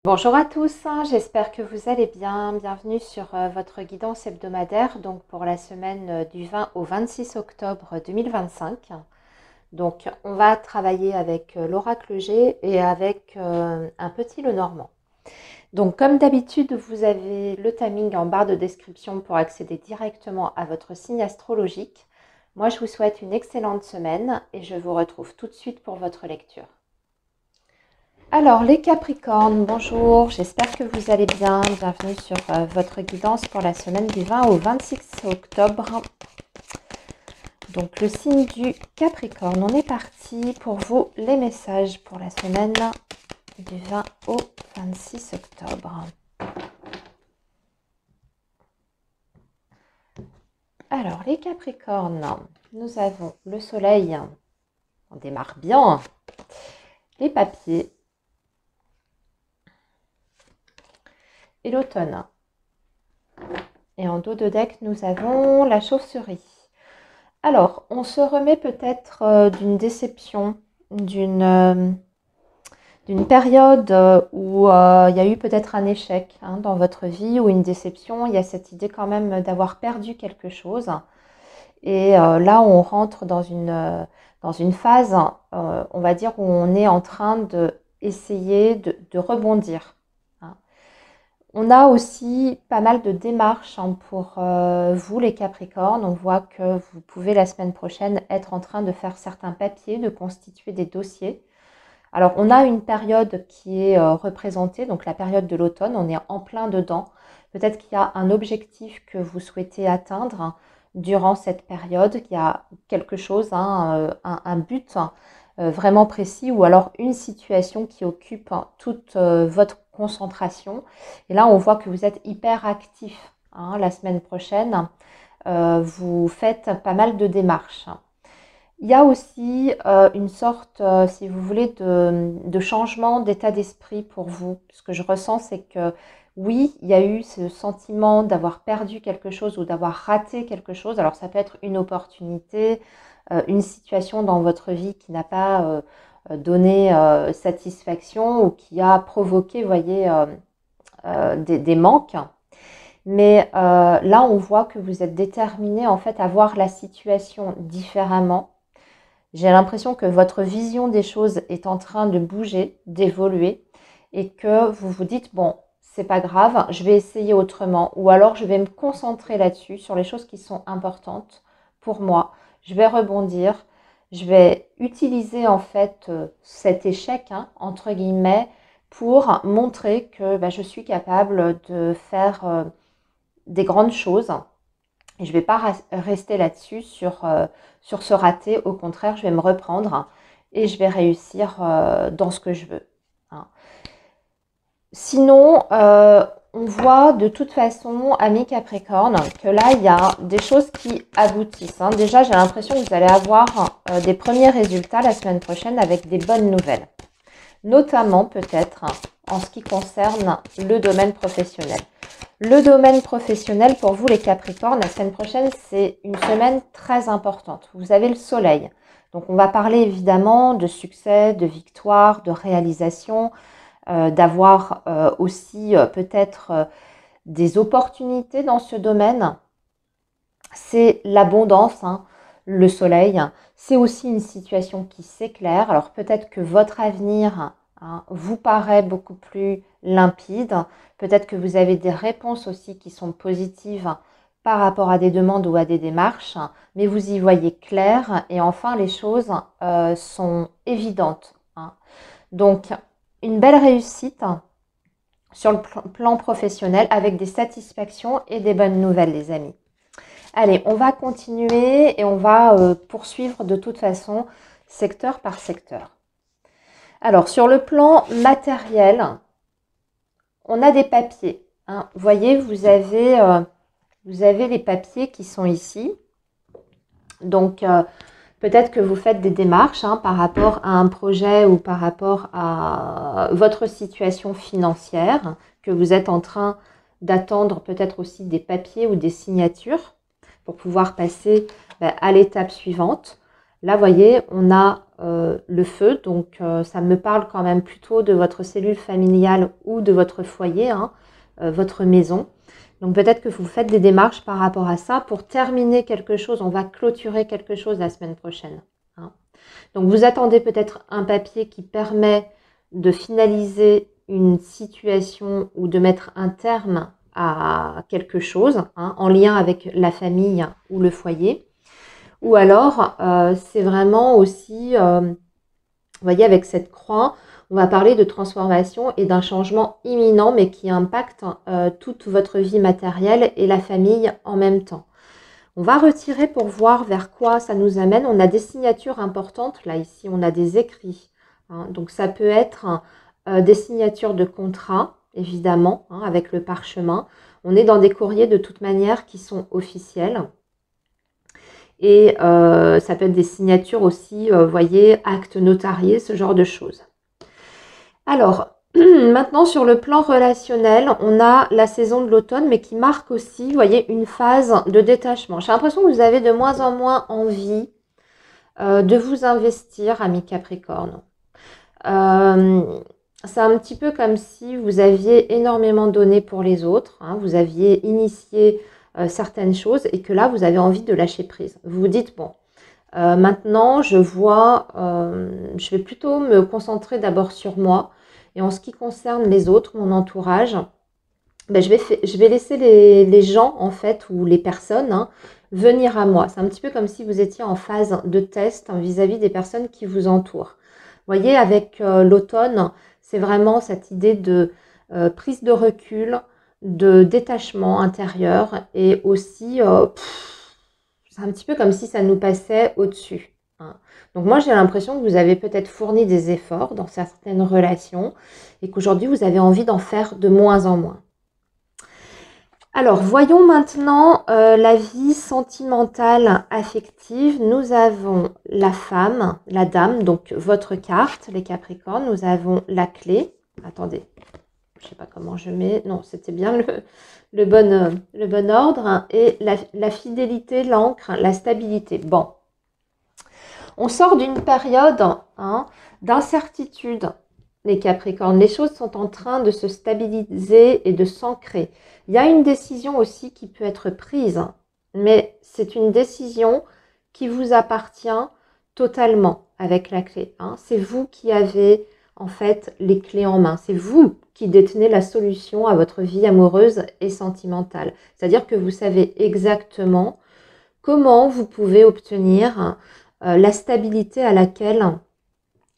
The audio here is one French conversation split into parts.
Bonjour à tous, j'espère que vous allez bien. Bienvenue sur votre guidance hebdomadaire donc pour la semaine du 20 au 26 octobre 2025. Donc on va travailler avec l'oracle G et avec un petit Lenormand. Donc comme d'habitude, vous avez le timing en barre de description pour accéder directement à votre signe astrologique. Moi, je vous souhaite une excellente semaine et je vous retrouve tout de suite pour votre lecture. Alors les Capricornes, bonjour, j'espère que vous allez bien. Bienvenue sur votre guidance pour la semaine du 20 au 26 octobre. Donc le signe du Capricorne, on est parti pour vous les messages pour la semaine du 20 au 26 octobre. Alors les Capricornes, nous avons le soleil, on démarre bien, les papiers, et l'automne. Et en dos de deck, nous avons la chauve-souris. Alors, on se remet peut-être d'une déception, d'une période où il y a eu peut-être un échec dans votre vie ou une déception. Il y a cette idée quand même d'avoir perdu quelque chose. Et là, on rentre dans une phase, on va dire, où on est en train d'essayer de rebondir. On a aussi pas mal de démarches pour vous les Capricornes. On voit que vous pouvez la semaine prochaine être en train de faire certains papiers, de constituer des dossiers. Alors on a une période qui est représentée, donc la période de l'automne, on est en plein dedans. Peut-être qu'il y a un objectif que vous souhaitez atteindre durant cette période, qu'il y a quelque chose, un but vraiment précis ou alors une situation qui occupe toute votre concentration. Et là, on voit que vous êtes hyper actif la semaine prochaine. Vous faites pas mal de démarches. Il y a aussi une sorte, si vous voulez, de changement d'état d'esprit pour vous. Ce que je ressens, c'est que oui, il y a eu ce sentiment d'avoir perdu quelque chose ou d'avoir raté quelque chose. Alors ça peut être une opportunité, une situation dans votre vie qui n'a pas donné satisfaction ou qui a provoqué, vous voyez, des manques. Mais là, on voit que vous êtes déterminé en fait à voir la situation différemment. J'ai l'impression que votre vision des choses est en train de bouger, d'évoluer et que vous vous dites, bon, c'est pas grave, je vais essayer autrement ou alors je vais me concentrer là-dessus, sur les choses qui sont importantes pour moi. Je vais rebondir, je vais utiliser en fait cet échec, entre guillemets, pour montrer que je suis capable de faire des grandes choses. Et je ne vais pas rester là-dessus sur ce raté. Au contraire, je vais me reprendre et je vais réussir dans ce que je veux. Sinon, on voit de toute façon, amis Capricorne, que là, il y a des choses qui aboutissent. Déjà, j'ai l'impression que vous allez avoir des premiers résultats la semaine prochaine avec des bonnes nouvelles. Notamment peut-être en ce qui concerne le domaine professionnel. Le domaine professionnel, pour vous les Capricornes, la semaine prochaine, c'est une semaine très importante. Vous avez le soleil. Donc, on va parler évidemment de succès, de victoire, de réalisation, d'avoir aussi peut-être des opportunités dans ce domaine. C'est l'abondance, le soleil. C'est aussi une situation qui s'éclaire. Alors, peut-être que votre avenir vous paraît beaucoup plus limpide. Peut-être que vous avez des réponses aussi qui sont positives par rapport à des demandes ou à des démarches, mais vous y voyez clair et enfin les choses sont évidentes. Donc, une belle réussite sur le plan professionnel avec des satisfactions et des bonnes nouvelles, les amis. Allez, on va continuer et on va poursuivre de toute façon secteur par secteur. Alors, sur le plan matériel, on a des papiers. Vous voyez, vous avez les papiers qui sont ici. Donc, peut-être que vous faites des démarches par rapport à un projet ou par rapport à votre situation financière, que vous êtes en train d'attendre peut-être aussi des papiers ou des signatures pour pouvoir passer à l'étape suivante. Là, vous voyez, on a le feu. Donc, ça me parle quand même plutôt de votre cellule familiale ou de votre foyer, hein, votre maison. Donc, peut-être que vous faites des démarches par rapport à ça pour terminer quelque chose. On va clôturer quelque chose la semaine prochaine, hein. Donc, vous attendez peut-être un papier qui permet de finaliser une situation ou de mettre un terme à quelque chose, hein, en lien avec la famille ou le foyer. Ou alors, c'est vraiment aussi, vous voyez, avec cette croix, on va parler de transformation et d'un changement imminent, mais qui impacte toute votre vie matérielle et la famille en même temps. On va retirer pour voir vers quoi ça nous amène. On a des signatures importantes. Là, ici, on a des écrits, hein. Donc, ça peut être des signatures de contrat, évidemment, hein, avec le parchemin. On est dans des courriers de toute manière qui sont officiels. Et ça peut être des signatures aussi, vous voyez, actes notariés, ce genre de choses. Alors, maintenant, sur le plan relationnel, on a la saison de l'automne, mais qui marque aussi, vous voyez, une phase de détachement. J'ai l'impression que vous avez de moins en moins envie de vous investir, amis Capricorne. C'est un petit peu comme si vous aviez énormément donné pour les autres, hein, vous aviez initié certaines choses et que là, vous avez envie de lâcher prise. Vous vous dites, bon, maintenant, je vois, je vais plutôt me concentrer d'abord sur moi. Et en ce qui concerne les autres, mon entourage, ben, je vais laisser les gens, en fait, ou les personnes, hein, venir à moi. C'est un petit peu comme si vous étiez en phase de test, hein, vis-à-vis des personnes qui vous entourent. Vous voyez, avec l'automne, c'est vraiment cette idée de prise de recul, de détachement intérieur et aussi, c'est un petit peu comme si ça nous passait au-dessus, hein. Donc moi, j'ai l'impression que vous avez peut-être fourni des efforts dans certaines relations et qu'aujourd'hui, vous avez envie d'en faire de moins en moins. Alors, voyons maintenant la vie sentimentale affective. Nous avons la femme, la dame, donc votre carte, les Capricornes. Nous avons la clé. Attendez, je ne sais pas comment je mets. Non, c'était bien le bon ordre, hein. Et la fidélité, l'encre, la stabilité. Bon, on sort d'une période, hein, d'incertitude. Les Capricornes, les choses sont en train de se stabiliser et de s'ancrer. Il y a une décision aussi qui peut être prise, mais c'est une décision qui vous appartient totalement avec la clé, hein. C'est vous qui avez en fait les clés en main. C'est vous qui détenez la solution à votre vie amoureuse et sentimentale. C'est-à-dire que vous savez exactement comment vous pouvez obtenir la stabilité à laquelle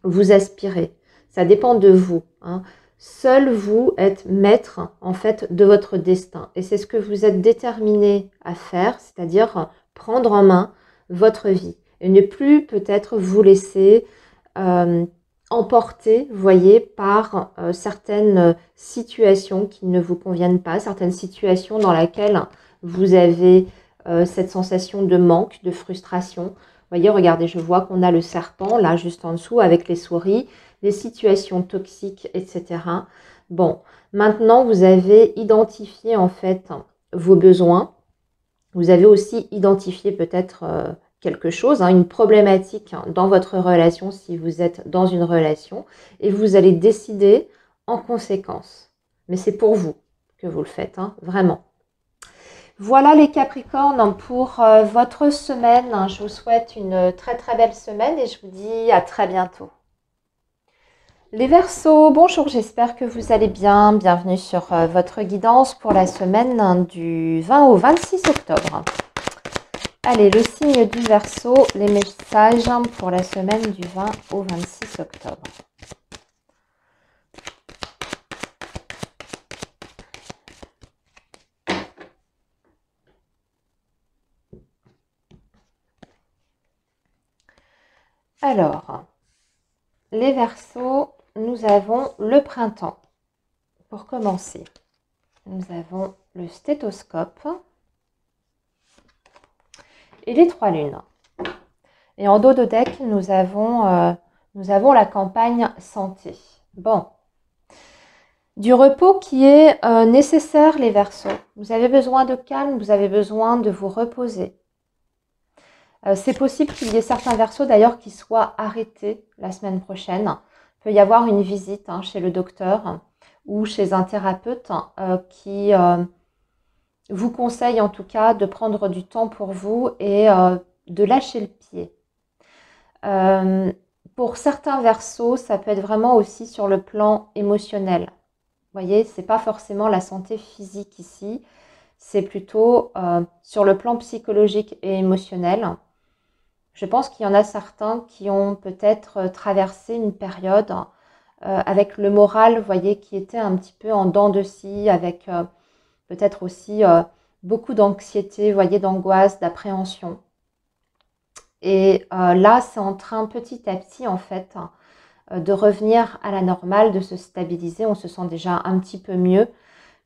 vous aspirez. Ça dépend de vous, hein. Seul vous êtes maître en fait de votre destin. Et c'est ce que vous êtes déterminé à faire, c'est-à-dire prendre en main votre vie. Et ne plus peut-être vous laisser emporter, vous voyez, par certaines situations qui ne vous conviennent pas, certaines situations dans lesquelles vous avez cette sensation de manque, de frustration. Vous voyez, regardez, je vois qu'on a le serpent là juste en dessous avec les souris, les situations toxiques, etc. Bon, maintenant vous avez identifié en fait vos besoins. Vous avez aussi identifié peut-être quelque chose, hein, une problématique dans votre relation si vous êtes dans une relation et vous allez décider en conséquence. Mais c'est pour vous que vous le faites, hein, vraiment. Voilà les Capricornes pour votre semaine. Je vous souhaite une très très belle semaine et je vous dis à très bientôt. Les Verseaux, bonjour, j'espère que vous allez bien. Bienvenue sur votre guidance pour la semaine du 20 au 26 octobre. Allez, le signe du Verseau, les messages pour la semaine du 20 au 26 octobre. Alors, les Verseaux, nous avons le printemps. Pour commencer, nous avons le stéthoscope et les 3 lunes. Et en dos de deck, nous avons la campagne santé. Bon, du repos qui est nécessaire, les Verseaux. Vous avez besoin de calme, vous avez besoin de vous reposer. C'est possible qu'il y ait certains Verseaux d'ailleurs qui soient arrêtés la semaine prochaine. Il peut y avoir une visite chez le docteur ou chez un thérapeute qui vous conseille en tout cas de prendre du temps pour vous et de lâcher le pied. Pour certains Verseaux, ça peut être vraiment aussi sur le plan émotionnel. Vous voyez, c'est pas forcément la santé physique ici, c'est plutôt sur le plan psychologique et émotionnel. Je pense qu'il y en a certains qui ont peut-être traversé une période avec le moral, vous voyez, qui était un petit peu en dents de scie, avec peut-être aussi beaucoup d'anxiété, vous voyez, d'angoisse, d'appréhension. Et là, c'est en train petit à petit, en fait, de revenir à la normale, de se stabiliser. On se sent déjà un petit peu mieux,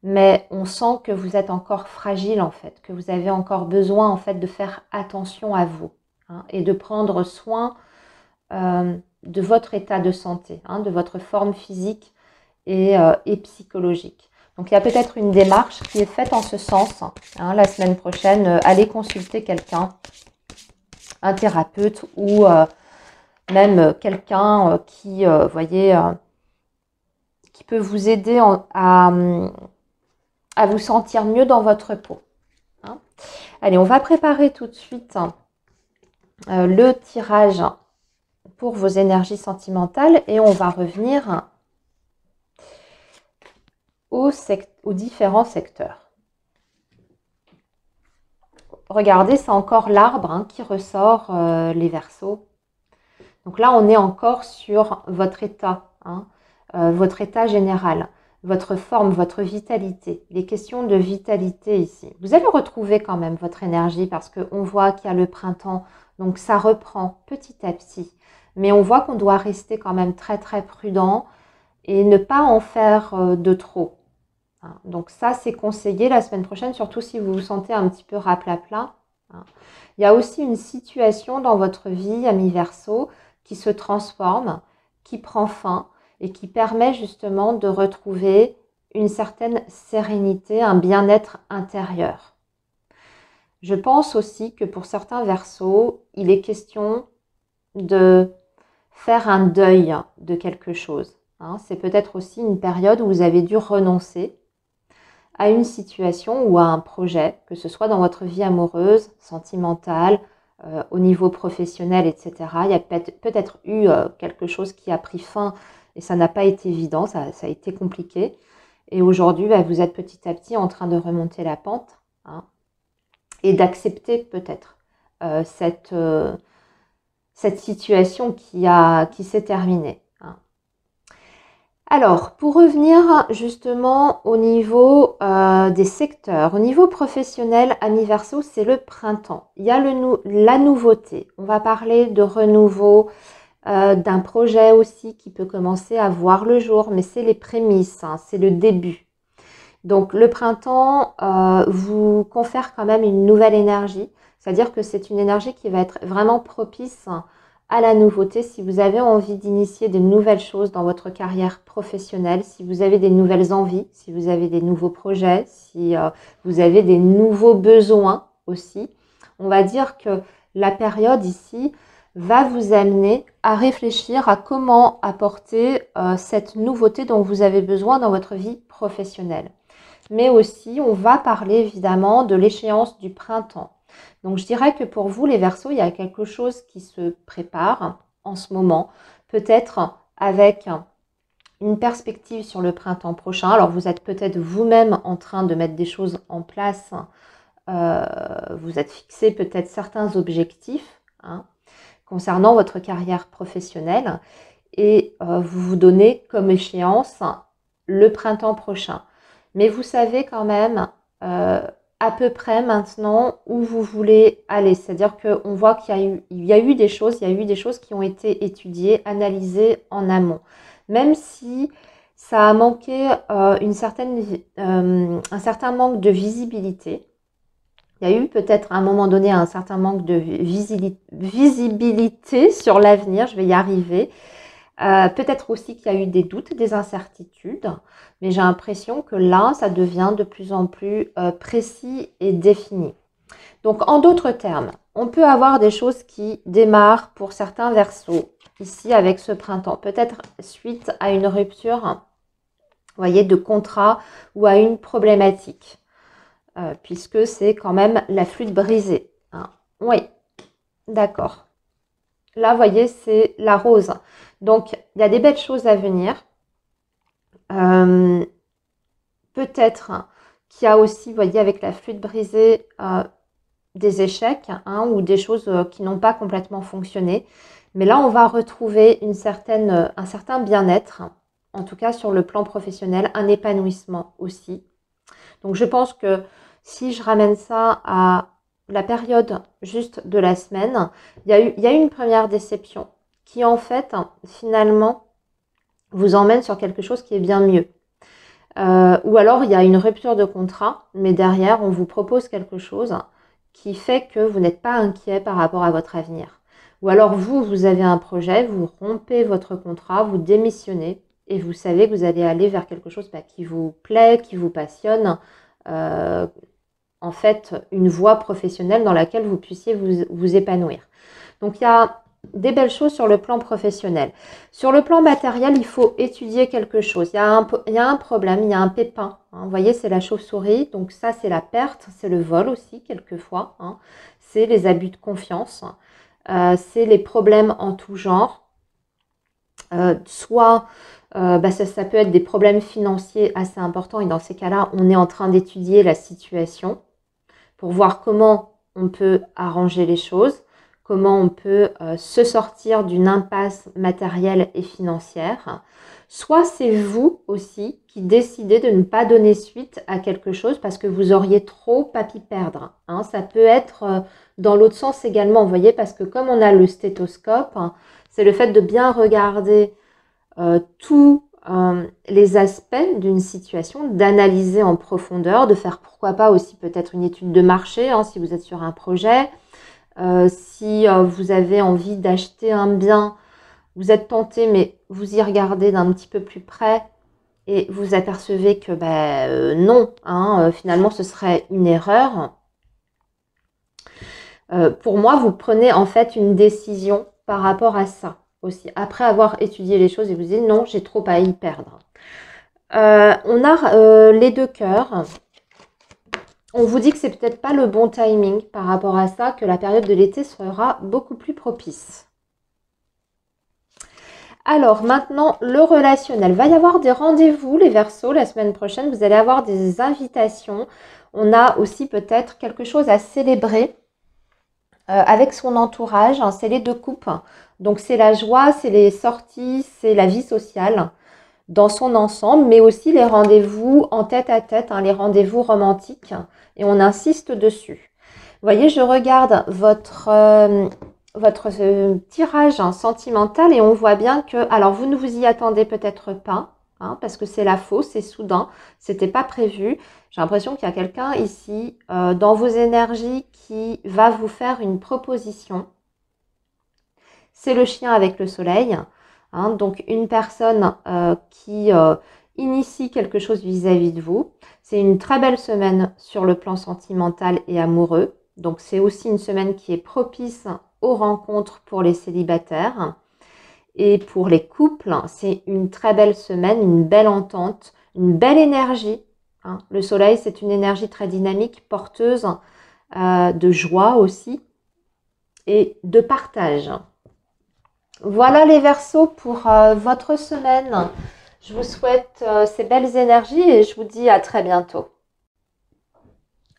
mais on sent que vous êtes encore fragile, en fait, que vous avez encore besoin, en fait, de faire attention à vous et de prendre soin de votre état de santé, de votre forme physique et psychologique. Donc, il y a peut-être une démarche qui est faite en ce sens. La semaine prochaine, allez consulter quelqu'un, un thérapeute ou même quelqu'un qui, voyez, qui peut vous aider à vous sentir mieux dans votre peau. Allez, on va préparer tout de suite le tirage pour vos énergies sentimentales et on va revenir aux différents secteurs. Regardez, c'est encore l'arbre qui ressort les Verseaux. Donc là, on est encore sur votre état général, votre forme, votre vitalité. Les questions de vitalité ici. Vous allez retrouver quand même votre énergie parce qu'on voit qu'il y a le printemps. Donc ça reprend petit à petit. Mais on voit qu'on doit rester quand même très très prudent et ne pas en faire de trop. Donc ça, c'est conseillé la semaine prochaine, surtout si vous vous sentez un petit peu raplapla. Il y a aussi une situation dans votre vie, amis Verseaux, qui se transforme, qui prend fin et qui permet justement de retrouver une certaine sérénité, un bien-être intérieur. Je pense aussi que pour certains Verseaux, il est question de faire un deuil de quelque chose. C'est peut-être aussi une période où vous avez dû renoncer à une situation ou à un projet, que ce soit dans votre vie amoureuse, sentimentale, au niveau professionnel, etc. Il y a peut-être eu quelque chose qui a pris fin et ça n'a pas été évident, ça a été compliqué. Et aujourd'hui, vous êtes petit à petit en train de remonter la pente et d'accepter peut-être cette situation qui s'est terminée. Alors, pour revenir justement au niveau des secteurs, au niveau professionnel, amis Verseaux, c'est le printemps. Il y a la nouveauté. On va parler de renouveau, d'un projet aussi qui peut commencer à voir le jour, mais c'est les prémices, c'est le début. Donc, le printemps vous confère quand même une nouvelle énergie, c'est-à-dire que c'est une énergie qui va être vraiment propice à la nouveauté, si vous avez envie d'initier de nouvelles choses dans votre carrière professionnelle, si vous avez des nouvelles envies, si vous avez des nouveaux projets, si vous avez des nouveaux besoins aussi. On va dire que la période ici va vous amener à réfléchir à comment apporter cette nouveauté dont vous avez besoin dans votre vie professionnelle. Mais aussi, on va parler évidemment de l'échéance du printemps. Donc, je dirais que pour vous, les Verseaux, il y a quelque chose qui se prépare en ce moment, peut-être avec une perspective sur le printemps prochain. Alors, vous êtes peut-être vous-même en train de mettre des choses en place. Vous êtes fixé peut-être certains objectifs concernant votre carrière professionnelle et vous vous donnez comme échéance le printemps prochain. Mais vous savez quand même à peu près maintenant où vous voulez aller. C'est-à-dire qu'on voit qu'il y a eu des choses qui ont été étudiées, analysées en amont. Même si ça a manqué un certain manque de visibilité. Il y a eu peut-être à un moment donné un certain manque de visibilité sur l'avenir, je vais y arriver. Peut-être aussi qu'il y a eu des doutes, des incertitudes, mais j'ai l'impression que là, ça devient de plus en plus précis et défini. Donc, en d'autres termes, on peut avoir des choses qui démarrent pour certains Verseaux, ici avec ce printemps. Peut-être suite à une rupture, vous voyez, de contrat ou à une problématique. Puisque c'est quand même la flûte brisée. Hein. Oui, d'accord. Là, vous voyez, c'est la rose. Donc, il y a des belles choses à venir. Peut-être qu'il y a aussi, vous voyez, avec la flûte brisée, des échecs hein, ou des choses qui n'ont pas complètement fonctionné. Mais là, on va retrouver un certain bien-être, en tout cas sur le plan professionnel, un épanouissement aussi. Donc, je pense que si je ramène ça à la période juste de la semaine, il y a eu une première déception qui, en fait, finalement, vous emmène sur quelque chose qui est bien mieux. Ou alors, il y a une rupture de contrat, mais derrière, on vous propose quelque chose qui fait que vous n'êtes pas inquiet par rapport à votre avenir. Ou alors, vous avez un projet, vous rompez votre contrat, vous démissionnez et vous savez que vous allez aller vers quelque chose qui vous plaît, qui vous passionne. En fait, une voie professionnelle dans laquelle vous puissiez vous épanouir. Donc, il y a des belles choses sur le plan professionnel. Sur le plan matériel, il faut étudier quelque chose. Il y a un problème, il y a un pépin. Hein. Vous voyez, c'est la chauve-souris. Donc ça, c'est la perte, c'est le vol aussi, quelquefois. Hein. C'est les abus de confiance. C'est les problèmes en tout genre. Soit ça peut être des problèmes financiers assez importants. Et dans ces cas-là, on est en train d'étudier la situation pour voir comment on peut arranger les choses, comment on peut se sortir d'une impasse matérielle et financière. Soit c'est vous aussi qui décidez de ne pas donner suite à quelque chose parce que vous auriez trop à y perdre. Hein. Ça peut être dans l'autre sens également, vous voyez, parce que comme on a le stéthoscope, c'est le fait de bien regarder tous les aspects d'une situation, d'analyser en profondeur, de faire pourquoi pas aussi peut-être une étude de marché hein, si vous êtes sur un projet. Si vous avez envie d'acheter un bien, vous êtes tenté, mais vous y regardez d'un petit peu plus près et vous apercevez que non, hein, finalement ce serait une erreur. Pour moi, vous prenez en fait une décision par rapport à ça aussi. Après avoir étudié les choses et vous dites non, j'ai trop à y perdre. On a les deux cœurs. On vous dit que c'est peut-être pas le bon timing par rapport à ça, que la période de l'été sera beaucoup plus propice. Alors maintenant, le relationnel. Il va y avoir des rendez-vous, les Verseaux, la semaine prochaine. Vous allez avoir des invitations. On a aussi peut-être quelque chose à célébrer avec son entourage. Hein, c'est les deux coupes. Donc c'est la joie, c'est les sorties, c'est la vie sociale dans son ensemble, mais aussi les rendez-vous en tête-à-tête, hein, les rendez-vous romantiques. Et on insiste dessus. Vous voyez, je regarde votre tirage hein, sentimental et on voit bien que, alors vous ne vous y attendez peut-être pas, hein, parce que c'est la fausse, c'est soudain, c'était pas prévu. J'ai l'impression qu'il y a quelqu'un ici dans vos énergies qui va vous faire une proposition. C'est le chien avec le soleil, hein, donc une personne qui initie quelque chose vis-à-vis de vous. C'est une très belle semaine sur le plan sentimental et amoureux. Donc c'est aussi une semaine qui est propice aux rencontres pour les célibataires. Et pour les couples, c'est une très belle semaine, une belle entente, une belle énergie. Hein. Le soleil, c'est une énergie très dynamique, porteuse de joie aussi et de partage. Voilà les Verseaux pour votre semaine. Je vous souhaite ces belles énergies et je vous dis à très bientôt.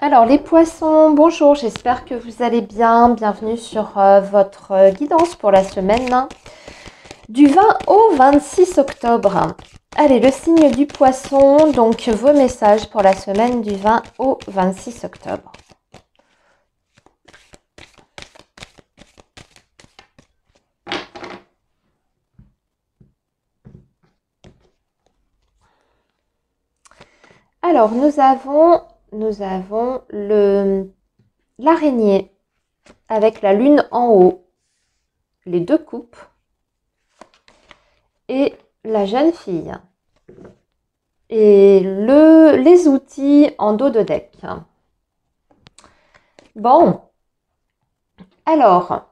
Alors les poissons, bonjour, j'espère que vous allez bien. Bienvenue sur votre guidance pour la semaine du 20 au 26 octobre. Allez, le signe du poisson, donc vos messages pour la semaine du 20 au 26 octobre. Alors, nous avons l'araignée avec la lune en haut, les deux coupes et la jeune fille. Et les outils en dos de deck. Bon, Alors,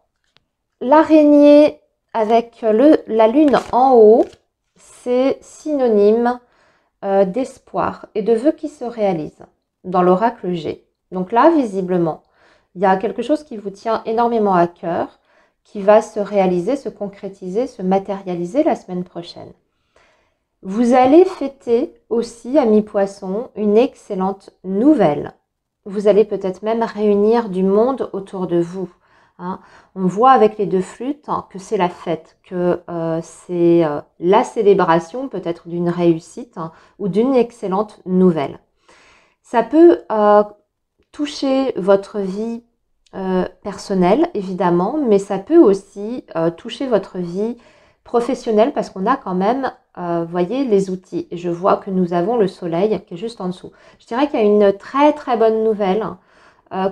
l'araignée avec la lune en haut, c'est synonyme d'espoir et de vœux qui se réalisent dans l'oracle G. Donc là, visiblement, il y a quelque chose qui vous tient énormément à cœur, qui va se réaliser, se concrétiser, se matérialiser la semaine prochaine. Vous allez fêter aussi, amis poissons, une excellente nouvelle. Vous allez peut-être même réunir du monde autour de vous. Hein. On voit avec les deux flûtes que c'est la fête, que c'est la célébration peut-être d'une réussite ou d'une excellente nouvelle. Ça peut toucher votre vie personnelle, évidemment, mais ça peut aussi toucher votre vie professionnelle parce qu'on a quand même, voyez, les outils. Et je vois que nous avons le soleil qui est juste en dessous. Je dirais qu'il y a une très très bonne nouvelle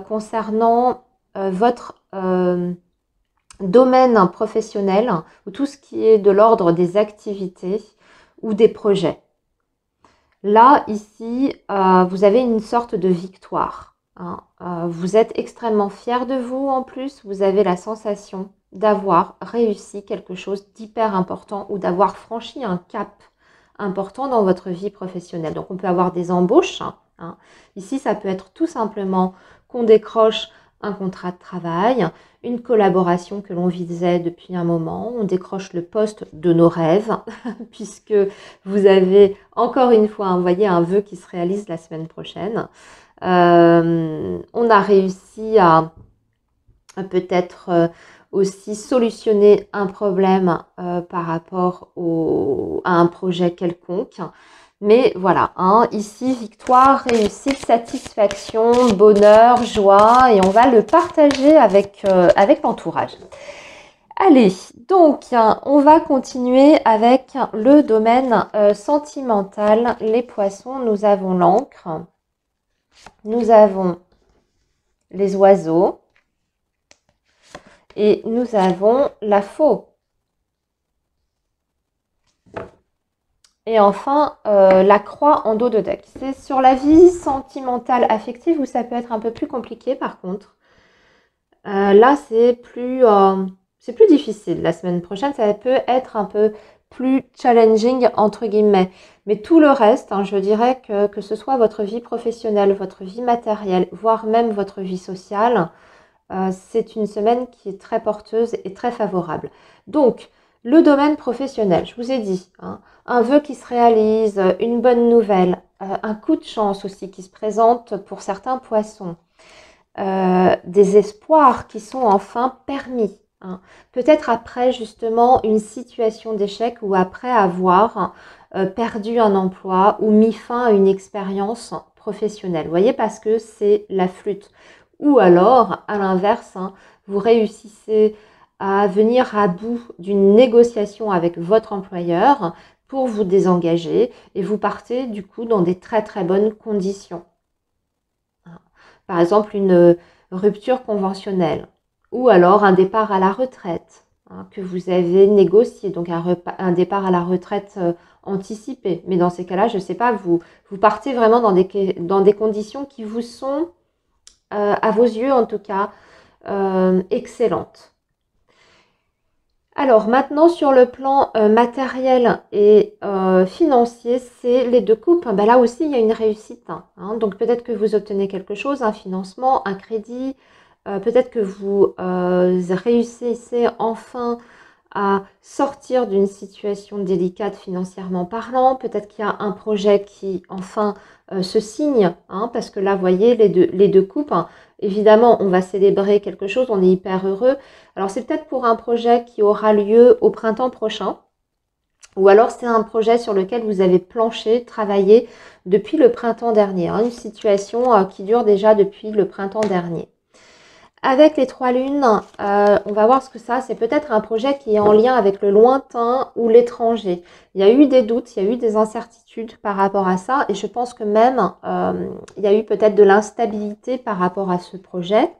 concernant votre domaine professionnel ou tout ce qui est de l'ordre des activités ou des projets. Là, ici, vous avez une sorte de victoire. Hein. Vous êtes extrêmement fier de vous en plus. Vous avez la sensation d'avoir réussi quelque chose d'hyper important ou d'avoir franchi un cap important dans votre vie professionnelle. Donc, on peut avoir des embauches. Hein. Ici, ça peut être tout simplement qu'on décroche un contrat de travail, une collaboration que l'on visait depuis un moment, on décroche le poste de nos rêves, puisque vous avez encore une fois envoyé un vœu qui se réalise la semaine prochaine. On a réussi à peut-être aussi solutionner un problème par rapport à un projet quelconque. Mais voilà, hein, ici, victoire, réussite, satisfaction, bonheur, joie, et on va le partager avec l'entourage. Allez, donc, on va continuer avec le domaine sentimental. Les poissons, nous avons l'encre, nous avons les oiseaux, et nous avons la faux. Et enfin, la croix en dos de deck. C'est sur la vie sentimentale affective où ça peut être un peu plus compliqué par contre. Là, c'est plus difficile. La semaine prochaine, ça peut être un peu plus challenging entre guillemets. Mais tout le reste, hein, je dirais que ce soit votre vie professionnelle, votre vie matérielle, voire même votre vie sociale, c'est une semaine qui est très porteuse et très favorable. Donc, le domaine professionnel, je vous ai dit, hein, un vœu qui se réalise, une bonne nouvelle, un coup de chance aussi qui se présente pour certains poissons, des espoirs qui sont enfin permis. Hein. Peut-être après justement une situation d'échec ou après avoir perdu un emploi ou mis fin à une expérience professionnelle. Vous voyez, parce que c'est la flûte. Ou alors, à l'inverse, hein, vous réussissez à venir à bout d'une négociation avec votre employeur pour vous désengager et vous partez du coup dans des très très bonnes conditions. Par exemple, une rupture conventionnelle ou alors un départ à la retraite hein, que vous avez négocié, donc un départ à la retraite anticipé. Mais dans ces cas-là, je ne sais pas, vous partez vraiment dans des conditions qui vous sont, à vos yeux en tout cas, excellentes. Alors maintenant sur le plan matériel et financier, c'est les deux coupes. Ben, là aussi il y a une réussite. Hein. Donc peut-être que vous obtenez quelque chose, un financement, un crédit. Peut-être que vous réussissez enfin à sortir d'une situation délicate financièrement parlant. Peut-être qu'il y a un projet qui enfin se signe. Hein, parce que là, vous voyez, les deux coupes. Hein. Évidemment, on va célébrer quelque chose, on est hyper heureux. Alors, c'est peut-être pour un projet qui aura lieu au printemps prochain. Ou alors, c'est un projet sur lequel vous avez planché, travaillé depuis le printemps dernier. Hein, une situation qui dure déjà depuis le printemps dernier. Avec les trois lunes, on va voir ce que ça, c'est peut-être un projet qui est en lien avec le lointain ou l'étranger. Il y a eu des doutes, il y a eu des incertitudes par rapport à ça et je pense que même il y a eu peut-être de l'instabilité par rapport à ce projet.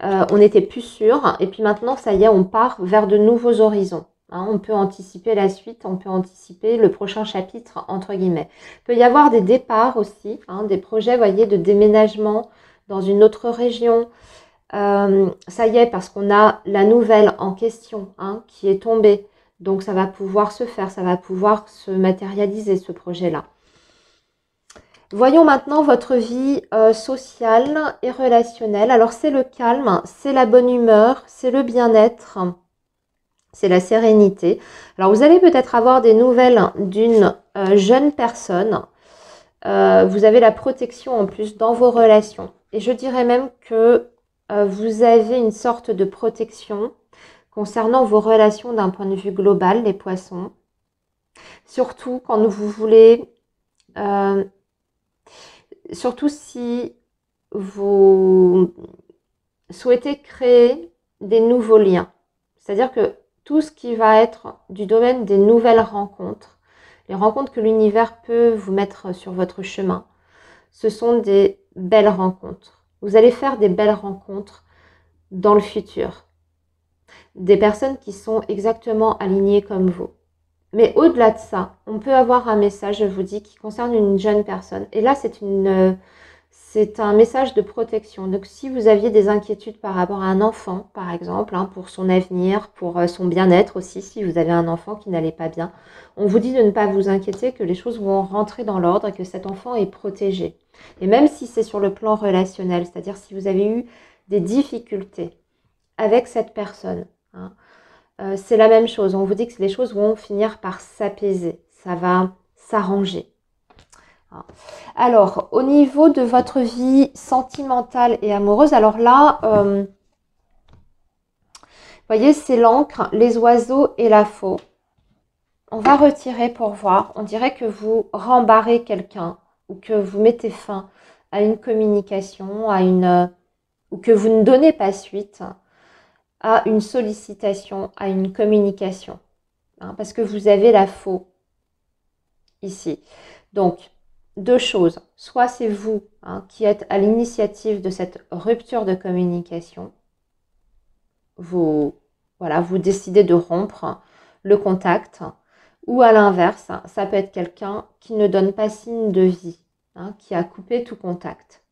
On n'était plus sûr et puis maintenant, ça y est, on part vers de nouveaux horizons. Hein, on peut anticiper la suite, on peut anticiper le prochain chapitre, entre guillemets. Il peut y avoir des départs aussi, hein, des projets, vous voyez, de déménagement dans une autre région. Ça y est, parce qu'on a la nouvelle en question hein, qui est tombée. Donc ça va pouvoir se faire, ça va pouvoir se matérialiser ce projet-là. Voyons maintenant votre vie sociale et relationnelle. Alors c'est le calme, c'est la bonne humeur, c'est le bien-être, c'est la sérénité. Alors vous allez peut-être avoir des nouvelles d'une jeune personne. Vous avez la protection en plus dans vos relations. Et je dirais même que vous avez une sorte de protection concernant vos relations d'un point de vue global, les poissons. Surtout quand vous voulez... surtout si vous souhaitez créer des nouveaux liens. C'est-à-dire que tout ce qui va être du domaine des nouvelles rencontres, les rencontres que l'univers peut vous mettre sur votre chemin, ce sont des belles rencontres. Vous allez faire des belles rencontres dans le futur. Des personnes qui sont exactement alignées comme vous. Mais au-delà de ça, on peut avoir un message, je vous dis, qui concerne une jeune personne. Et là, c'est un message de protection. Donc, si vous aviez des inquiétudes par rapport à un enfant, par exemple, hein, pour son avenir, pour son bien-être aussi, si vous avez un enfant qui n'allait pas bien, on vous dit de ne pas vous inquiéter, que les choses vont rentrer dans l'ordre et que cet enfant est protégé. Et même si c'est sur le plan relationnel, c'est-à-dire si vous avez eu des difficultés avec cette personne, hein, c'est la même chose. On vous dit que les choses vont finir par s'apaiser. Ça va s'arranger. Alors, au niveau de votre vie sentimentale et amoureuse, alors là, vous voyez, c'est l'encre, les oiseaux et la faux. On va retirer pour voir. On dirait que vous rembarrez quelqu'un ou que vous mettez fin à une communication, ou que vous ne donnez pas suite à une sollicitation, à une communication. Hein, parce que vous avez la faux ici. Donc, deux choses. Soit c'est vous hein, qui êtes à l'initiative de cette rupture de communication. Vous décidez de rompre le contact. Ou à l'inverse, ça peut être quelqu'un qui ne donne pas signe de vie, hein, qui a coupé tout contact.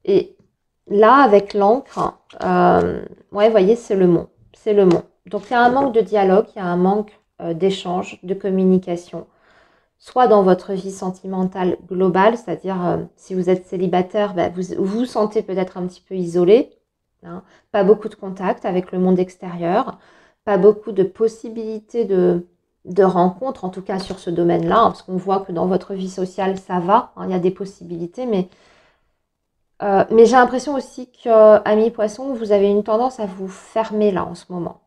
Et là, avec l'encre, ouais, vous voyez, c'est le mot. C'est le mot. Donc, il y a un manque de dialogue, il y a un manque d'échange, de communication. Soit dans votre vie sentimentale globale, c'est-à-dire si vous êtes célibataire, vous vous sentez peut-être un petit peu isolé, hein, pas beaucoup de contact avec le monde extérieur, pas beaucoup de possibilités de rencontres, en tout cas sur ce domaine-là, hein, parce qu'on voit que dans votre vie sociale, ça va, hein, il y a des possibilités, mais j'ai l'impression aussi qu'amis poissons, vous avez une tendance à vous fermer là en ce moment.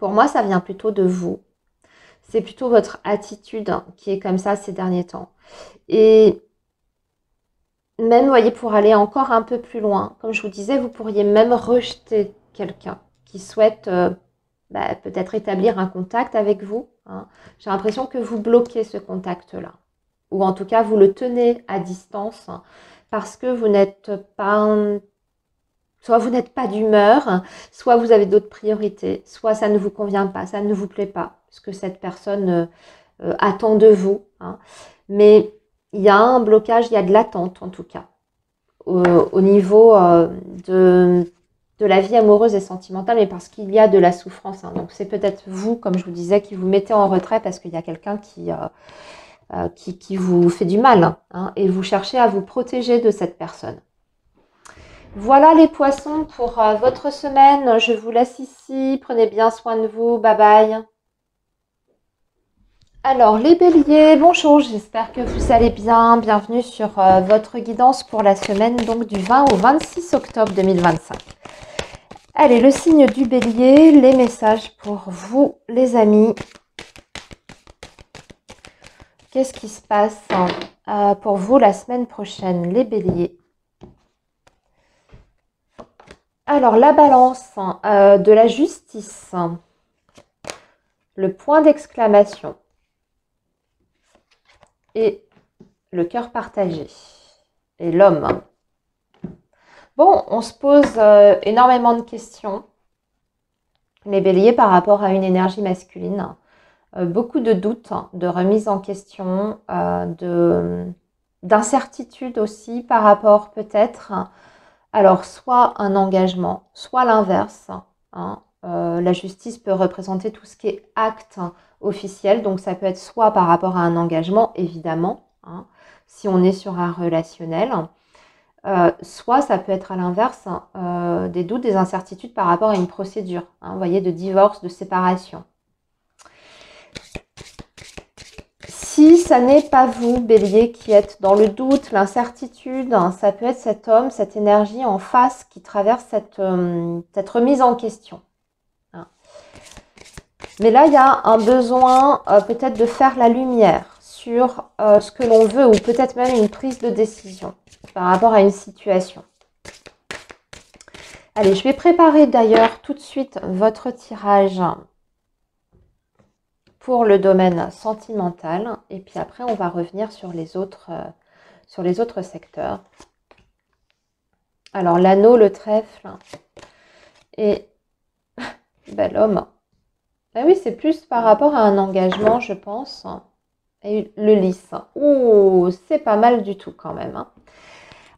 Pour moi, ça vient plutôt de vous. C'est plutôt votre attitude qui est comme ça ces derniers temps. Et même, vous voyez, pour aller encore un peu plus loin, comme je vous disais, vous pourriez même rejeter quelqu'un qui souhaite peut-être établir un contact avec vous. Hein. J'ai l'impression que vous bloquez ce contact-là. Ou en tout cas, vous le tenez à distance parce que vous n'êtes pas... Soit vous n'êtes pas d'humeur, soit vous avez d'autres priorités, soit ça ne vous convient pas, ça ne vous plaît pas, ce que cette personne attend de vous. Hein. Mais il y a un blocage, il y a de l'attente en tout cas, au niveau de la vie amoureuse et sentimentale, mais parce qu'il y a de la souffrance. Hein. Donc c'est peut-être vous, comme je vous disais, qui vous mettez en retrait parce qu'il y a quelqu'un qui vous fait du mal hein, et vous cherchez à vous protéger de cette personne. Voilà les poissons pour votre semaine. Je vous laisse ici. Prenez bien soin de vous. Bye bye. Alors les béliers, bonjour. J'espère que vous allez bien. Bienvenue sur votre guidance pour la semaine donc du 20 au 26 octobre 2025. Allez, le signe du bélier, les messages pour vous les amis. Qu'est-ce qui se passe pour vous la semaine prochaine, les béliers? Alors, la balance de la justice, le point d'exclamation et le cœur partagé et l'homme. Bon, on se pose énormément de questions, les béliers, par rapport à une énergie masculine. Beaucoup de doutes, de remise en question, d'incertitude aussi par rapport peut-être Alors, soit un engagement, soit l'inverse, hein. La justice peut représenter tout ce qui est acte officiel, donc ça peut être soit par rapport à un engagement, évidemment, hein, si on est sur un relationnel, soit ça peut être à l'inverse, des doutes, des incertitudes par rapport à une procédure, hein, vous voyez, de divorce, de séparation. Si ça n'est pas vous, Bélier, qui êtes dans le doute, l'incertitude, hein, ça peut être cet homme, cette énergie en face qui traverse cette remise en question. Hein. Mais là, il y a un besoin peut-être de faire la lumière sur ce que l'on veut, ou peut-être même une prise de décision par rapport à une situation. Allez, je vais préparer d'ailleurs tout de suite votre tirage pour le domaine sentimental. Et puis après, on va revenir sur les autres secteurs. Alors, l'anneau, le trèfle et l'homme. Ah oui, c'est plus par rapport à un engagement, je pense. Et le lys. Oh, c'est pas mal du tout quand même. Hein.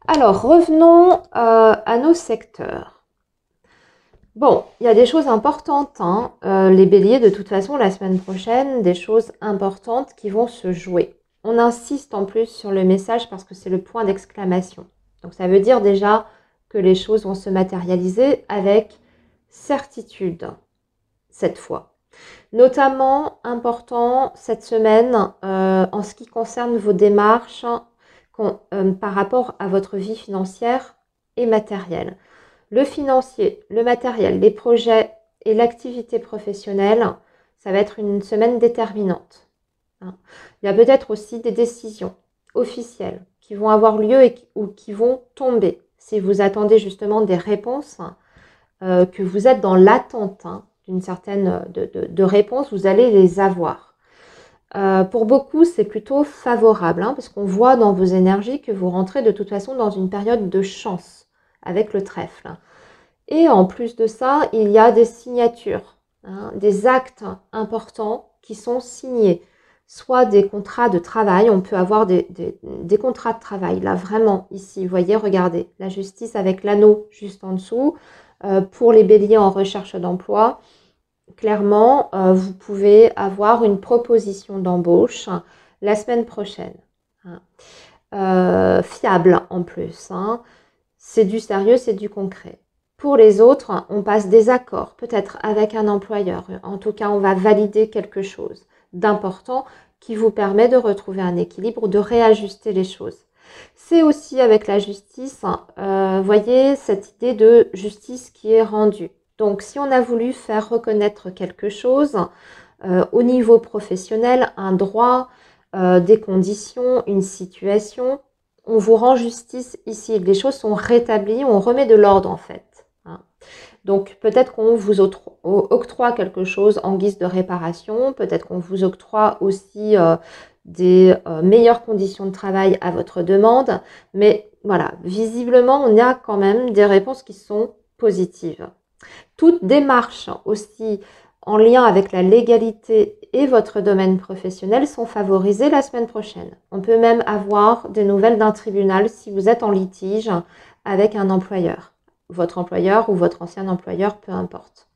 Alors, revenons à nos secteurs. Bon, il y a des choses importantes, hein. Les béliers, de toute façon, la semaine prochaine, des choses importantes qui vont se jouer. On insiste en plus sur le message parce que c'est le point d'exclamation. Donc ça veut dire déjà que les choses vont se matérialiser avec certitude cette fois. Notamment important cette semaine en ce qui concerne vos démarches par rapport à votre vie financière et matérielle. Le financier, le matériel, les projets et l'activité professionnelle, ça va être une semaine déterminante. Il y a peut-être aussi des décisions officielles qui vont avoir lieu ou qui vont tomber. Si vous attendez justement des réponses, que vous êtes dans l'attente d'une certaine de réponse, vous allez les avoir. Pour beaucoup, c'est plutôt favorable, parce qu'on voit dans vos énergies que vous rentrez de toute façon dans une période de chance avec le trèfle. Et en plus de ça, il y a des signatures, des actes importants qui sont signés. Soit des contrats de travail, on peut avoir des contrats de travail, là vraiment, ici, vous voyez, regardez, la justice avec l'anneau juste en dessous. Pour les béliers en recherche d'emploi, clairement, vous pouvez avoir une proposition d'embauche la semaine prochaine. Fiable en plus, c'est du sérieux, c'est du concret. Pour les autres, on passe des accords, peut-être avec un employeur. En tout cas, on va valider quelque chose d'important qui vous permet de retrouver un équilibre, de réajuster les choses. C'est aussi avec la justice, voyez, cette idée de justice qui est rendue. Donc, si on a voulu faire reconnaître quelque chose au niveau professionnel, un droit, des conditions, une situation, on vous rend justice ici. Les choses sont rétablies, on remet de l'ordre en fait. Donc, peut-être qu'on vous octroie quelque chose en guise de réparation, peut-être qu'on vous octroie aussi des meilleures conditions de travail à votre demande, mais voilà, visiblement, on a quand même des réponses qui sont positives. Toute démarche aussi en lien avec la légalité et votre domaine professionnel sont favorisées la semaine prochaine. On peut même avoir des nouvelles d'un tribunal si vous êtes en litige avec un employeur. Votre employeur ou votre ancien employeur, peu importe.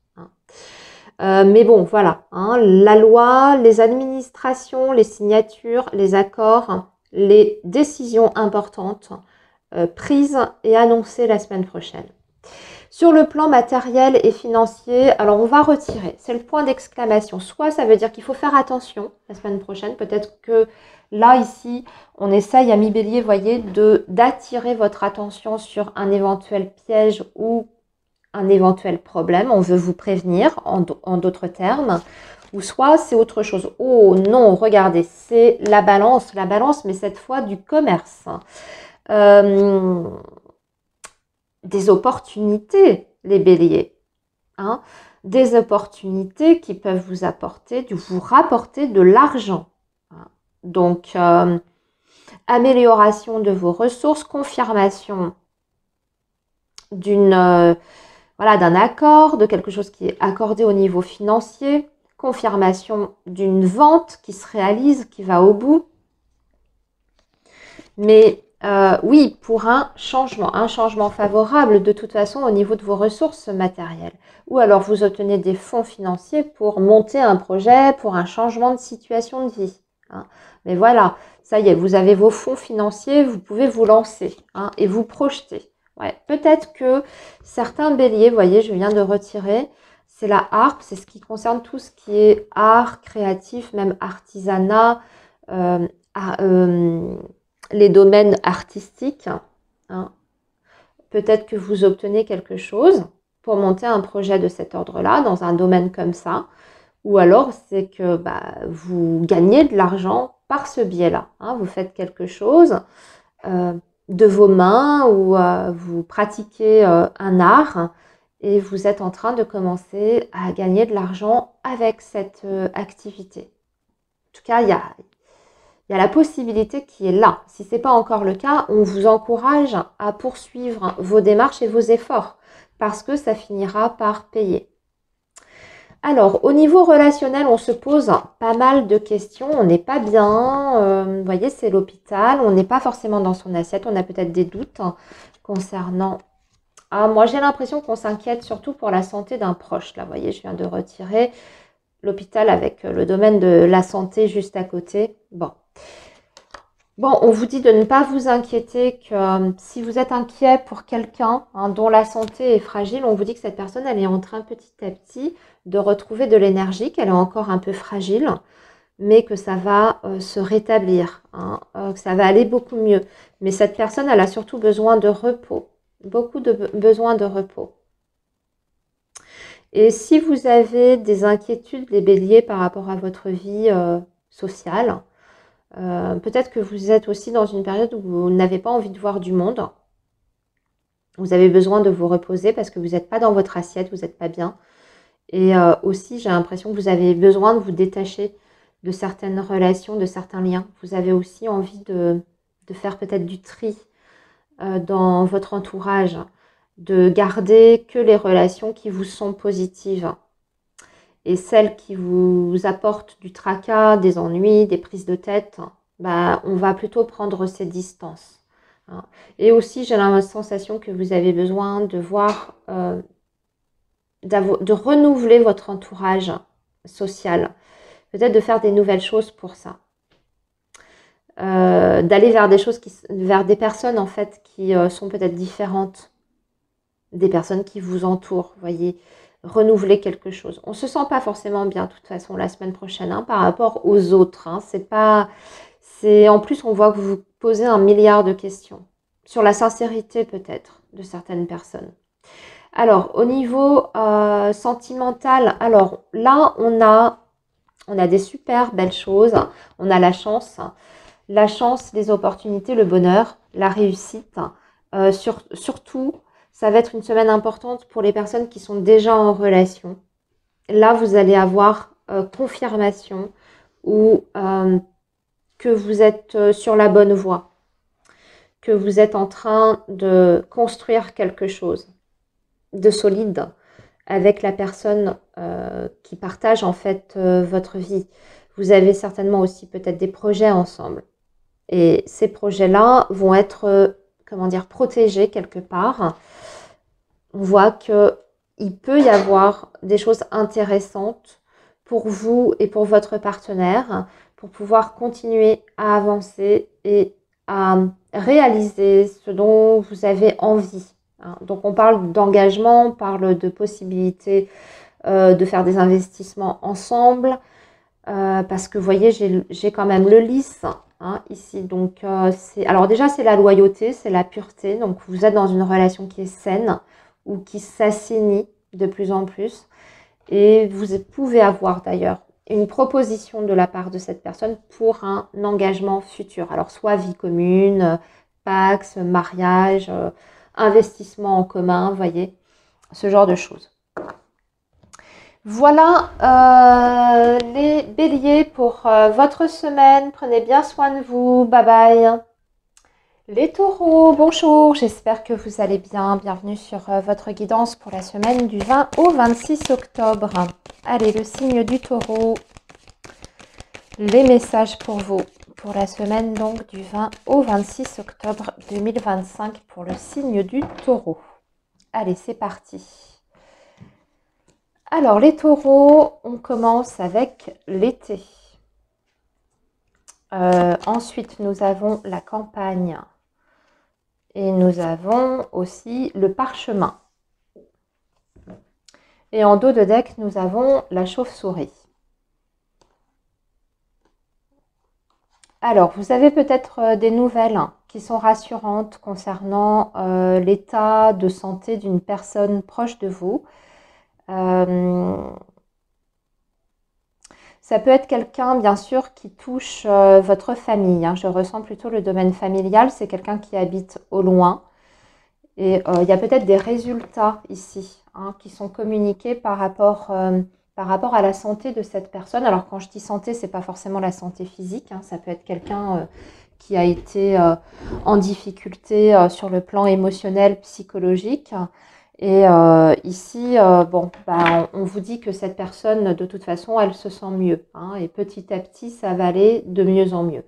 Mais bon, voilà. La loi, les administrations, les signatures, les accords, les décisions importantes prises et annoncées la semaine prochaine. Sur le plan matériel et financier, alors on va retirer, c'est le point d'exclamation. Soit ça veut dire qu'il faut faire attention la semaine prochaine, peut-être que là, ici, on essaye à mi-bélier, voyez, d'attirer votre attention sur un éventuel piège ou un éventuel problème. On veut vous prévenir, en d'autres termes. Ou soit c'est autre chose. Oh non, regardez, c'est la balance, mais cette fois du commerce. Des opportunités, les béliers. Des opportunités qui peuvent vous rapporter de l'argent. Donc, amélioration de vos ressources, confirmation d'un accord, de quelque chose qui est accordé au niveau financier, confirmation d'une vente qui se réalise, qui va au bout. Mais Oui, pour un changement favorable de toute façon au niveau de vos ressources matérielles. Ou alors vous obtenez des fonds financiers pour monter un projet, pour un changement de situation de vie. Hein. Mais voilà, ça y est, vous avez vos fonds financiers, vous pouvez vous lancer et vous projeter. Ouais, peut-être que certains béliers, vous voyez, je viens de retirer, c'est la harpe, c'est ce qui concerne tout ce qui est art, créatif, même artisanat, euh, les domaines artistiques. Hein. Peut-être que vous obtenez quelque chose pour monter un projet de cet ordre-là, dans un domaine comme ça. Ou alors, c'est que vous gagnez de l'argent par ce biais-là. Hein. Vous faites quelque chose de vos mains ou vous pratiquez un art et vous êtes en train de commencer à gagner de l'argent avec cette activité. En tout cas, il y a la possibilité qui est là. Si ce n'est pas encore le cas, on vous encourage à poursuivre vos démarches et vos efforts parce que ça finira par payer. Alors, au niveau relationnel, on se pose pas mal de questions. On n'est pas bien. Vous voyez, c'est l'hôpital. On n'est pas forcément dans son assiette. On a peut-être des doutes concernant... Ah, moi, j'ai l'impression qu'on s'inquiète surtout pour la santé d'un proche. Là, vous voyez, je viens de retirer l'hôpital avec le domaine de la santé juste à côté. Bon, on vous dit de ne pas vous inquiéter, que si vous êtes inquiet pour quelqu'un dont la santé est fragile, on vous dit que cette personne, elle est en train petit à petit de retrouver de l'énergie, qu'elle est encore un peu fragile, mais que ça va se rétablir, que ça va aller beaucoup mieux. Mais cette personne, elle a surtout besoin de repos, beaucoup de besoin de repos. Et si vous avez des inquiétudes, les béliers, par rapport à votre vie sociale, peut-être que vous êtes aussi dans une période où vous n'avez pas envie de voir du monde. Vous avez besoin de vous reposer parce que vous n'êtes pas dans votre assiette, vous n'êtes pas bien. Et aussi, j'ai l'impression que vous avez besoin de vous détacher de certaines relations, de certains liens. Vous avez aussi envie de faire peut-être du tri dans votre entourage, de garder que les relations qui vous sont positives. Et celles qui vous apportent du tracas, des ennuis, des prises de tête, on va plutôt prendre ces distances. Hein. Et aussi, j'ai la sensation que vous avez besoin de voir, de renouveler votre entourage social. Peut-être de faire des nouvelles choses pour ça. D'aller vers des choses, vers des personnes en fait qui sont peut-être différentes. Des personnes qui vous entourent, voyez, renouveler quelque chose. On ne se sent pas forcément bien, de toute façon, la semaine prochaine, par rapport aux autres. En plus, on voit que vous posez un milliard de questions. Sur la sincérité, peut-être, de certaines personnes. Alors, au niveau sentimental, alors là, on a des super belles choses. On a la chance, les opportunités, le bonheur, la réussite. Surtout, ça va être une semaine importante pour les personnes qui sont déjà en relation. Là, vous allez avoir confirmation ou que vous êtes sur la bonne voie, que vous êtes en train de construire quelque chose de solide avec la personne qui partage en fait votre vie. Vous avez certainement aussi peut-être des projets ensemble. Et ces projets-là vont être, protégés quelque part. On voit qu'il peut y avoir des choses intéressantes pour vous et pour votre partenaire pour pouvoir continuer à avancer et à réaliser ce dont vous avez envie. Donc on parle d'engagement, on parle de possibilités de faire des investissements ensemble parce que vous voyez, j'ai quand même le lys ici. Donc alors déjà c'est la loyauté, c'est la pureté. Donc vous êtes dans une relation qui est saine ou qui s'assainit de plus en plus. Et vous pouvez avoir d'ailleurs une proposition de la part de cette personne pour un engagement futur. Alors soit vie commune, pax, mariage, investissement en commun, vous voyez, ce genre de choses. Voilà les béliers pour votre semaine. Prenez bien soin de vous. Bye bye. Les taureaux, bonjour, j'espère que vous allez bien. Bienvenue sur votre guidance pour la semaine du 20 au 26 octobre. Allez, le signe du taureau, les messages pour vous pour la semaine donc du 20 au 26 octobre 2025 pour le signe du Taureau. Allez, c'est parti. Alors, les taureaux, on commence avec l'été. Ensuite, nous avons la campagne. Et nous avons aussi le parchemin. Et en dos de deck, nous avons la chauve-souris. Alors, vous avez peut-être des nouvelles qui sont rassurantes concernant l'état de santé d'une personne proche de vous. Ça peut être quelqu'un, bien sûr, qui touche votre famille. Je ressens plutôt le domaine familial. C'est quelqu'un qui habite au loin. Et il y a peut-être des résultats ici qui sont communiqués par rapport à la santé de cette personne. Alors, quand je dis santé, ce n'est pas forcément la santé physique. Ça peut être quelqu'un qui a été en difficulté sur le plan émotionnel, psychologique. Et ici, on vous dit que cette personne, de toute façon, elle se sent mieux. Et petit à petit, ça va aller de mieux en mieux.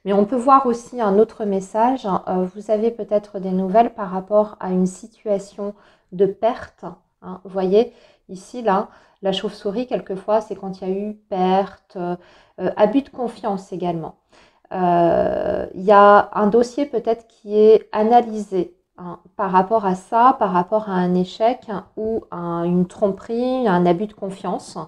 Mais on peut voir aussi un autre message. Vous avez peut-être des nouvelles par rapport à une situation de perte. Vous voyez, ici, là, la chauve-souris, quelquefois, c'est quand il y a eu perte, abus de confiance également. Il y a un dossier peut-être qui est analysé par rapport à ça, par rapport à un échec ou à une tromperie, un abus de confiance.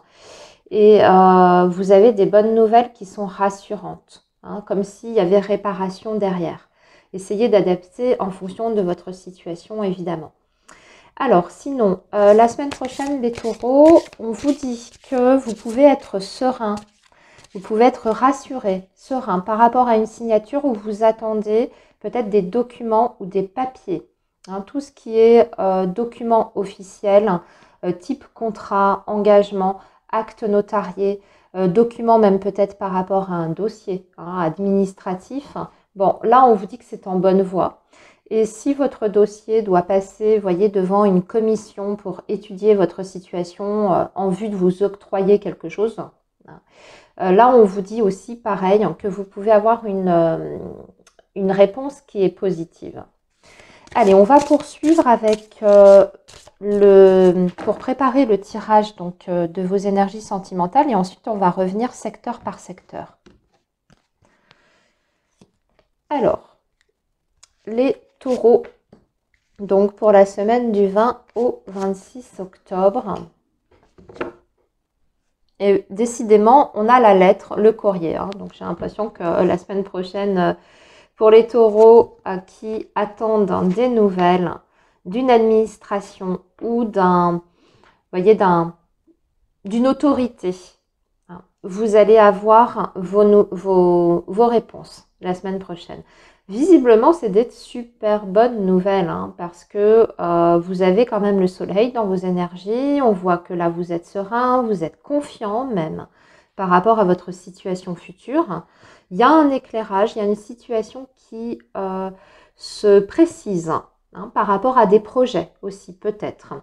Et vous avez des bonnes nouvelles qui sont rassurantes, comme s'il y avait réparation derrière. Essayez d'adapter en fonction de votre situation, évidemment. Alors, sinon, la semaine prochaine, les taureaux, on vous dit que vous pouvez être serein, vous pouvez être rassuré, serein, par rapport à une signature où vous attendez peut-être des documents ou des papiers. Tout ce qui est documents officiels, type contrat, engagement, acte notarié, documents même peut-être par rapport à un dossier administratif. Bon, là, on vous dit que c'est en bonne voie. Et si votre dossier doit passer, voyez, devant une commission pour étudier votre situation en vue de vous octroyer quelque chose, là, on vous dit aussi pareil que vous pouvez avoir une réponse qui est positive. Allez, on va poursuivre avec pour préparer le tirage donc, de vos énergies sentimentales et ensuite on va revenir secteur par secteur. Alors, les taureaux, donc pour la semaine du 20 au 26 octobre. Et décidément, on a la lettre, le courrier. Donc j'ai l'impression que la semaine prochaine, pour les taureaux qui attendent des nouvelles d'une administration ou d'une autorité, vous allez avoir vos réponses la semaine prochaine. Visiblement, c'est des super bonnes nouvelles parce que vous avez quand même le soleil dans vos énergies. On voit que là, vous êtes serein, vous êtes confiant même par rapport à votre situation future. Il y a un éclairage, il y a une situation qui se précise par rapport à des projets aussi peut-être.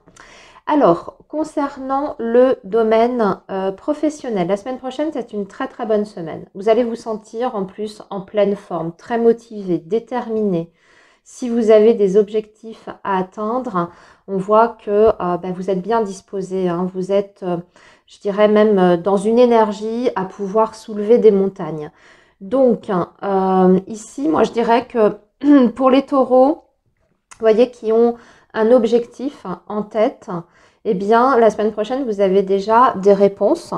Alors, concernant le domaine professionnel, la semaine prochaine, c'est une très très bonne semaine. Vous allez vous sentir en plus en pleine forme, très motivé, déterminé. Si vous avez des objectifs à atteindre, on voit que vous êtes bien disposé. Vous êtes, je dirais même, dans une énergie à pouvoir soulever des montagnes. Donc, ici, moi, je dirais que pour les taureaux, vous voyez, qui ont un objectif en tête, eh bien, la semaine prochaine, vous avez déjà des réponses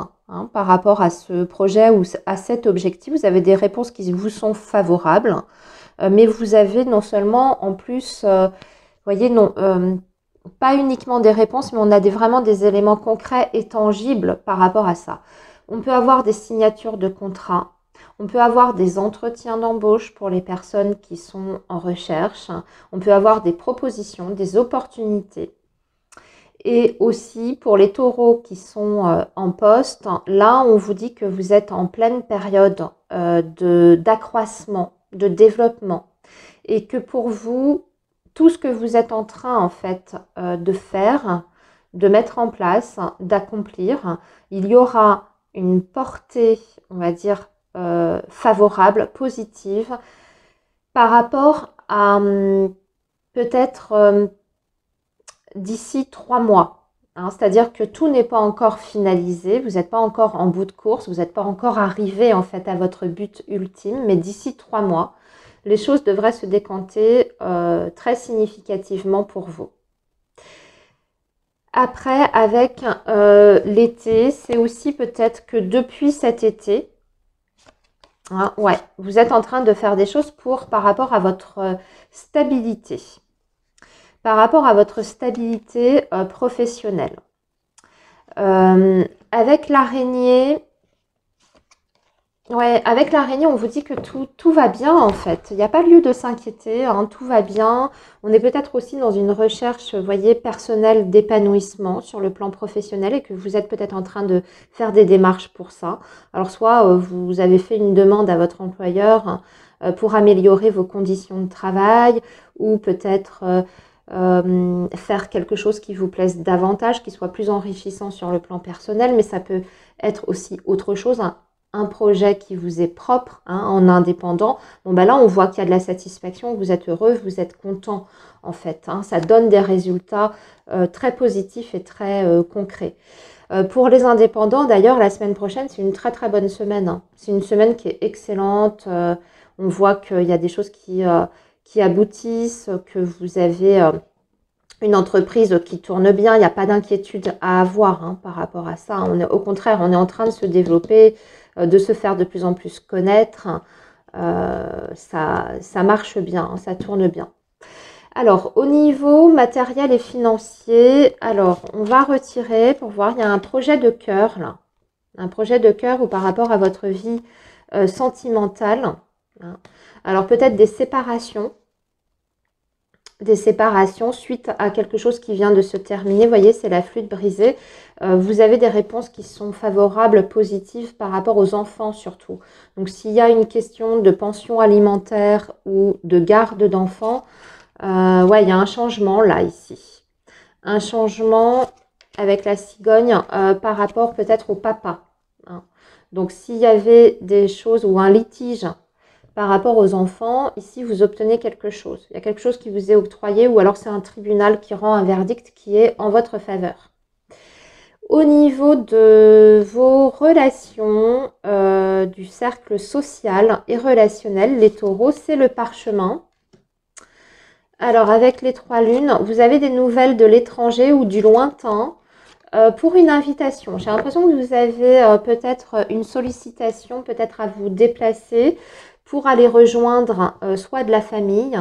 par rapport à ce projet ou à cet objectif. Vous avez des réponses qui vous sont favorables, mais vous avez non seulement, en plus, vous voyez, non, pas uniquement des réponses, mais on a vraiment des éléments concrets et tangibles par rapport à ça. On peut avoir des signatures de contrats. On peut avoir des entretiens d'embauche pour les personnes qui sont en recherche. On peut avoir des propositions, des opportunités. Et aussi pour les taureaux qui sont en poste, là on vous dit que vous êtes en pleine période d'accroissement, de développement. Et que pour vous, tout ce que vous êtes en train en fait de faire, de mettre en place, d'accomplir, il y aura une portée, on va dire, favorable, positive, par rapport à peut-être d'ici 3 mois. Hein, c'est-à-dire que tout n'est pas encore finalisé, vous n'êtes pas encore en bout de course, vous n'êtes pas encore arrivé en fait à votre but ultime, mais d'ici 3 mois, les choses devraient se décanter très significativement pour vous. Après, avec l'été, c'est aussi peut-être que depuis cet été, hein, ouais, vous êtes en train de faire des choses par rapport à votre stabilité. Par rapport à votre stabilité professionnelle. Avec l'araignée, ouais, avec l'araignée, on vous dit que tout va bien en fait. Il n'y a pas lieu de s'inquiéter, hein, tout va bien. On est peut-être aussi dans une recherche, vous voyez, personnelle d'épanouissement sur le plan professionnel et que vous êtes peut-être en train de faire des démarches pour ça. Alors soit vous avez fait une demande à votre employeur pour améliorer vos conditions de travail ou peut-être faire quelque chose qui vous plaise davantage, qui soit plus enrichissant sur le plan personnel, mais ça peut être aussi autre chose, un projet qui vous est propre, hein, en indépendant. Bon, ben là, on voit qu'il y a de la satisfaction, vous êtes heureux, vous êtes content, en fait. Hein, ça donne des résultats très positifs et très concrets. Pour les indépendants, d'ailleurs, la semaine prochaine, c'est une très très bonne semaine. Hein. C'est une semaine qui est excellente. On voit qu'il y a des choses qui aboutissent, que vous avez une entreprise qui tourne bien, il n'y a pas d'inquiétude à avoir hein, par rapport à ça. Au contraire, on est en train de se développer, de se faire de plus en plus connaître. Ça marche bien, hein, ça tourne bien. Alors, au niveau matériel et financier, alors, on va retirer pour voir, il y a un projet de cœur là. Un projet de cœur ou par rapport à votre vie sentimentale. Hein. Alors, peut-être des séparations suite à quelque chose qui vient de se terminer. Vous voyez, c'est la flûte brisée. Vous avez des réponses qui sont favorables, positives par rapport aux enfants surtout. Donc, s'il y a une question de pension alimentaire ou de garde d'enfants, ouais, il y a un changement là, ici. Un changement avec la cigogne par rapport peut-être au papa. Hein. Donc, s'il y avait des choses ou un litige par rapport aux enfants, ici, vous obtenez quelque chose. Il y a quelque chose qui vous est octroyé ou alors c'est un tribunal qui rend un verdict qui est en votre faveur. Au niveau de vos relations, du cercle social et relationnel, les taureaux, c'est le parchemin. Alors, avec les 3 lunes, vous avez des nouvelles de l'étranger ou du lointain pour une invitation. J'ai l'impression que vous avez peut-être une sollicitation, peut-être à vous déplacer pour aller rejoindre soit de la famille,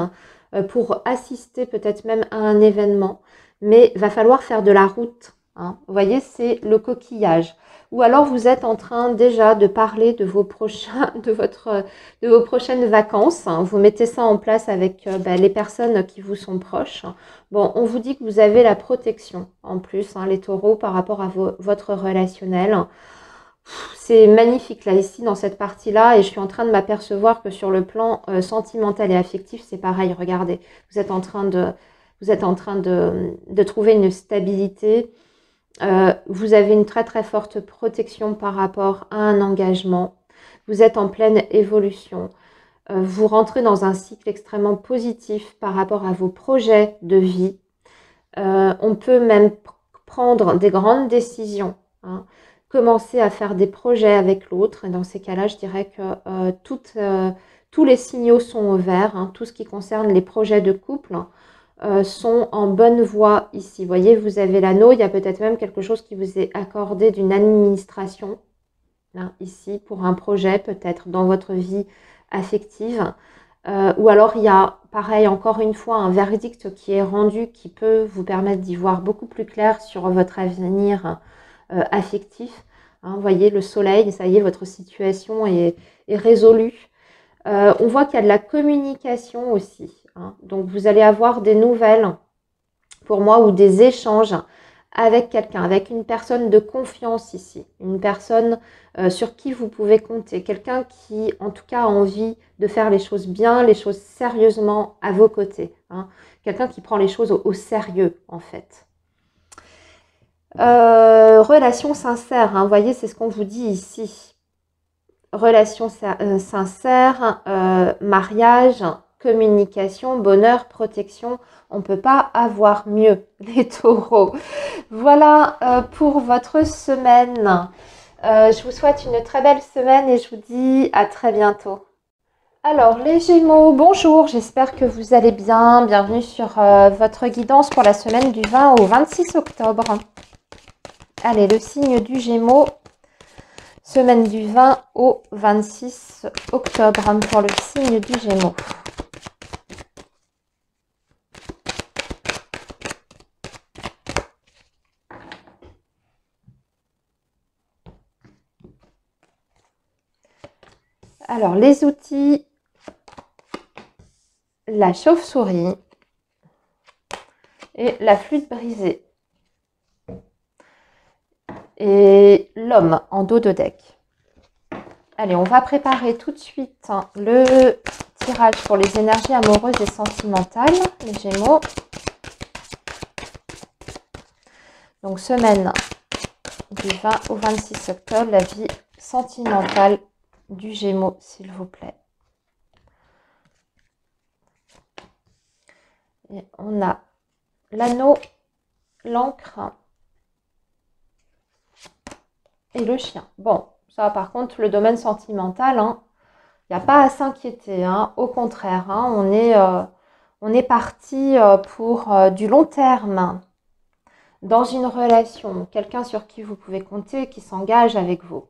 pour assister peut-être même à un événement, mais va falloir faire de la route. Hein. Vous voyez, c'est le coquillage. Ou alors vous êtes en train déjà de parler de vos prochaines vacances. Hein. Vous mettez ça en place avec les personnes qui vous sont proches. Bon, on vous dit que vous avez la protection en plus, hein, les taureaux, par rapport à votre relationnel. C'est magnifique là, ici, dans cette partie-là, et je suis en train de m'apercevoir que sur le plan sentimental et affectif, c'est pareil. Regardez, vous êtes en train de trouver une stabilité. Vous avez une très très forte protection par rapport à un engagement. Vous êtes en pleine évolution. Vous rentrez dans un cycle extrêmement positif par rapport à vos projets de vie. On peut même prendre des grandes décisions. Hein. Commencer à faire des projets avec l'autre. Et dans ces cas-là, je dirais que tous les signaux sont au vert. Hein. Tout ce qui concerne les projets de couple sont en bonne voie ici. Vous voyez, vous avez l'anneau. Il y a peut-être même quelque chose qui vous est accordé d'une administration. Hein, ici, pour un projet, peut-être dans votre vie affective. Ou alors, il y a, pareil, encore une fois, un verdict qui est rendu qui peut vous permettre d'y voir beaucoup plus clair sur votre avenir affectif. Hein, vous voyez, le soleil, ça y est, votre situation est résolue. On voit qu'il y a de la communication aussi. Hein, donc, vous allez avoir des nouvelles, pour moi, ou des échanges avec quelqu'un, avec une personne de confiance ici. Une personne sur qui vous pouvez compter. Quelqu'un qui, en tout cas, a envie de faire les choses bien, les choses sérieusement à vos côtés. Hein. Quelqu'un qui prend les choses au sérieux, en fait. Relation sincère, hein, vous voyez, c'est ce qu'on vous dit ici. relation sincère, mariage, communication, bonheur, protection. On ne peut pas avoir mieux, les taureaux. Voilà pour votre semaine. Je vous souhaite une très belle semaine et je vous dis à très bientôt. Alors les Gémeaux, bonjour, j'espère que vous allez bien. Bienvenue sur votre guidance pour la semaine du 20 au 26 octobre. Allez, le signe du Gémeaux, semaine du 20 au 26 octobre pour le signe du Gémeaux. Alors, les outils, la chauve-souris et la flûte brisée. Et l'homme en dos de deck. Allez, on va préparer tout de suite le tirage pour les énergies amoureuses et sentimentales, les Gémeaux. Donc, semaine du 20 au 26 octobre, la vie sentimentale du Gémeaux, s'il vous plaît. Et on a l'anneau, l'encre et le chien. Bon, ça par contre, le domaine sentimental, il n'y a pas à s'inquiéter. Au contraire, on est parti pour du long terme dans une relation. Quelqu'un sur qui vous pouvez compter, qui s'engage avec vous.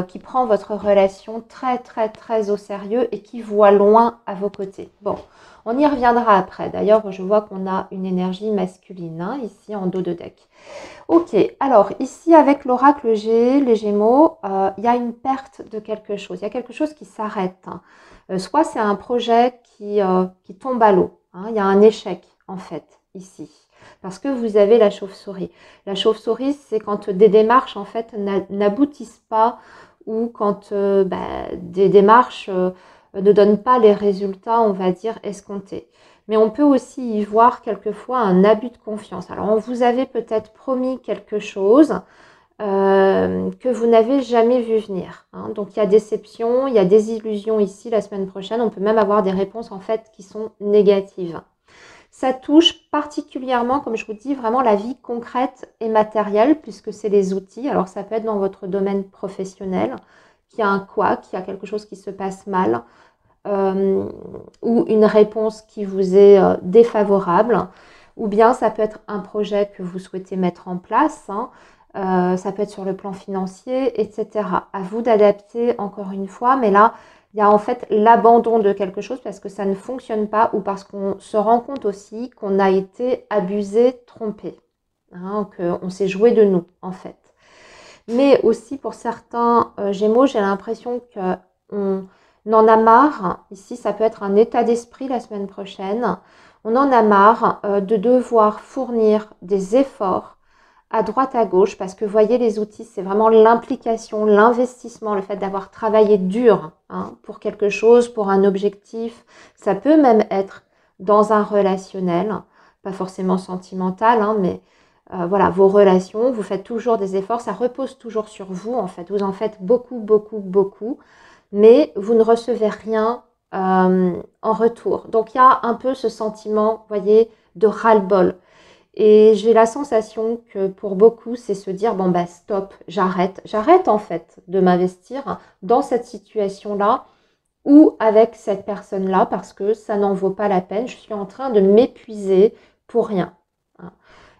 Qui prend votre relation très très très au sérieux et qui voit loin à vos côtés. Bon, on y reviendra après. D'ailleurs, je vois qu'on a une énergie masculine ici en dos de deck. Ok, alors ici avec l'oracle G, les Gémeaux, il y a une perte de quelque chose. Il y a quelque chose qui s'arrête. Soit c'est un projet qui tombe à l'eau. Il y a un échec en fait ici. Parce que vous avez la chauve-souris. La chauve-souris, c'est quand des démarches, en fait, n'aboutissent pas ou quand des démarches ne donnent pas les résultats, on va dire, escomptés. Mais on peut aussi y voir quelquefois un abus de confiance. Alors, on vous avait peut-être promis quelque chose que vous n'avez jamais vu venir. Donc, il y a déception, il y a des illusions ici la semaine prochaine. On peut même avoir des réponses, en fait, qui sont négatives. Ça touche particulièrement, comme je vous dis, vraiment la vie concrète et matérielle, puisque c'est les outils. Alors, ça peut être dans votre domaine professionnel, qu'il y a un couac, qu'il y a quelque chose qui se passe mal, ou une réponse qui vous est défavorable, ou bien ça peut être un projet que vous souhaitez mettre en place, ça peut être sur le plan financier, etc. À vous d'adapter encore une fois, mais là, il y a en fait l'abandon de quelque chose parce que ça ne fonctionne pas ou parce qu'on se rend compte aussi qu'on a été abusé, trompé, qu'on s'est joué de nous en fait. Mais aussi pour certains Gémeaux, j'ai l'impression qu'on en a marre. Ici, ça peut être un état d'esprit la semaine prochaine. On en a marre de devoir fournir des efforts à droite, à gauche, parce que vous voyez, les outils, c'est vraiment l'implication, l'investissement, le fait d'avoir travaillé dur pour quelque chose, pour un objectif. Ça peut même être dans un relationnel, pas forcément sentimental, mais voilà, vos relations, vous faites toujours des efforts, ça repose toujours sur vous, en fait. Vous en faites beaucoup, beaucoup, beaucoup, mais vous ne recevez rien en retour. Donc, il y a un peu ce sentiment, vous voyez, de ras-le-bol. Et j'ai la sensation que pour beaucoup, c'est se dire, bon, bah stop, j'arrête. J'arrête en fait de m'investir dans cette situation-là ou avec cette personne-là parce que ça n'en vaut pas la peine. Je suis en train de m'épuiser pour rien.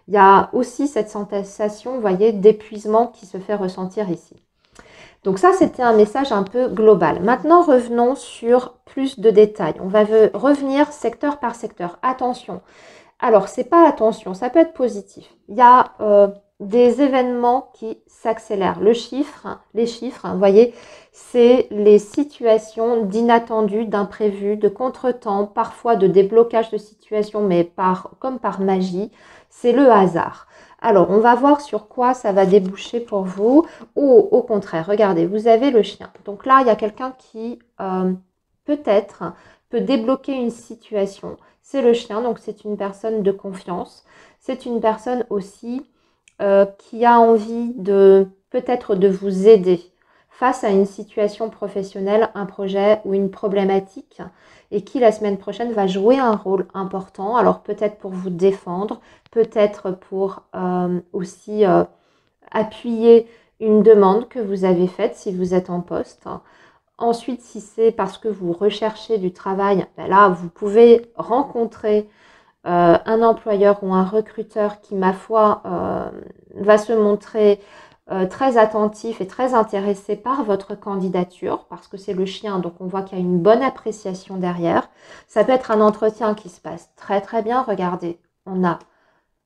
Il y a aussi cette sensation, vous voyez, d'épuisement qui se fait ressentir ici. Donc ça, c'était un message un peu global. Maintenant, revenons sur plus de détails. On va revenir secteur par secteur. Attention. Alors, c'est pas attention, ça peut être positif. Il y a des événements qui s'accélèrent. Les chiffres, vous voyez, c'est les situations d'inattendu, d'imprévu, de contretemps, parfois de déblocage de situation, mais comme par magie. C'est le hasard. Alors, on va voir sur quoi ça va déboucher pour vous. Ou au contraire, regardez, vous avez le chien. Donc là, il y a quelqu'un qui peut-être peut débloquer une situation. C'est le chien, donc c'est une personne de confiance. C'est une personne aussi qui a envie de peut-être de vous aider face à une situation professionnelle, un projet ou une problématique, et qui la semaine prochaine va jouer un rôle important. Alors peut-être pour vous défendre, peut-être pour aussi appuyer une demande que vous avez faite si vous êtes en poste. Ensuite, si c'est parce que vous recherchez du travail, ben là, vous pouvez rencontrer un employeur ou un recruteur qui, ma foi, va se montrer très attentif et très intéressé par votre candidature, parce que c'est le chien, donc on voit qu'il y a une bonne appréciation derrière. Ça peut être un entretien qui se passe très très bien. Regardez, on a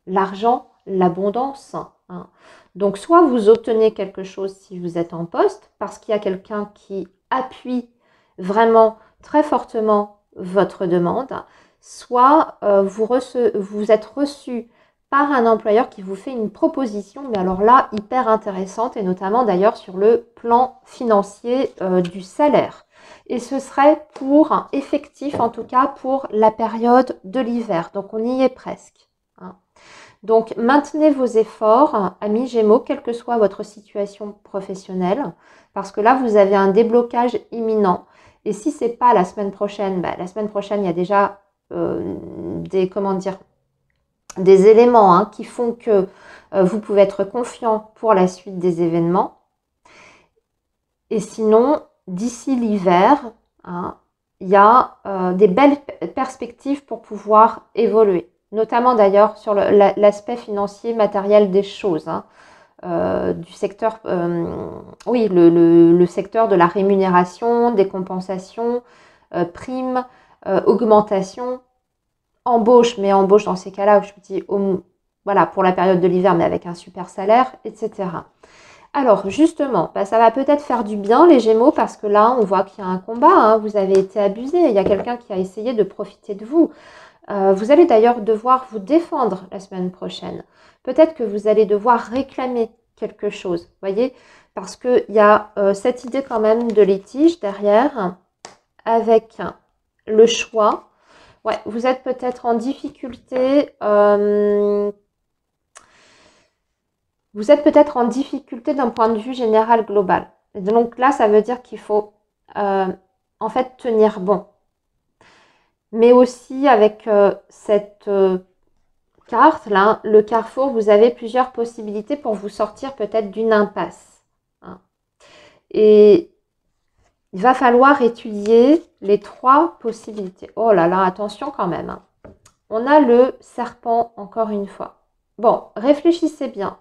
l'argent, l'abondance, hein. Donc soit vous obtenez quelque chose si vous êtes en poste, parce qu'il y a quelqu'un qui appuie vraiment très fortement votre demande, soit vous êtes reçu par un employeur qui vous fait une proposition, mais alors là, hyper intéressante, et notamment d'ailleurs sur le plan financier du salaire. Et ce serait pour, effectif en tout cas, pour la période de l'hiver. Donc on y est presque, hein. Donc maintenez vos efforts, amis Gémeaux, quelle que soit votre situation professionnelle, parce que là, vous avez un déblocage imminent. Et si ce n'est pas la semaine prochaine, la semaine prochaine, il y a déjà des éléments qui font que vous pouvez être confiant pour la suite des événements. Et sinon, d'ici l'hiver, il y a des belles perspectives pour pouvoir évoluer, notamment d'ailleurs sur l'aspect financier, matériel des choses, du secteur, oui, le secteur de la rémunération, des compensations, primes, augmentation, embauche, mais embauche dans ces cas-là où je me dis, voilà, pour la période de l'hiver, mais avec un super salaire, etc. Alors justement, ça va peut-être faire du bien les Gémeaux, parce que là, on voit qu'il y a un combat, vous avez été abusé, il y a quelqu'un qui a essayé de profiter de vous. Vous allez d'ailleurs devoir vous défendre la semaine prochaine. Peut-être que vous allez devoir réclamer quelque chose, voyez, parce qu'il y a cette idée quand même de litige derrière, avec le choix. Ouais, vous êtes peut-être en difficulté. Vous êtes peut-être en difficulté d'un point de vue général global. Et donc là, ça veut dire qu'il faut en fait tenir bon. Mais aussi avec cette carte là, le carrefour, vous avez plusieurs possibilités pour vous sortir peut-être d'une impasse. Et il va falloir étudier les 3 possibilités. Oh là là, attention quand même. On a le serpent encore une fois. Bon, réfléchissez bien.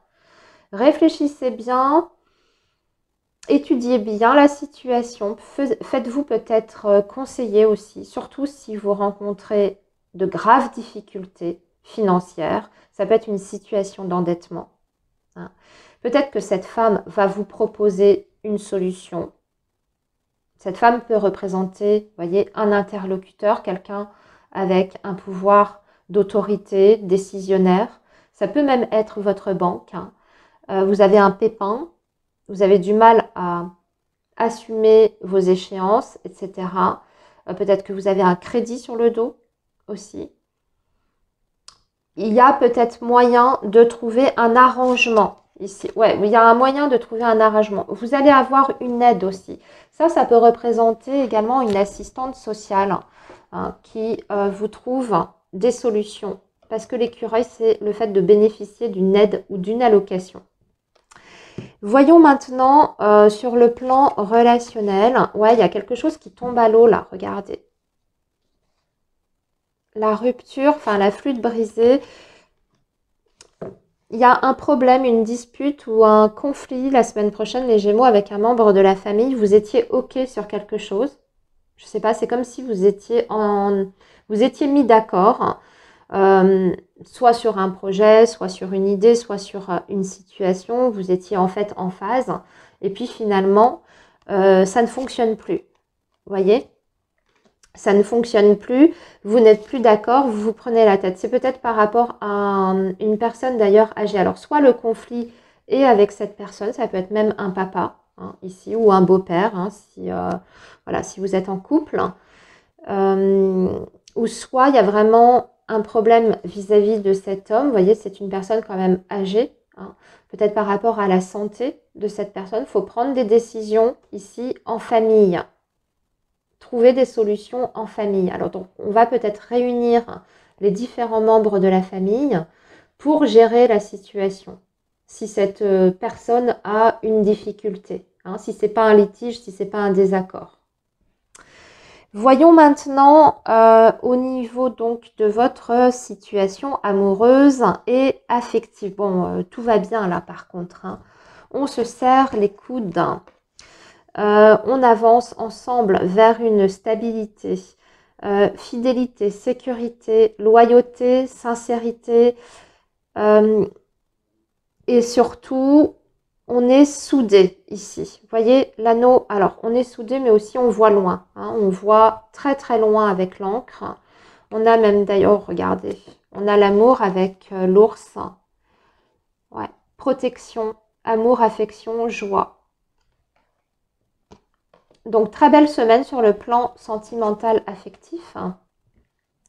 Réfléchissez bien. Étudiez bien la situation. Faites-vous peut-être conseiller aussi, surtout si vous rencontrez de graves difficultés financières. Ça peut être une situation d'endettement. Peut-être que cette femme va vous proposer une solution. Cette femme peut représenter, voyez, un interlocuteur, quelqu'un avec un pouvoir d'autorité, décisionnaire. Ça peut même être votre banque. Vous avez un pépin, vous avez du mal à assumer vos échéances, etc. Peut-être que vous avez un crédit sur le dos aussi. Il y a peut-être moyen de trouver un arrangement ici. Ouais, il y a un moyen de trouver un arrangement. Vous allez avoir une aide aussi. Ça peut représenter également une assistante sociale qui vous trouve des solutions. Parce que l'écureuil, c'est le fait de bénéficier d'une aide ou d'une allocation. Voyons maintenant sur le plan relationnel. Ouais, il y a quelque chose qui tombe à l'eau là, regardez. La rupture, enfin la flûte brisée. Il y a un problème, une dispute ou un conflit la semaine prochaine, les Gémeaux, avec un membre de la famille. Vous étiez OK sur quelque chose. Je ne sais pas, c'est comme si vous étiez mis d'accord, soit sur un projet, soit sur une idée, soit sur une situation. Vous étiez en fait en phase. Et puis finalement, ça ne fonctionne plus. Vous voyez ? Ça ne fonctionne plus, vous n'êtes plus d'accord, vous vous prenez la tête. C'est peut-être par rapport à une personne d'ailleurs âgée. Alors, soit le conflit est avec cette personne, ça peut être même un papa, ici, ou un beau-père, si vous êtes en couple. Ou soit il y a vraiment un problème vis-à-vis de cet homme. Vous voyez, c'est une personne quand même âgée, hein. Peut-être par rapport à la santé de cette personne. Il faut prendre des décisions ici en famille. Trouver des solutions en famille. Alors, donc, on va peut-être réunir les différents membres de la famille pour gérer la situation. Si cette personne a une difficulté, hein, si ce n'est pas un litige, si ce n'est pas un désaccord. Voyons maintenant au niveau donc de votre situation amoureuse et affective. Bon, tout va bien là par contre, hein. On se serre les coudes. On avance ensemble vers une stabilité, fidélité, sécurité, loyauté, sincérité. Et surtout, on est soudés ici. Vous voyez, l'anneau, alors on est soudés, mais aussi on voit loin, hein. On voit très très loin avec l'encre. On a même d'ailleurs, regardez, on a l'amour avec l'ours. Ouais, protection, amour, affection, joie. Donc, très belle semaine sur le plan sentimental affectif.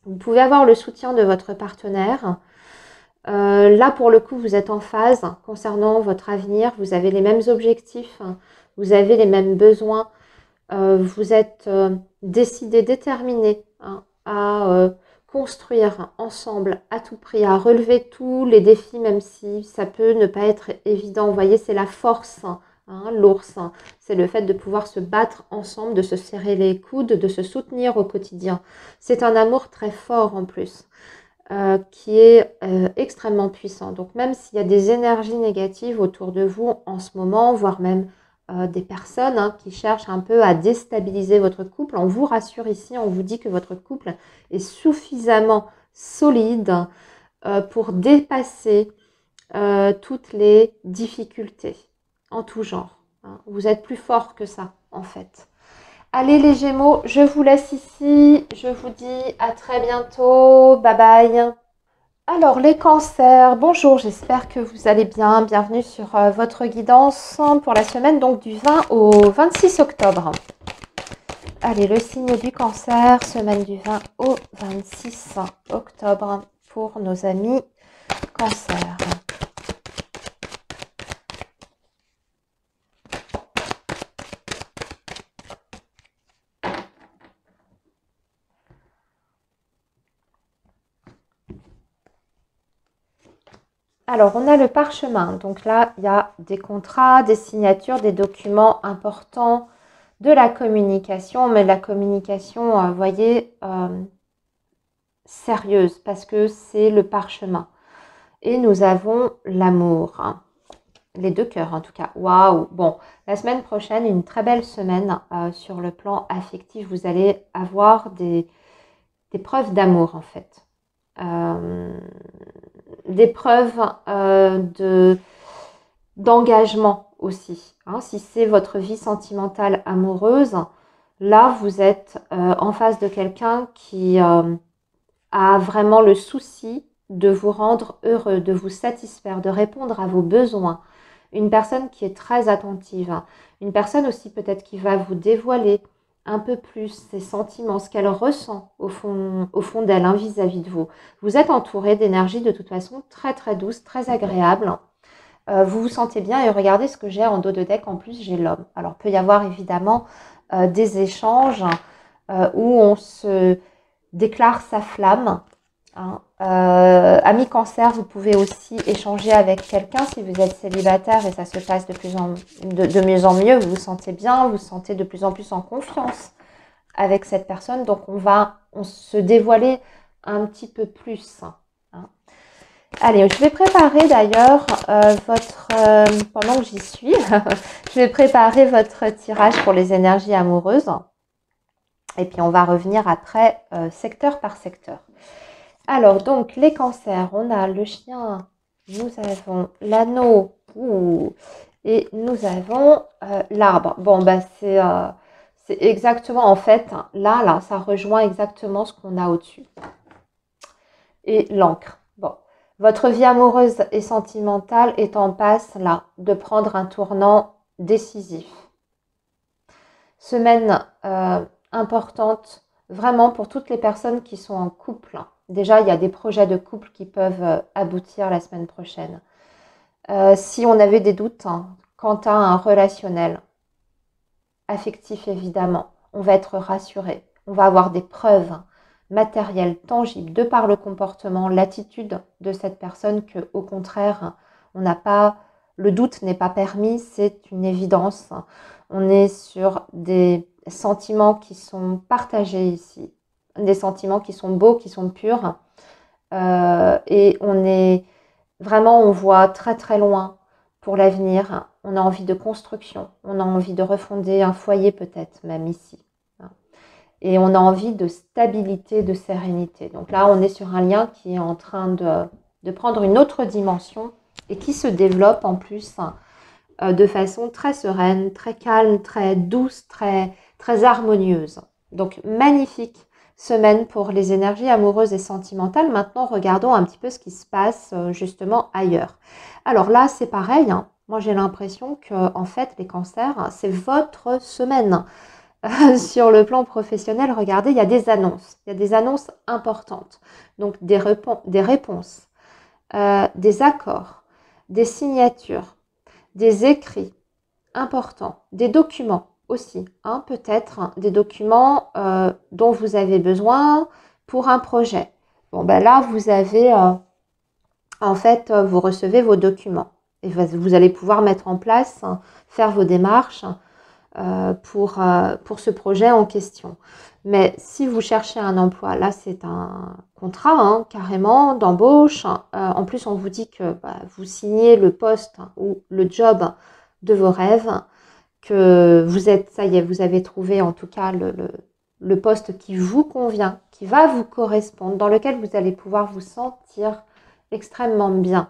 Vous pouvez avoir le soutien de votre partenaire. Là, pour le coup, vous êtes en phase concernant votre avenir. Vous avez les mêmes objectifs. Vous avez les mêmes besoins. Vous êtes décidé, déterminé, hein, à construire ensemble à tout prix, à relever tous les défis, même si ça peut ne pas être évident. Vous voyez, c'est la force. Hein, l'ours, c'est le fait de pouvoir se battre ensemble, de se serrer les coudes, de se soutenir au quotidien. C'est un amour très fort en plus, qui est extrêmement puissant. Donc même s'il y a des énergies négatives autour de vous en ce moment, voire même des personnes, hein, qui cherchent un peu à déstabiliser votre couple, on vous rassure ici, on vous dit que votre couple est suffisamment solide pour dépasser toutes les difficultés en tout genre, hein. Vous êtes plus fort que ça, en fait. Allez les Gémeaux, je vous laisse ici. Je vous dis à très bientôt. Bye bye. Alors les Cancers, bonjour, j'espère que vous allez bien. Bienvenue sur votre guidance pour la semaine donc du 20 au 26 octobre. Allez, le signe du Cancer, semaine du 20 au 26 octobre pour nos amis Cancer. Alors, on a le parchemin. Donc là, il y a des contrats, des signatures, des documents importants, de la communication. Mais la communication, vous voyez, sérieuse, parce que c'est le parchemin. Et nous avons l'amour, hein. Les deux cœurs en tout cas. Waouh! Bon, la semaine prochaine, une très belle semaine sur le plan affectif. Vous allez avoir des preuves d'amour en fait. Des preuves d'engagement aussi, hein. Si c'est votre vie sentimentale amoureuse, là vous êtes en face de quelqu'un qui a vraiment le souci de vous rendre heureux, de vous satisfaire, de répondre à vos besoins. Une personne qui est très attentive, une personne aussi peut-être qui va vous dévoiler un peu plus ses sentiments, ce qu'elle ressent au fond d'elle, hein, vis-à-vis de vous. Vous êtes entouré d'énergie de toute façon très très douce, très agréable. Vous vous sentez bien et regardez ce que j'ai en dos de deck. En plus, j'ai l'homme. Alors, il peut y avoir évidemment des échanges où on se déclare sa flamme, hein. Ami Cancer, vous pouvez aussi échanger avec quelqu'un si vous êtes célibataire et ça se passe de mieux en mieux. Vous vous sentez bien, vous vous sentez de plus en plus en confiance avec cette personne. Donc, on se dévoiler un petit peu plus, hein. Allez, je vais préparer d'ailleurs pendant que j'y suis, je vais préparer votre tirage pour les énergies amoureuses. Et puis, on va revenir après secteur par secteur. Alors, donc, les cancers, on a le chien, nous avons l'anneau, et nous avons l'arbre. Bon, bah, c'est exactement, en fait, là, ça rejoint exactement ce qu'on a au-dessus. Et l'encre. Bon, votre vie amoureuse et sentimentale est en passe, là, de prendre un tournant décisif. Semaine importante, vraiment pour toutes les personnes qui sont en couple. Déjà, il y a des projets de couple qui peuvent aboutir la semaine prochaine. Si on avait des doutes quant à un relationnel, affectif évidemment, on va être rassuré. On va avoir des preuves matérielles, tangibles, de par le comportement, l'attitude de cette personne, que au contraire, on n'a pas, le doute n'est pas permis, c'est une évidence. On est sur des sentiments qui sont partagés ici, des sentiments qui sont beaux, qui sont purs, et on est vraiment, on voit très très loin pour l'avenir. On a envie de construction, on a envie de refonder un foyer peut-être même ici. Et on a envie de stabilité, de sérénité. Donc là, on est sur un lien qui est en train de prendre une autre dimension et qui se développe en plus de façon très sereine, très calme, très douce, très, très harmonieuse. Donc magnifique semaine pour les énergies amoureuses et sentimentales. Maintenant, regardons un petit peu ce qui se passe justement ailleurs. Alors là, c'est pareil. Moi, j'ai l'impression que en fait, les cancers, c'est votre semaine. Sur le plan professionnel, regardez, il y a des annonces. Il y a des annonces importantes. Donc, des réponses, des accords, des signatures, des écrits importants, des documents aussi, peut-être des documents dont vous avez besoin pour un projet. Bon, ben là, vous avez, en fait, vous recevez vos documents et vous allez pouvoir mettre en place, faire vos démarches pour ce projet en question. Mais si vous cherchez un emploi, là c'est un contrat carrément d'embauche. En plus on vous dit que vous signez le poste ou le job de vos rêves, que vous êtes, ça y est, vous avez trouvé en tout cas le poste qui vous convient, qui va vous correspondre, dans lequel vous allez pouvoir vous sentir extrêmement bien.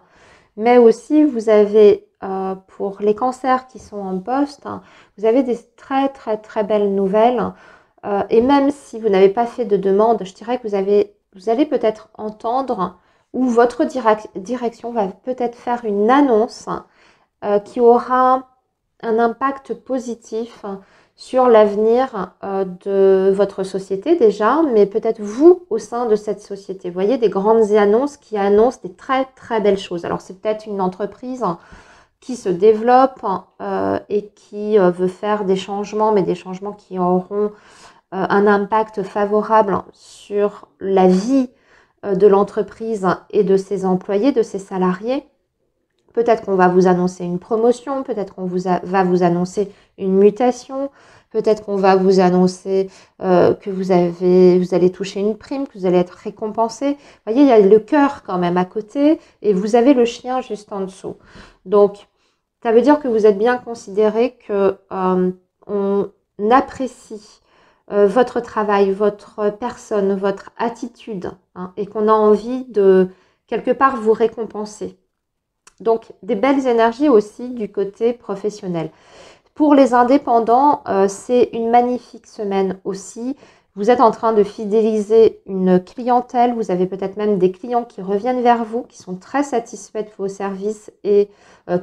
Mais aussi, vous avez, pour les cancers qui sont en poste, vous avez des très très très belles nouvelles. Et même si vous n'avez pas fait de demande, je dirais que vous allez peut-être entendre, ou votre direction va peut-être faire une annonce qui aura un impact positif sur l'avenir de votre société déjà, mais peut-être vous au sein de cette société. Vous voyez, des grandes annonces qui annoncent des très très belles choses. Alors c'est peut-être une entreprise qui se développe et qui veut faire des changements, mais des changements qui auront un impact favorable sur la vie de l'entreprise et de ses employés, de ses salariés. Peut-être qu'on va vous annoncer une promotion, peut-être qu'on va vous annoncer une mutation, peut-être qu'on va vous annoncer que vous allez toucher une prime, que vous allez être récompensé. Vous voyez, il y a le cœur quand même à côté et vous avez le chien juste en dessous. Donc, ça veut dire que vous êtes bien considéré, que on apprécie votre travail, votre personne, votre attitude, et qu'on a envie de quelque part vous récompenser. Donc, des belles énergies aussi du côté professionnel. Pour les indépendants, c'est une magnifique semaine aussi. Vous êtes en train de fidéliser une clientèle. Vous avez peut-être même des clients qui reviennent vers vous, qui sont très satisfaits de vos services et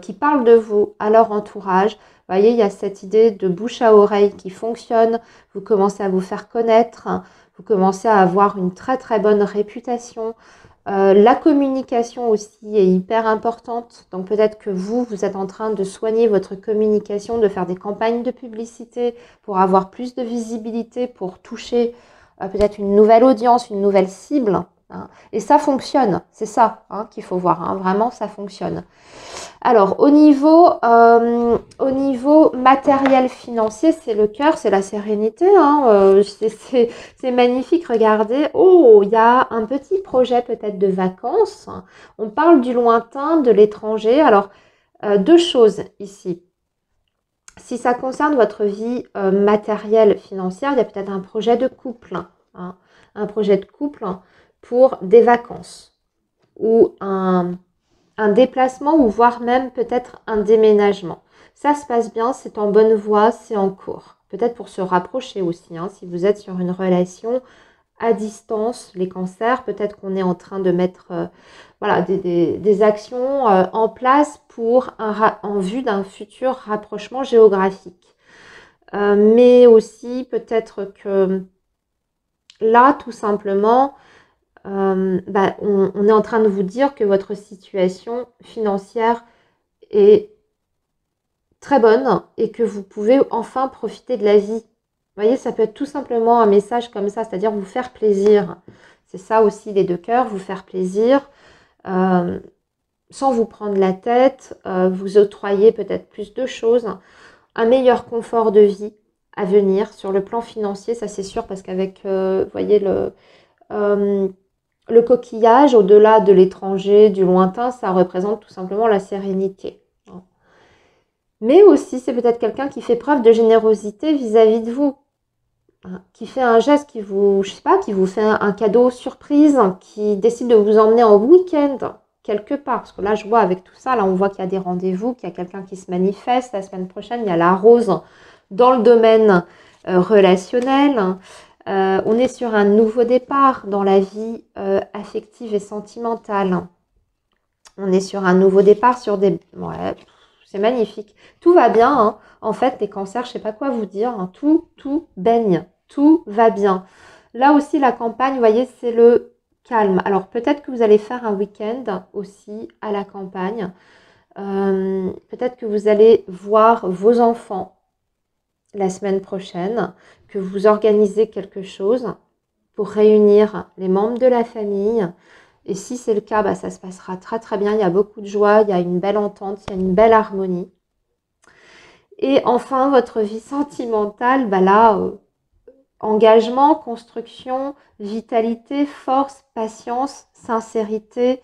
qui parlent de vous à leur entourage. Vous voyez, il y a cette idée de bouche à oreille qui fonctionne. Vous commencez à vous faire connaître. Vous commencez à avoir une très très bonne réputation. La communication aussi est hyper importante. Donc peut-être que vous êtes en train de soigner votre communication, de faire des campagnes de publicité pour avoir plus de visibilité, pour toucher peut-être une nouvelle audience, une nouvelle cible. Et ça fonctionne, c'est ça qu'il faut voir. Vraiment, ça fonctionne. Alors, au niveau matériel financier, c'est le cœur, c'est la sérénité. C'est magnifique, regardez. Oh, il y a un petit projet peut-être de vacances. On parle du lointain, de l'étranger. Alors, deux choses ici. Si ça concerne votre vie matérielle, financière, il y a peut-être un projet de couple. Un projet de couple pour des vacances ou un déplacement ou voire même peut-être un déménagement. Ça se passe bien, c'est en bonne voie, c'est en cours. Peut-être pour se rapprocher aussi, si vous êtes sur une relation à distance, les cancers, peut-être qu'on est en train de mettre des actions en place pour en vue d'un futur rapprochement géographique. Mais aussi peut-être que là, tout simplement, on est en train de vous dire que votre situation financière est très bonne et que vous pouvez enfin profiter de la vie. Vous voyez, ça peut être tout simplement un message comme ça, c'est-à-dire vous faire plaisir. C'est ça aussi les 2 cœurs, vous faire plaisir, sans vous prendre la tête, vous octroyer peut-être plus de choses, un meilleur confort de vie à venir sur le plan financier, ça c'est sûr, parce qu'avec, vous voyez, le coquillage, au-delà de l'étranger, du lointain, ça représente tout simplement la sérénité. Mais aussi, c'est peut-être quelqu'un qui fait preuve de générosité vis-à-vis de vous, hein, qui fait un geste, qui vous, je sais pas, qui vous fait un cadeau surprise, qui décide de vous emmener en week-end quelque part. Parce que là, je vois avec tout ça, là, on voit qu'il y a des rendez-vous, qu'il y a quelqu'un qui se manifeste. La semaine prochaine, il y a la rose dans le domaine relationnel. On est sur un nouveau départ dans la vie affective et sentimentale. On est sur un nouveau départ, sur des... Ouais, c'est magnifique. Tout va bien, hein. En fait, les cancers, je ne sais pas quoi vous dire, hein. Tout baigne, tout va bien. Là aussi, la campagne, vous voyez, c'est le calme. Alors, peut-être que vous allez faire un week-end aussi à la campagne. Peut-être que vous allez voir vos enfants la semaine prochaine, que vous organisez quelque chose pour réunir les membres de la famille. Et si c'est le cas, bah, ça se passera très très bien. Il y a beaucoup de joie, il y a une belle entente, il y a une belle harmonie. Et enfin, votre vie sentimentale, bah là, engagement, construction, vitalité, force, patience, sincérité,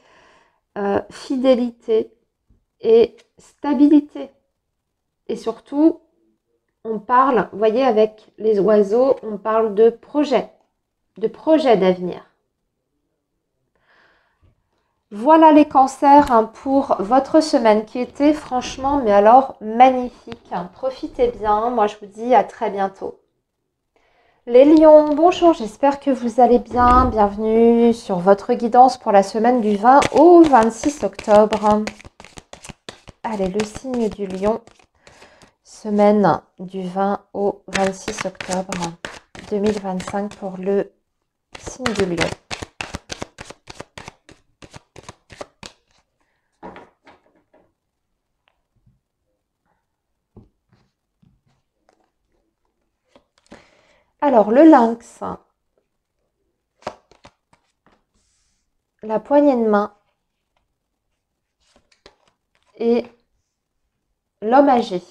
fidélité et stabilité. Et surtout, on parle, vous voyez, avec les oiseaux, on parle de projet d'avenir. Voilà les cancers, hein, pour votre semaine qui était franchement, mais alors magnifique. Profitez bien, moi je vous dis à très bientôt. Les lions, bonjour, j'espère que vous allez bien. Bienvenue sur votre guidance pour la semaine du 20 au 26 octobre. Allez, le signe du lion, semaine du 20 au 26 octobre 2025 pour le signe du lion. Alors, le lynx, la poignée de main et l'homme âgé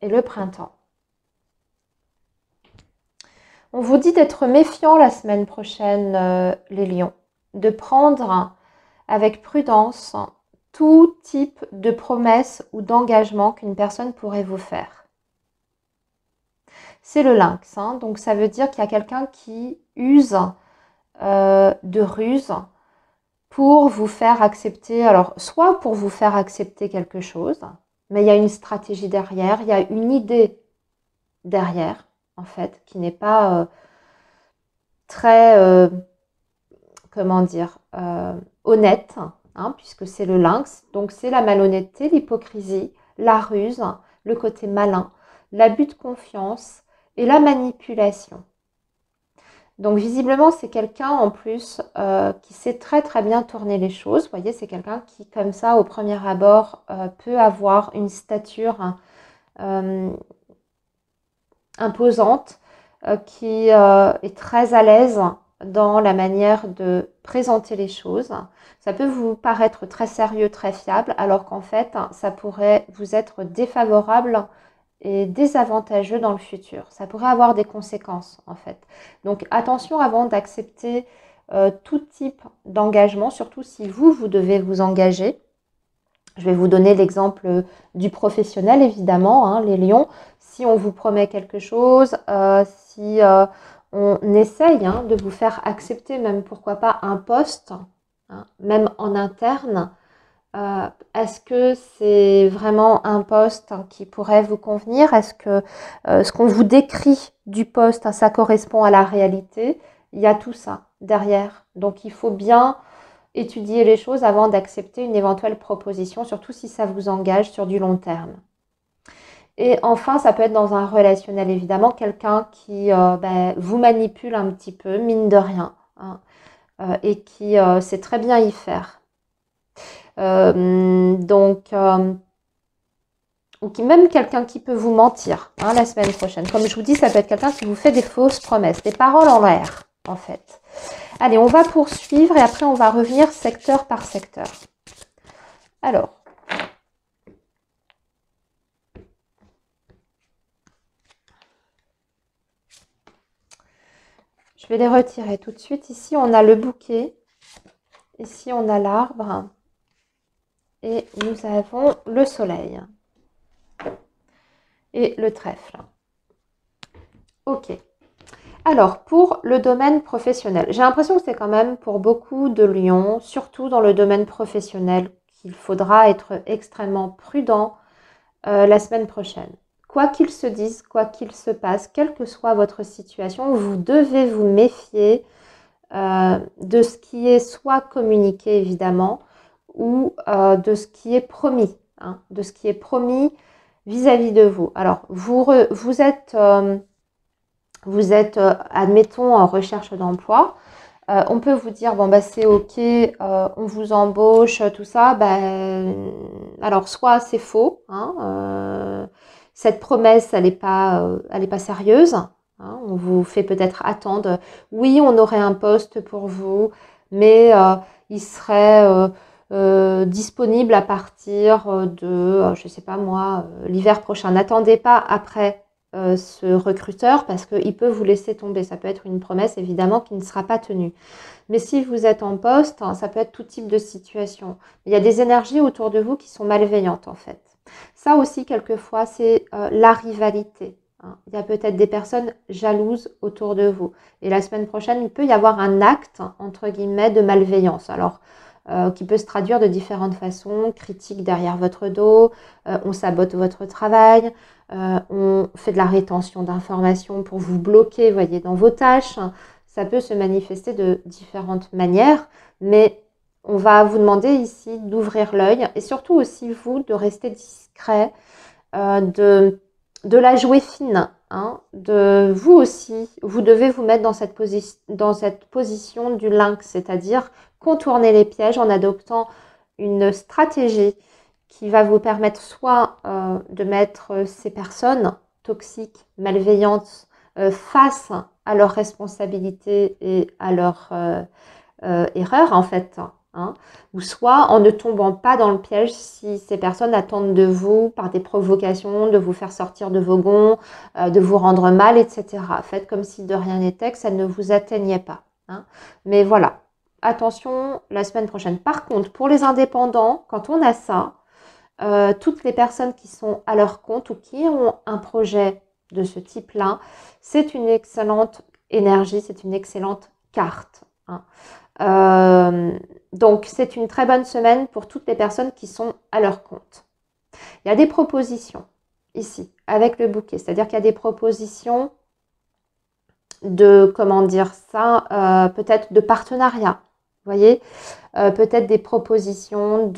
et le printemps. On vous dit d'être méfiant la semaine prochaine, les lions, de prendre avec prudence tout type de promesses ou d'engagement qu'une personne pourrait vous faire. C'est le lynx, hein, donc ça veut dire qu'il y a quelqu'un qui use de ruse pour vous faire accepter, alors soit pour vous faire accepter quelque chose, mais il y a une stratégie derrière, il y a une idée derrière, en fait, qui n'est pas très, comment dire, honnête, hein, puisque c'est le lynx, donc c'est la malhonnêteté, l'hypocrisie, la ruse, le côté malin, l'abus de confiance et la manipulation. Donc visiblement, c'est quelqu'un en plus qui sait très très bien tourner les choses. Vous voyez, c'est quelqu'un qui, comme ça, au premier abord, peut avoir une stature imposante, qui est très à l'aise dans la manière de présenter les choses. Ça peut vous paraître très sérieux, très fiable, alors qu'en fait, ça pourrait vous être défavorable et désavantageux dans le futur. Ça pourrait avoir des conséquences, en fait. Donc, attention avant d'accepter tout type d'engagement, surtout si vous devez vous engager. Je vais vous donner l'exemple du professionnel, évidemment, hein, les lions. Si on vous promet quelque chose, si on essaye, hein, de vous faire accepter même, pourquoi pas, un poste, hein, même en interne, est-ce que c'est vraiment un poste qui pourrait vous convenir? Est-ce que ce qu'on vous décrit du poste, ça correspond à la réalité? Il y a tout ça derrière. Donc, il faut bien étudier les choses avant d'accepter une éventuelle proposition, surtout si ça vous engage sur du long terme. Et enfin, ça peut être dans un relationnel, évidemment, quelqu'un qui vous manipule un petit peu, mine de rien, hein, et qui sait très bien y faire. Donc, ou même quelqu'un qui peut vous mentir hein, la semaine prochaine. Comme je vous dis, ça peut être quelqu'un qui vous fait des fausses promesses, des paroles en l'air, en fait. Allez, on va poursuivre et après, on va revenir secteur par secteur. Alors, je vais les retirer tout de suite. Ici, on a le bouquet. Ici, on a l'arbre. Et nous avons le soleil. Et le trèfle. Ok. Alors, pour le domaine professionnel, j'ai l'impression que c'est quand même pour beaucoup de lions, surtout dans le domaine professionnel, qu'il faudra être extrêmement prudent la semaine prochaine. Quoi qu'il se dise, quoi qu'il se passe, quelle que soit votre situation, vous devez vous méfier de ce qui est soit communiqué évidemment, ou de ce qui est promis, hein, de ce qui est promis vis-à-vis de vous. Alors, vous êtes admettons, en recherche d'emploi. On peut vous dire, bon, bah, c'est OK, on vous embauche, tout ça. Alors, soit c'est faux, hein, cette promesse, elle n'est pas sérieuse. Hein, on vous fait peut-être attendre. Oui, on aurait un poste pour vous, mais il serait disponible à partir de, je ne sais pas moi, l'hiver prochain. N'attendez pas après ce recruteur parce qu'il peut vous laisser tomber. Ça peut être une promesse évidemment qui ne sera pas tenue. Mais si vous êtes en poste, hein, ça peut être tout type de situation. Il y a des énergies autour de vous qui sont malveillantes en fait. Ça aussi quelquefois c'est la rivalité. Hein. Il y a peut-être des personnes jalouses autour de vous. Et la semaine prochaine, il peut y avoir un acte entre guillemets de malveillance. Alors qui peut se traduire de différentes façons, critique derrière votre dos, on sabote votre travail, on fait de la rétention d'informations pour vous bloquer, voyez, dans vos tâches. Ça peut se manifester de différentes manières, mais on va vous demander ici d'ouvrir l'œil et surtout aussi vous de rester discret, de la jouer fine. Hein, de vous aussi, vous devez vous mettre dans cette position du lynx, c'est-à-dire contourner les pièges en adoptant une stratégie qui va vous permettre soit de mettre ces personnes toxiques, malveillantes, face à leurs responsabilités et à leurs erreurs en fait. Hein, ou soit en ne tombant pas dans le piège si ces personnes attendent de vous par des provocations, de vous faire sortir de vos gonds, de vous rendre mal, etc. Faites comme si de rien n'était, que ça ne vous atteignait pas. Hein. Mais voilà, attention la semaine prochaine. Par contre, pour les indépendants, quand on a ça, toutes les personnes qui sont à leur compte ou qui ont un projet de ce type-là, c'est une excellente énergie, c'est une excellente carte. Hein. Donc, c'est une très bonne semaine pour toutes les personnes qui sont à leur compte. Il y a des propositions ici, avec le bouquet. C'est-à-dire qu'il y a des propositions de, comment dire ça, peut-être de partenariat. Vous voyez, peut-être des propositions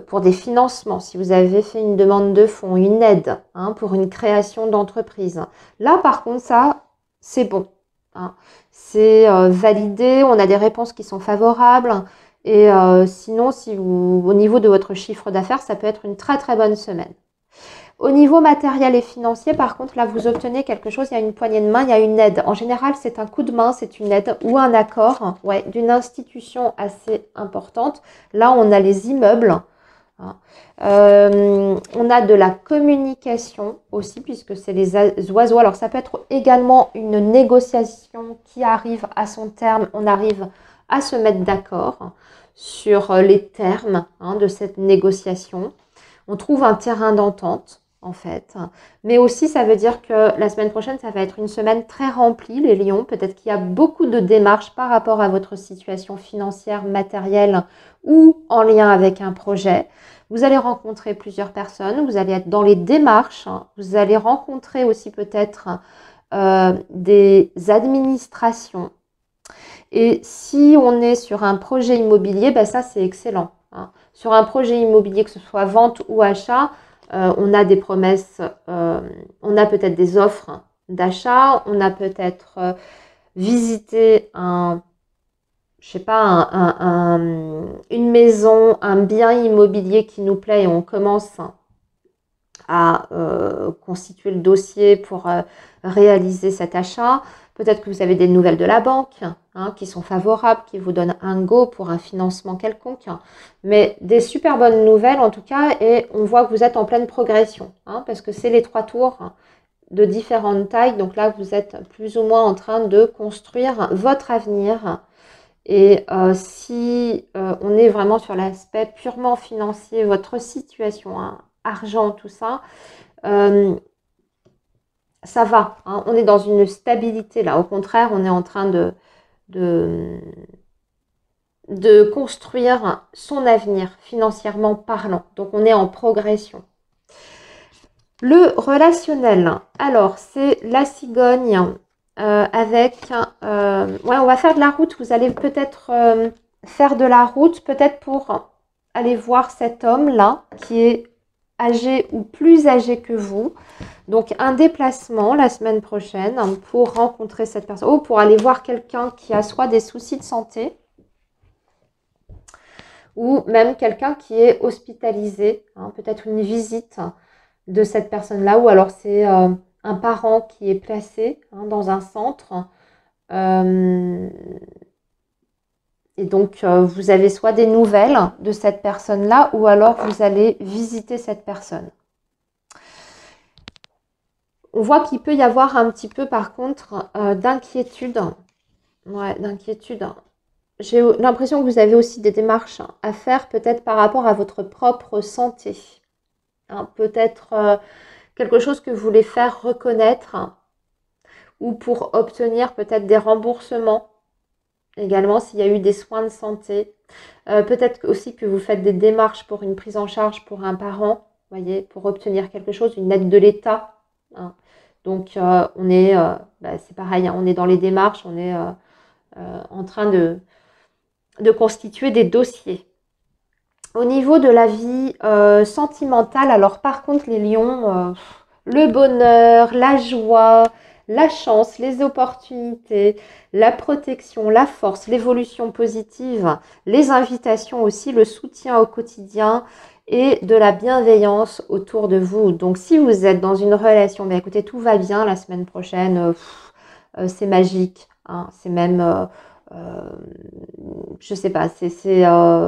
pour des financements. Si vous avez fait une demande de fonds, une aide hein, pour une création d'entreprise. Là, par contre, ça, c'est bon. Hein. C'est validé, on a des réponses qui sont favorables. Et sinon, si vous, au niveau de votre chiffre d'affaires, ça peut être une très très bonne semaine. Au niveau matériel et financier, par contre, là, vous obtenez quelque chose, il y a une poignée de main, il y a une aide. En général, c'est un coup de main, c'est une aide ou un accord ouais, d'une institution assez importante. Là, on a les immeubles. Hein. On a de la communication aussi, puisque c'est les oiseaux. Alors, ça peut être également une négociation qui arrive à son terme. On arrive à se mettre d'accord sur les termes hein, de cette négociation. On trouve un terrain d'entente en fait. Mais aussi, ça veut dire que la semaine prochaine, ça va être une semaine très remplie, les lions. Peut-être qu'il y a beaucoup de démarches par rapport à votre situation financière, matérielle ou en lien avec un projet. Vous allez rencontrer plusieurs personnes, vous allez être dans les démarches, vous allez rencontrer aussi peut-être des administrations. Et si on est sur un projet immobilier, ben ça c'est excellent. Hein. Sur un projet immobilier, que ce soit vente ou achat, on a des promesses, on a peut-être des offres d'achat, on a peut-être visité un je sais pas, une maison, un bien immobilier qui nous plaît et on commence à constituer le dossier pour réaliser cet achat. Peut-être que vous avez des nouvelles de la banque hein, qui sont favorables, qui vous donnent un go pour un financement quelconque. Mais des super bonnes nouvelles en tout cas, et on voit que vous êtes en pleine progression, hein, parce que c'est les 3 tours de différentes tailles. Donc là, vous êtes plus ou moins en train de construire votre avenir. Et si on est vraiment sur l'aspect purement financier, votre situation, hein, argent, tout ça, ça va. Hein, on est dans une stabilité là. Au contraire, on est en train de, de construire son avenir financièrement parlant. Donc on est en progression. Le relationnel, alors c'est la cigogne avec... ouais, on va faire de la route. Vous allez peut-être faire de la route, peut-être pour aller voir cet homme-là qui est âgé ou plus âgé que vous. Donc un déplacement la semaine prochaine pour rencontrer cette personne ou pour aller voir quelqu'un qui a soit des soucis de santé ou même quelqu'un qui est hospitalisé, hein, peut-être une visite de cette personne-là, ou alors c'est un parent qui est placé hein, dans un centre. Et donc, vous avez soit des nouvelles de cette personne-là, ou alors vous allez visiter cette personne. On voit qu'il peut y avoir un petit peu, par contre, d'inquiétude. Ouais, d'inquiétude. J'ai l'impression que vous avez aussi des démarches à faire, peut-être par rapport à votre propre santé. Hein, peut-être quelque chose que vous voulez faire reconnaître ou pour obtenir peut-être des remboursements également s'il y a eu des soins de santé. Peut-être aussi que vous faites des démarches pour une prise en charge pour un parent, voyez, pour obtenir quelque chose, une aide de l'État. Hein. Donc on est, c'est pareil, hein, on est dans les démarches, on est en train de constituer des dossiers. Au niveau de la vie sentimentale, alors par contre les lions, le bonheur, la joie, la chance, les opportunités, la protection, la force, l'évolution positive, les invitations aussi, le soutien au quotidien et de la bienveillance autour de vous. Donc si vous êtes dans une relation, bien écoutez, tout va bien la semaine prochaine, c'est magique, hein, c'est même... je sais pas,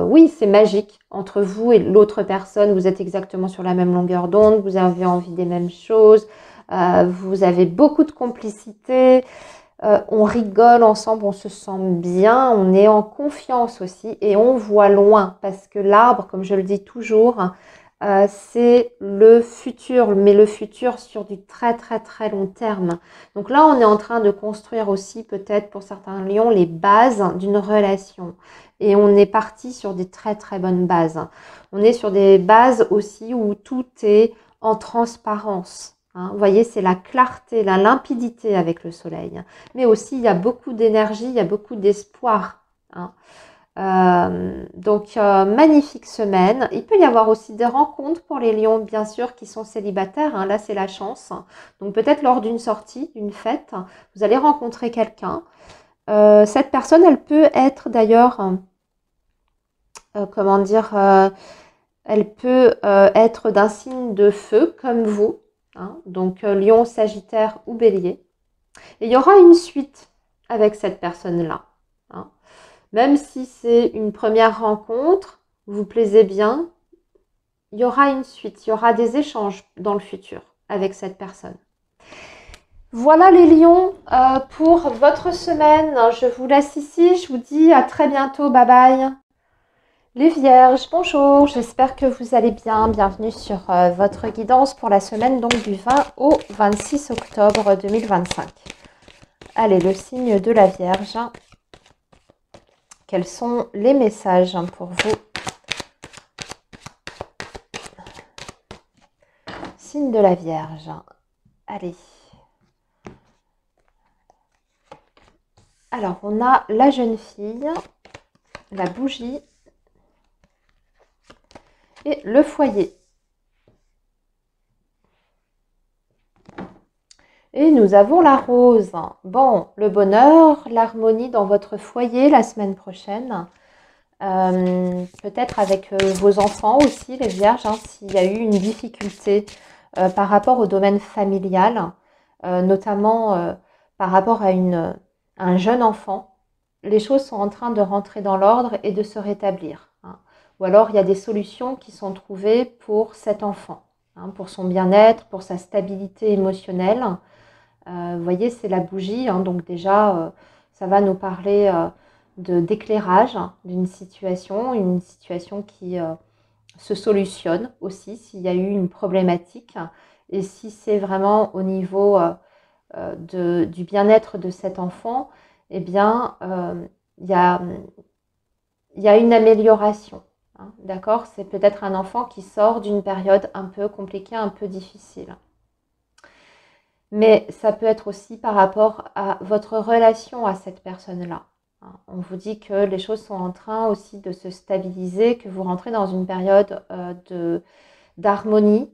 oui, c'est magique entre vous et l'autre personne. Vous êtes exactement sur la même longueur d'onde, vous avez envie des mêmes choses, vous avez beaucoup de complicité, on rigole ensemble, on se sent bien, on est en confiance aussi et on voit loin parce que l'arbre, comme je le dis toujours, c'est le futur, mais le futur sur du très très très long terme. Donc là, on est en train de construire aussi peut-être pour certains lions les bases d'une relation. Et on est parti sur des très très bonnes bases. On est sur des bases aussi où tout est en transparence. Hein. Vous voyez, c'est la clarté, la limpidité avec le soleil. Mais aussi, il y a beaucoup d'énergie, il y a beaucoup d'espoir. Hein. Donc, magnifique semaine. Il peut y avoir aussi des rencontres pour les lions, bien sûr, qui sont célibataires. Hein. Là, c'est la chance. Donc, peut-être lors d'une sortie, d'une fête, vous allez rencontrer quelqu'un. Cette personne, elle peut être d'ailleurs, comment dire, elle peut être d'un signe de feu, comme vous. Hein. Donc, lion, sagittaire ou bélier. Et il y aura une suite avec cette personne-là. Hein. Même si c'est une première rencontre, vous vous plaisez bien, il y aura une suite, il y aura des échanges dans le futur avec cette personne. Voilà les lions pour votre semaine. Je vous laisse ici, je vous dis à très bientôt, bye bye. Les vierges, bonjour, j'espère que vous allez bien. Bienvenue sur votre guidance pour la semaine donc du 20 au 26 octobre 2025. Allez, le signe de la Vierge. Quels sont les messages pour vous? Signe de la Vierge. Allez. Alors, on a la jeune fille, la bougie et le foyer. Et nous avons la rose. Bon, le bonheur, l'harmonie dans votre foyer la semaine prochaine. Peut-être avec vos enfants aussi, les vierges, hein, s'il y a eu une difficulté par rapport au domaine familial, notamment par rapport à un jeune enfant. Les choses sont en train de rentrer dans l'ordre et de se rétablir, hein. Ou alors il y a des solutions qui sont trouvées pour cet enfant, hein, pour son bien-être, pour sa stabilité émotionnelle. Vous voyez, c'est la bougie, hein, donc déjà, ça va nous parler d'éclairage d'une situation, une situation qui se solutionne aussi s'il y a eu une problématique. Et si c'est vraiment au niveau du bien-être de cet enfant, eh bien, il y a une amélioration, hein, d'accord? C'est peut-être un enfant qui sort d'une période un peu compliquée, un peu difficile. Mais ça peut être aussi par rapport à votre relation à cette personne-là. On vous dit que les choses sont en train aussi de se stabiliser, que vous rentrez dans une période d'harmonie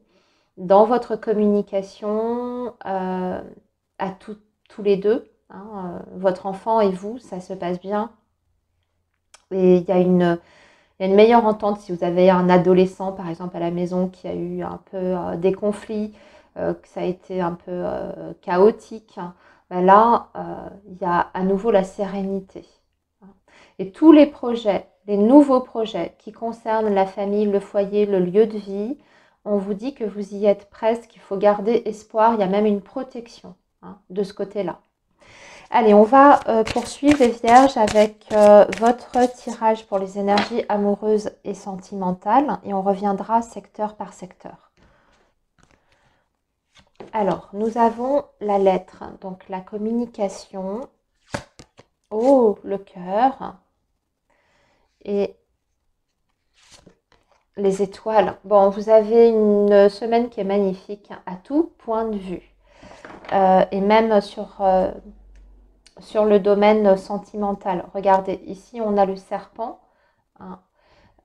dans votre communication à tous les deux, hein, votre enfant et vous, ça se passe bien. Et il y a une meilleure entente si vous avez un adolescent, par exemple, à la maison qui a eu un peu des conflits, que ça a été un peu chaotique. Ben là, il y a à nouveau la sérénité. Et tous les projets, les nouveaux projets qui concernent la famille, le foyer, le lieu de vie, on vous dit que vous y êtes presque, qu'il faut garder espoir, il y a même une protection, hein, de ce côté-là. Allez, on va poursuivre les vierges avec votre tirage pour les énergies amoureuses et sentimentales et on reviendra secteur par secteur. Alors, nous avons la lettre, donc la communication, oh, le cœur et les étoiles. Bon, vous avez une semaine qui est magnifique à tout point de vue et même sur le domaine sentimental. Regardez, ici on a le serpent, hein,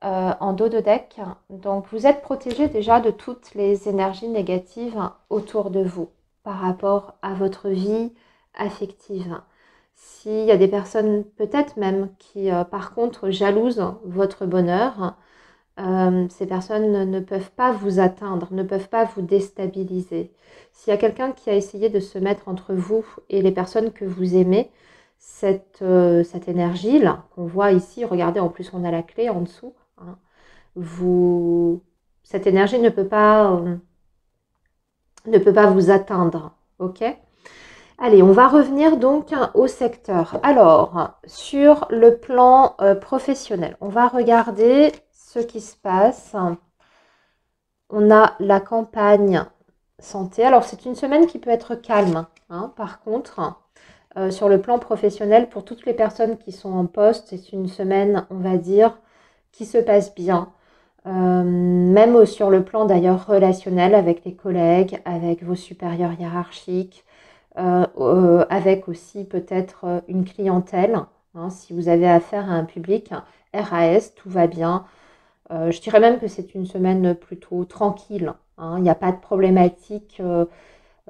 en dos de deck. Donc vous êtes protégé déjà de toutes les énergies négatives autour de vous par rapport à votre vie affective. S'il y a des personnes peut-être même qui par contre jalousent votre bonheur, ces personnes ne peuvent pas vous atteindre, ne peuvent pas vous déstabiliser. S'il y a quelqu'un qui a essayé de se mettre entre vous et les personnes que vous aimez, cette énergie-là qu'on voit ici, regardez, en plus on a la clé en dessous, hein, cette énergie ne peut pas vous atteindre, ok? Allez, on va revenir donc au secteur. Alors, sur le plan professionnel, on va regarder ce qui se passe. On a la campagne santé. Alors, c'est une semaine qui peut être calme, hein, par contre. Sur le plan professionnel, pour toutes les personnes qui sont en poste, c'est une semaine, on va dire, qui se passe bien. Même sur le plan d'ailleurs relationnel avec les collègues, avec vos supérieurs hiérarchiques, avec aussi peut-être une clientèle, hein, si vous avez affaire à un public, RAS, tout va bien. Je dirais même que c'est une semaine plutôt tranquille, hein, il n'y a pas de problématique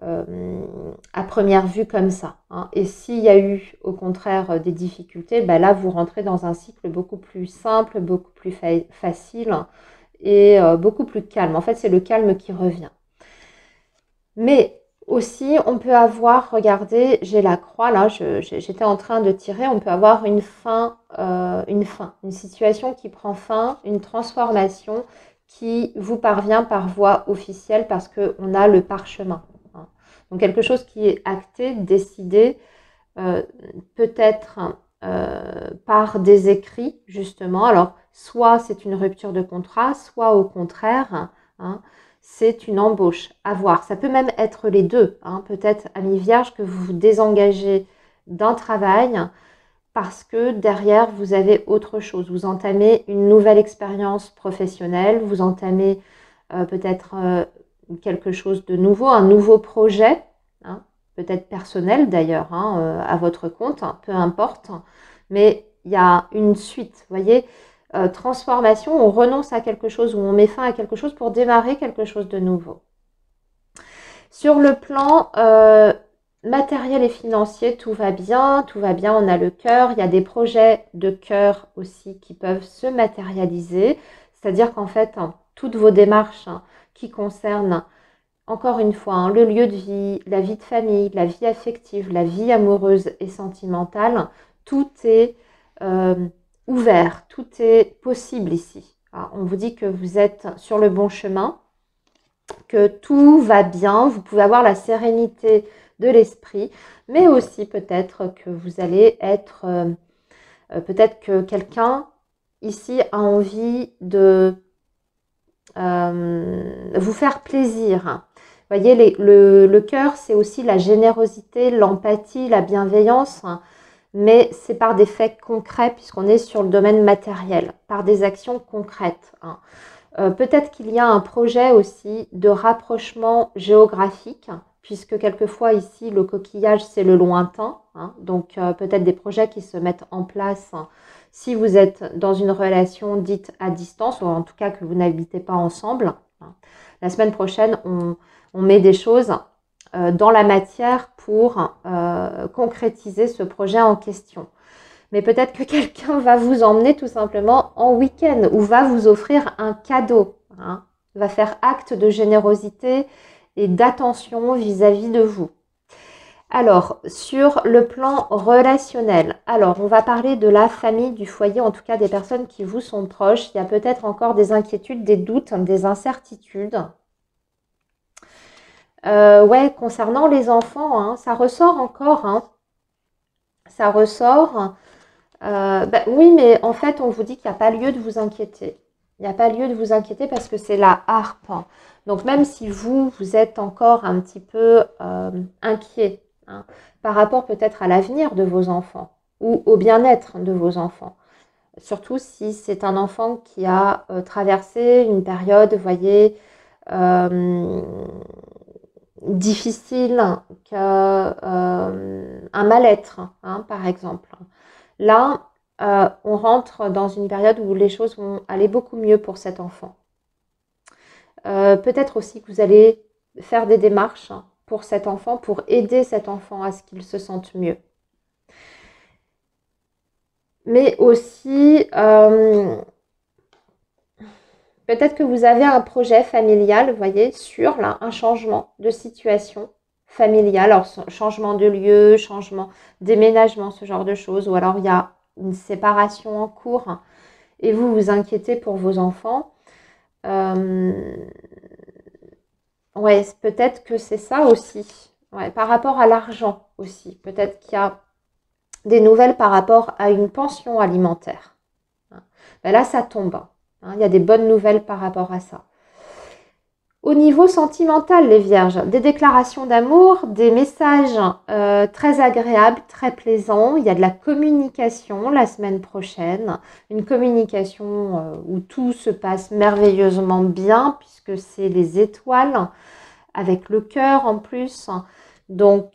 à première vue comme ça, hein. Et s'il y a eu au contraire des difficultés, ben là vous rentrez dans un cycle beaucoup plus simple, beaucoup plus facile et beaucoup plus calme. En fait, c'est le calme qui revient. Mais aussi, on peut avoir, regardez, j'ai la croix là, j'étais en train de tirer, on peut avoir une fin, une situation qui prend fin, une transformation qui vous parvient par voie officielle parce qu'on a le parchemin, hein. Donc quelque chose qui est acté, décidé, peut-être par des écrits justement. Alors, soit c'est une rupture de contrat, soit au contraire, hein, c'est une embauche, à voir. Ça peut même être les deux, hein. Peut-être, ami vierge, que vous vous désengagez d'un travail parce que derrière, vous avez autre chose. Vous entamez une nouvelle expérience professionnelle, vous entamez peut-être quelque chose de nouveau, un nouveau projet, hein, peut-être personnel d'ailleurs, hein, à votre compte, hein, peu importe. Mais il y a une suite, vous voyez. Transformation, on renonce à quelque chose ou on met fin à quelque chose pour démarrer quelque chose de nouveau. Sur le plan matériel et financier, tout va bien, on a le cœur. Il y a des projets de cœur aussi qui peuvent se matérialiser. C'est-à-dire qu'en fait, toutes vos démarches qui concernent, encore une fois, le lieu de vie, la vie de famille, la vie affective, la vie amoureuse et sentimentale, tout est ouvert, tout est possible ici. On vous dit que vous êtes sur le bon chemin, que tout va bien, vous pouvez avoir la sérénité de l'esprit, mais aussi peut-être que vous allez être, peut-être que quelqu'un ici a envie de vous faire plaisir. Vous voyez, le cœur, c'est aussi la générosité, l'empathie, la bienveillance, mais c'est par des faits concrets puisqu'on est sur le domaine matériel, par des actions concrètes. Peut-être qu'il y a un projet aussi de rapprochement géographique, puisque quelquefois ici, le coquillage, c'est le lointain. Donc peut-être des projets qui se mettent en place si vous êtes dans une relation dite à distance, ou en tout cas que vous n'habitez pas ensemble. La semaine prochaine, on met des choses dans la matière pour concrétiser ce projet en question. Mais peut-être que quelqu'un va vous emmener tout simplement en week-end ou va vous offrir un cadeau, va faire acte de générosité et d'attention vis-à-vis de vous. Alors, sur le plan relationnel, alors on va parler de la famille, du foyer, en tout cas des personnes qui vous sont proches. Il y a peut-être encore des inquiétudes, des doutes, des incertitudes. Ouais, concernant les enfants, ça ressort encore, ça ressort. Oui, mais en fait, on vous dit qu'il n'y a pas lieu de vous inquiéter. Il n'y a pas lieu de vous inquiéter parce que c'est la harpe. Donc, même si vous êtes encore un petit peu inquiet par rapport peut-être à l'avenir de vos enfants ou au bien-être de vos enfants, surtout si c'est un enfant qui a traversé une période, vous voyez, difficile, un mal-être, par exemple. Là, on rentre dans une période où les choses vont aller beaucoup mieux pour cet enfant. Peut-être aussi que vous allez faire des démarches pour cet enfant, pour aider cet enfant à ce qu'il se sente mieux. Mais aussi, peut-être que vous avez un projet familial, vous voyez, sur là, un changement de situation familiale, alors changement de lieu, changement, déménagement, ce genre de choses, ou alors il y a une séparation en cours et vous vous inquiétez pour vos enfants. Ouais, peut-être que c'est ça aussi. Ouais, par rapport à l'argent aussi. Peut-être qu'il y a des nouvelles par rapport à une pension alimentaire. Ben là, ça tombe. Il y a des bonnes nouvelles par rapport à ça. Au niveau sentimental, les vierges, des déclarations d'amour, des messages très agréables, très plaisants. Il y a de la communication la semaine prochaine. Une communication où tout se passe merveilleusement bien puisque c'est les étoiles avec le cœur en plus. Donc,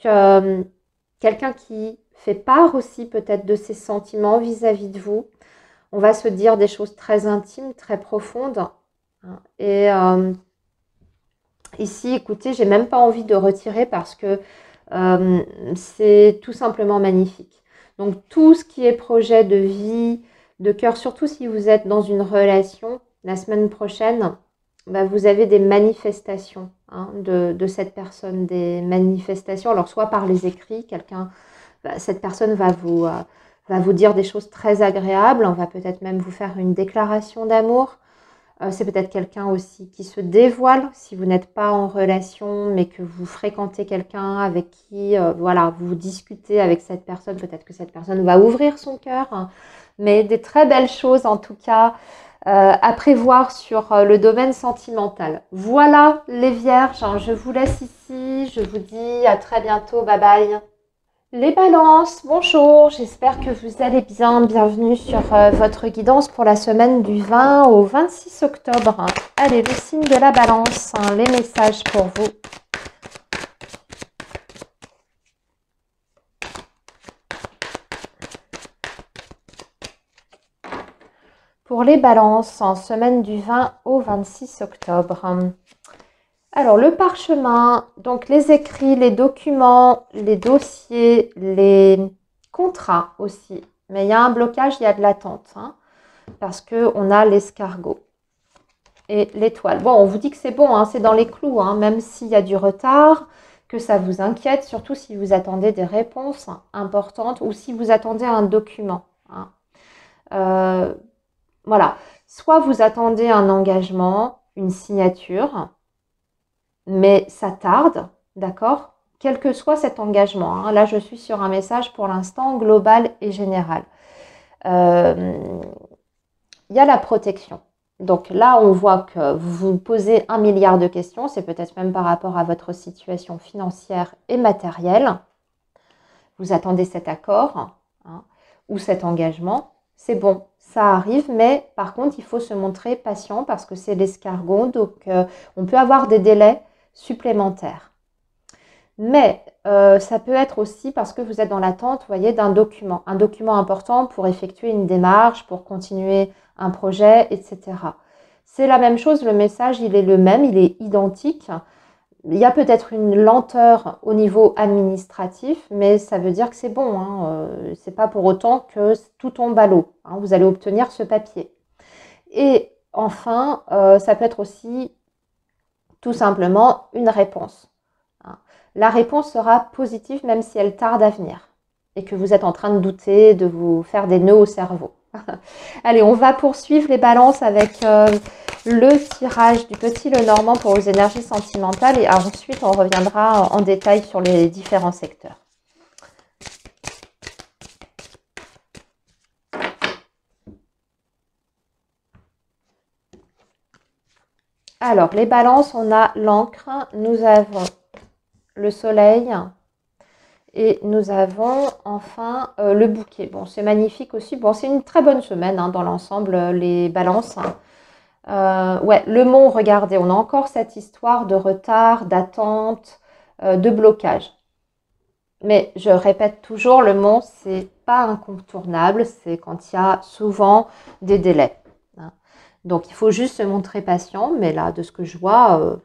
quelqu'un qui fait part aussi peut-être de ses sentiments vis-à-vis de vous. On va se dire des choses très intimes, très profondes. Et ici, écoutez, j'ai même pas envie de retirer parce que c'est tout simplement magnifique. Donc, tout ce qui est projet de vie, de cœur, surtout si vous êtes dans une relation, la semaine prochaine, vous avez des manifestations de cette personne, des manifestations, alors soit par les écrits, cette personne va vous dire des choses très agréables, on va peut-être même vous faire une déclaration d'amour. C'est peut-être quelqu'un aussi qui se dévoile si vous n'êtes pas en relation, mais que vous fréquentez quelqu'un avec qui, voilà, vous discutez avec cette personne. Peut-être que cette personne va ouvrir son cœur, mais des très belles choses en tout cas à prévoir sur le domaine sentimental. Voilà les vierges, je vous laisse ici, je vous dis à très bientôt, bye bye. Les balances, bonjour, j'espère que vous allez bien. Bienvenue sur votre guidance pour la semaine du 20 au 26 octobre. Allez, le signe de la balance, les messages pour vous. Pour les balances, en semaine du 20 au 26 octobre. Alors, le parchemin, donc les écrits, les documents, les dossiers, les contrats aussi. Mais il y a un blocage, il y a de l'attente, hein, parce qu'on a l'escargot et l'étoile. Bon, on vous dit que c'est bon, hein, c'est dans les clous, hein, même s'il y a du retard, que ça vous inquiète, surtout si vous attendez des réponses importantes ou si vous attendez un document. Hein. Voilà. Soit vous attendez un engagement, une signature, mais ça tarde, d'accord? Quel que soit cet engagement. Hein. Là, je suis sur un message pour l'instant global et général. Il y a la protection. Donc là, on voit que vous vous posez 1 milliard de questions. C'est peut-être même par rapport à votre situation financière et matérielle. Vous attendez cet accord hein, ou cet engagement. C'est bon, ça arrive, mais par contre, il faut se montrer patient parce que c'est l'escargot. Donc, on peut avoir des délais supplémentaires. Mais ça peut être aussi parce que vous êtes dans l'attente, vous voyez, d'un document. Un document important pour effectuer une démarche, pour continuer un projet, etc. C'est la même chose, le message, il est le même, il est identique. Il y a peut-être une lenteur au niveau administratif, mais ça veut dire que c'est bon. Hein. C'est pas pour autant que tout tombe à l'eau. Hein. Vous allez obtenir ce papier. Et enfin, ça peut être aussi tout simplement une réponse. Hein. La réponse sera positive même si elle tarde à venir et que vous êtes en train de douter, de vous faire des nœuds au cerveau. Allez, on va poursuivre les balances avec le tirage du petit Lenormand pour vos énergies sentimentales et ensuite on reviendra en détail sur les différents secteurs. Alors, les balances, on a l'encre, nous avons le soleil et nous avons enfin le bouquet. Bon, c'est magnifique aussi. Bon, c'est une très bonne semaine hein, dans l'ensemble, les balances. Ouais, le mont, regardez, on a encore cette histoire de retard, d'attente, de blocage. Mais je répète toujours, le mont, c'est pas incontournable, c'est quand il y a souvent des délais. Hein. Donc, il faut juste se montrer patient, mais là, de ce que je vois,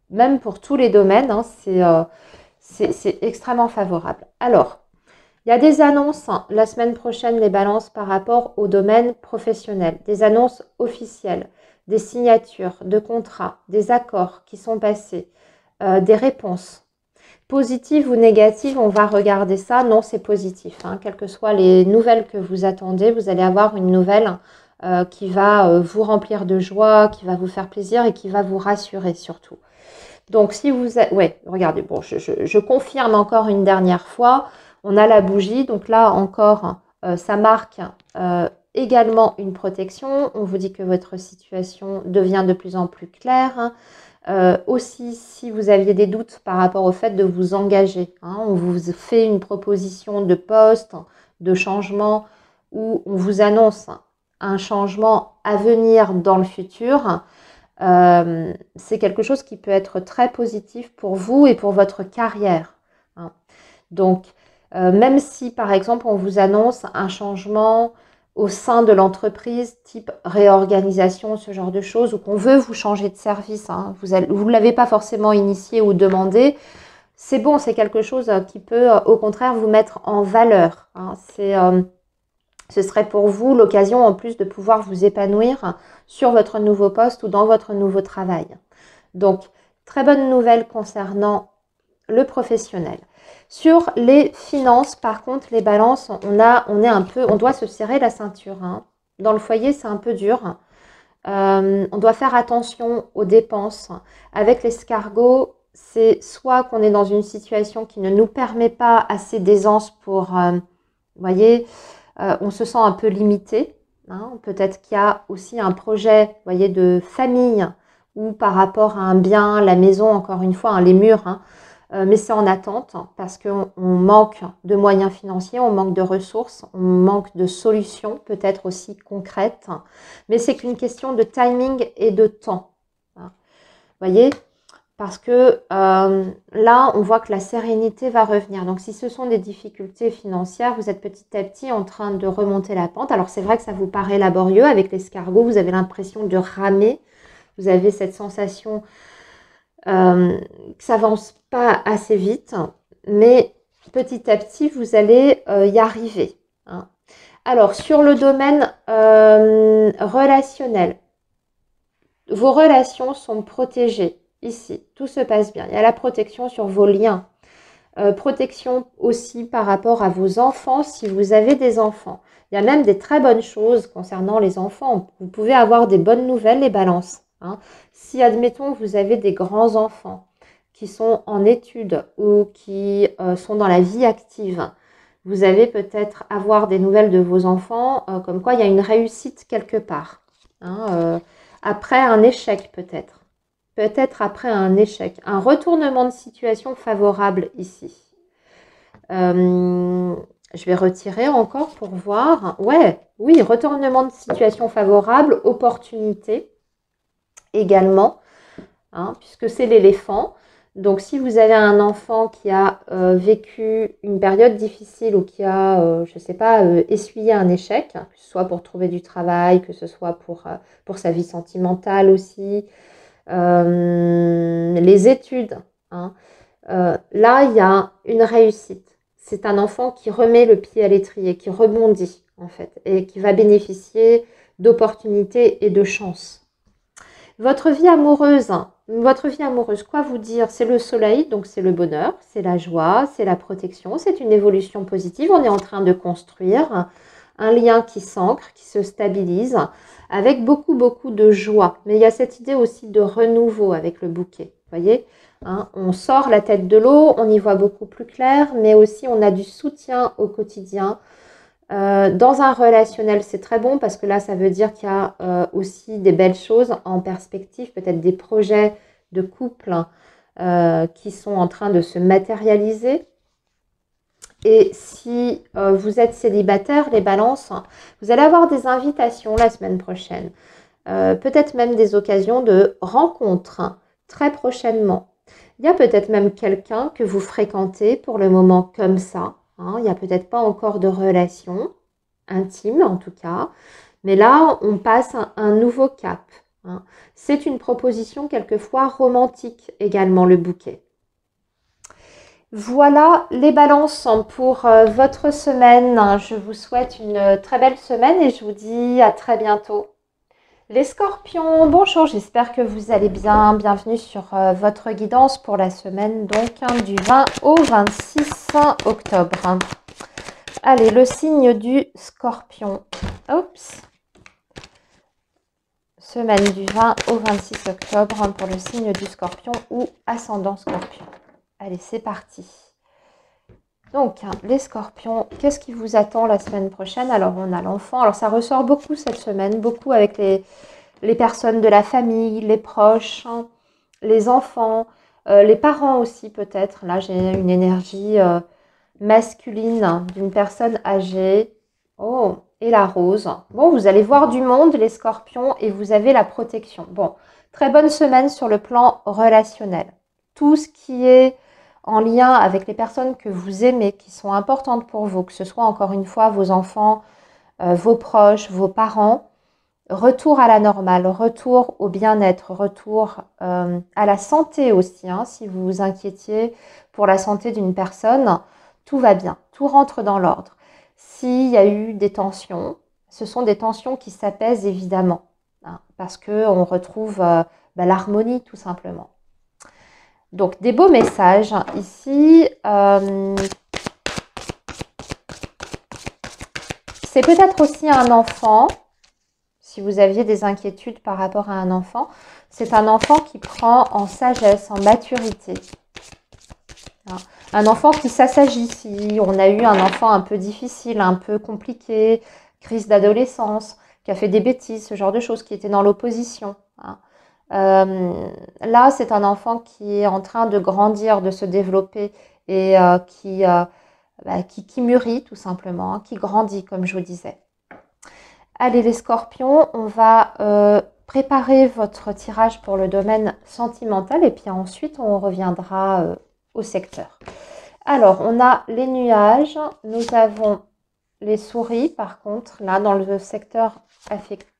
même pour tous les domaines, hein, c'est extrêmement favorable. Alors, il y a des annonces la semaine prochaine, les balances par rapport au domaine professionnel, des annonces officielles, des signatures de contrats, des accords qui sont passés, des réponses. Positives ou négatives, on va regarder ça. Non, c'est positif. Hein. Quelles que soient les nouvelles que vous attendez, vous allez avoir une nouvelle qui va vous remplir de joie, qui va vous faire plaisir et qui va vous rassurer surtout. Donc, si vous êtes... Ouais, regardez, bon, je confirme encore une dernière fois. On a la bougie. Donc là, encore, ça marque également une protection. On vous dit que votre situation devient de plus en plus claire. Hein. Aussi, si vous aviez des doutes par rapport au fait de vous engager, hein, on vous fait une proposition de poste, de changement, où on vous annonce un changement à venir dans le futur, c'est quelque chose qui peut être très positif pour vous et pour votre carrière. Hein. Donc, même si, par exemple, on vous annonce un changement au sein de l'entreprise, type réorganisation, ce genre de choses, ou qu'on veut vous changer de service, hein, vous ne l'avez pas forcément initié ou demandé, c'est bon, c'est quelque chose qui peut au contraire vous mettre en valeur. Hein, ce serait pour vous l'occasion en plus de pouvoir vous épanouir sur votre nouveau poste ou dans votre nouveau travail. Donc, très bonne nouvelle concernant le professionnel. Sur les finances, par contre, les balances, on doit se serrer la ceinture. Hein. Dans le foyer, c'est un peu dur. On doit faire attention aux dépenses. Avec l'escargot, c'est soit qu'on est dans une situation qui ne nous permet pas assez d'aisance pour, vous voyez, on se sent un peu limité. Hein. Peut-être qu'il y a aussi un projet, vous voyez, de famille ou par rapport à un bien, la maison, encore une fois, hein, les murs, hein, mais c'est en attente parce qu'on manque de moyens financiers, on manque de ressources, on manque de solutions peut-être aussi concrètes, mais c'est qu'une question de timing et de temps. Vous voyez, parce que là, on voit que la sérénité va revenir. Donc, si ce sont des difficultés financières, vous êtes petit à petit en train de remonter la pente. Alors, c'est vrai que ça vous paraît laborieux avec l'escargot, vous avez l'impression de ramer, vous avez cette sensation ça avance pas assez vite, mais petit à petit, vous allez y arriver. Hein. Alors, sur le domaine relationnel, vos relations sont protégées ici. Tout se passe bien. Il y a la protection sur vos liens. Protection aussi par rapport à vos enfants si vous avez des enfants. Il y a même des très bonnes choses concernant les enfants. Vous pouvez avoir des bonnes nouvelles, les balances. Hein. Si, admettons, vous avez des grands-enfants qui sont en études ou qui sont dans la vie active, vous allez peut-être avoir des nouvelles de vos enfants, comme quoi il y a une réussite quelque part. Hein, après un échec peut-être. Peut-être après un échec. Un retournement de situation favorable ici. Je vais retirer encore pour voir. Ouais, oui, retournement de situation favorable, opportunité également, hein, puisque c'est l'éléphant. Donc, si vous avez un enfant qui a vécu une période difficile ou qui a, je ne sais pas, essuyé un échec, que ce soit pour trouver du travail, que ce soit pour sa vie sentimentale aussi, les études, hein, là, il y a une réussite. C'est un enfant qui remet le pied à l'étrier, qui rebondit en fait, et qui va bénéficier d'opportunités et de chances. Votre vie amoureuse, quoi vous dire? C'est le soleil, donc c'est le bonheur, c'est la joie, c'est la protection, c'est une évolution positive. On est en train de construire un lien qui s'ancre, qui se stabilise, avec beaucoup, beaucoup de joie. Mais il y a cette idée aussi de renouveau avec le bouquet, vous voyez, hein, on sort la tête de l'eau, on y voit beaucoup plus clair, mais aussi on a du soutien au quotidien. Dans un relationnel, c'est très bon parce que là, ça veut dire qu'il y a aussi des belles choses en perspective, peut-être des projets de couple qui sont en train de se matérialiser. Et si vous êtes célibataire, les balances, vous allez avoir des invitations la semaine prochaine. Peut-être même des occasions de rencontres très prochainement. Il y a peut-être même quelqu'un que vous fréquentez pour le moment comme ça. Hein, il n'y a peut-être pas encore de relation intime en tout cas. Mais là, on passe un nouveau cap. Hein. C'est une proposition quelquefois romantique également, le bouquet. Voilà les balances pour votre semaine. Je vous souhaite une très belle semaine et je vous dis à très bientôt. Les scorpions, bonjour, j'espère que vous allez bien. Bienvenue sur votre guidance pour la semaine donc du 20 au 26 octobre. Allez, le signe du scorpion. Oups. Semaine du 20 au 26 octobre pour le signe du scorpion ou ascendant scorpion. Allez, c'est parti. Donc, les scorpions, qu'est-ce qui vous attend la semaine prochaine? Alors, on a l'enfant. Alors, ça ressort beaucoup cette semaine, beaucoup avec les personnes de la famille, les proches, les enfants, les parents aussi peut-être. Là, j'ai une énergie masculine d'une personne âgée. Oh, et la rose. Bon, vous allez voir du monde, les scorpions, et vous avez la protection. Bon, très bonne semaine sur le plan relationnel. Tout ce qui est en lien avec les personnes que vous aimez, qui sont importantes pour vous, que ce soit encore une fois vos enfants, vos proches, vos parents, retour à la normale, retour au bien-être, retour à la santé aussi. Hein, si vous vous inquiétiez pour la santé d'une personne, tout va bien, tout rentre dans l'ordre. S'il y a eu des tensions, ce sont des tensions qui s'apaisent évidemment, hein, parce qu'on retrouve l'harmonie tout simplement. Donc, des beaux messages ici. C'est peut-être aussi un enfant. Si vous aviez des inquiétudes par rapport à un enfant, c'est un enfant qui prend en sagesse, en maturité. Un enfant qui s'assagit. Si on a eu un enfant un peu difficile, un peu compliqué, crise d'adolescence, qui a fait des bêtises, ce genre de choses, qui était dans l'opposition. Là, c'est un enfant qui est en train de grandir, de se développer et qui mûrit tout simplement, qui grandit, comme je vous disais. Allez les scorpions, on va préparer votre tirage pour le domaine sentimental et puis ensuite on reviendra au secteur. Alors, on a les nuages, nous avons les souris par contre, là dans le secteur affectif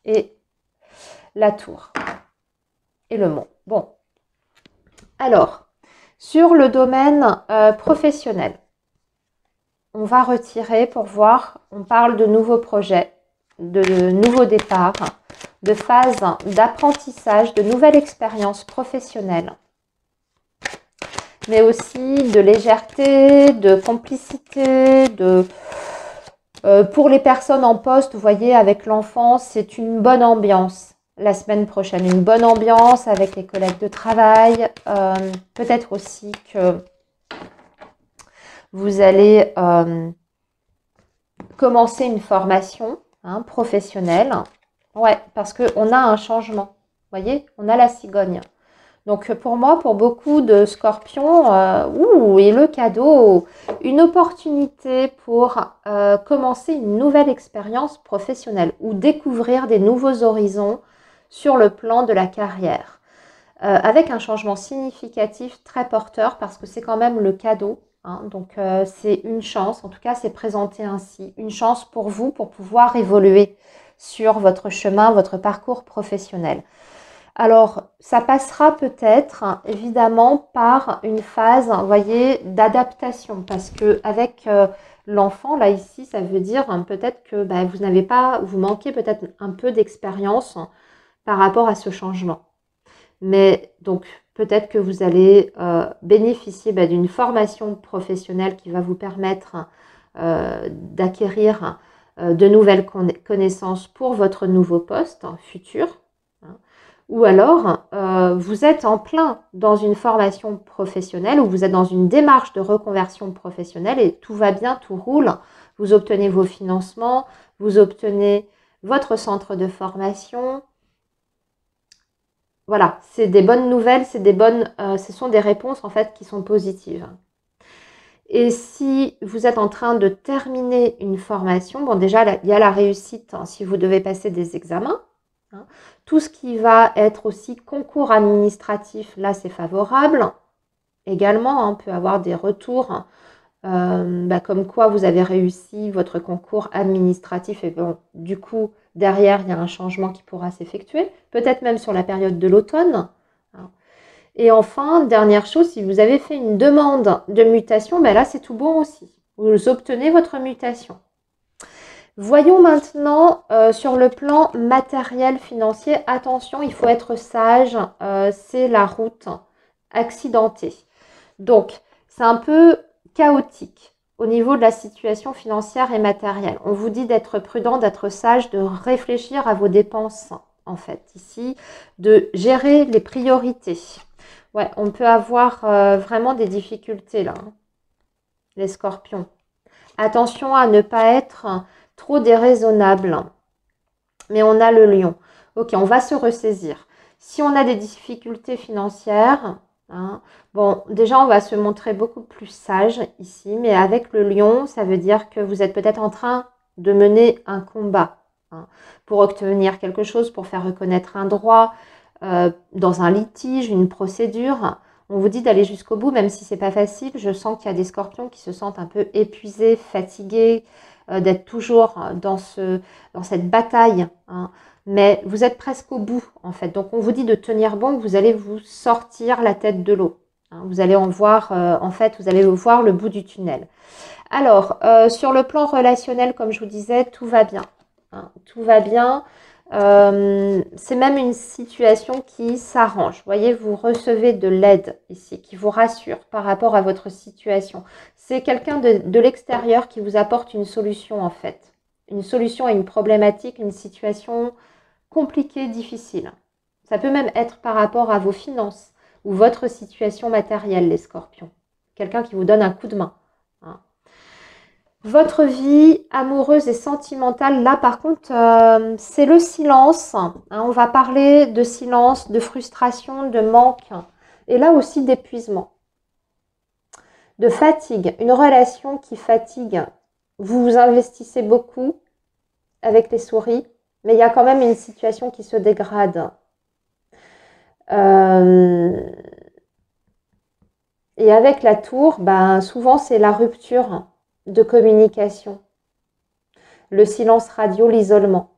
et la tour et le mont. Bon, Alors, sur le domaine professionnel, on va retirer pour voir, on parle de nouveaux projets, de nouveaux départs, de phases d'apprentissage, de nouvelles expériences professionnelles, mais aussi de légèreté, de complicité, pour les personnes en poste, vous voyez, avec l'enfant, c'est une bonne ambiance la semaine prochaine. Une bonne ambiance avec les collègues de travail. Peut-être aussi que vous allez commencer une formation professionnelle. Ouais, parce qu'on a un changement. Vous voyez, on a la cigogne. Donc pour moi, pour beaucoup de scorpions, et le cadeau, une opportunité pour commencer une nouvelle expérience professionnelle ou découvrir des nouveaux horizons sur le plan de la carrière. Avec un changement significatif très porteur parce que c'est quand même le cadeau. Donc c'est une chance, en tout cas c'est présenté ainsi, une chance pour vous pour pouvoir évoluer sur votre chemin, votre parcours professionnel. Alors, ça passera peut-être, évidemment, par une phase, vous voyez, d'adaptation. Parce que avec l'enfant, là, ici, ça veut dire peut-être que vous n'avez pas, vous manquez peut-être un peu d'expérience par rapport à ce changement. Mais donc, peut-être que vous allez bénéficier d'une formation professionnelle qui va vous permettre d'acquérir de nouvelles connaissances pour votre nouveau poste futur. Ou alors, vous êtes en plein dans une formation professionnelle ou vous êtes dans une démarche de reconversion professionnelle et tout va bien, tout roule. Vous obtenez vos financements, vous obtenez votre centre de formation. Voilà, c'est des bonnes nouvelles, ce sont des réponses en fait qui sont positives. Et si vous êtes en train de terminer une formation, bon déjà il y a la réussite si vous devez passer des examens. Tout ce qui va être aussi concours administratif, là c'est favorable. Également, on peut avoir des retours comme quoi vous avez réussi votre concours administratif et bon, du coup, derrière, il y a un changement qui pourra s'effectuer, peut-être même sur la période de l'automne. Et enfin, dernière chose, si vous avez fait une demande de mutation, là c'est tout bon aussi. Vous obtenez votre mutation. Voyons maintenant sur le plan matériel financier. Attention, il faut être sage, c'est la route accidentée. Donc, c'est un peu chaotique au niveau de la situation financière et matérielle. On vous dit d'être prudent, d'être sage, de réfléchir à vos dépenses, en fait, ici, de gérer les priorités. Ouais, on peut avoir vraiment des difficultés là, les scorpions. Attention à ne pas être trop déraisonnable. Mais on a le lion. Ok, on va se ressaisir. Si on a des difficultés financières, bon, déjà on va se montrer beaucoup plus sage ici, mais avec le lion, ça veut dire que vous êtes peut-être en train de mener un combat pour obtenir quelque chose, pour faire reconnaître un droit, dans un litige, une procédure. On vous dit d'aller jusqu'au bout, même si c'est pas facile. Je sens qu'il y a des scorpions qui se sentent un peu épuisés, fatigués, d'être toujours dans cette bataille. Mais vous êtes presque au bout, en fait. Donc, on vous dit de tenir bon, vous allez vous sortir la tête de l'eau. Vous allez en voir, en fait, vous allez voir le bout du tunnel. Alors, sur le plan relationnel, comme je vous disais, tout va bien. Tout va bien. C'est même une situation qui s'arrange. Vous voyez, vous recevez de l'aide ici, qui vous rassure par rapport à votre situation. C'est quelqu'un de l'extérieur qui vous apporte une solution en fait. Une solution à une problématique, une situation compliquée, difficile. Ça peut même être par rapport à vos finances ou votre situation matérielle, les scorpions. Quelqu'un qui vous donne un coup de main. Votre vie amoureuse et sentimentale, là par contre, c'est le silence. On va parler de silence, de frustration, de manque et là aussi d'épuisement, de fatigue. Une relation qui fatigue. Vous vous investissez beaucoup avec les souris, mais il y a quand même une situation qui se dégrade. Et avec la tour, souvent c'est la rupture de communication. Le silence radio, l'isolement.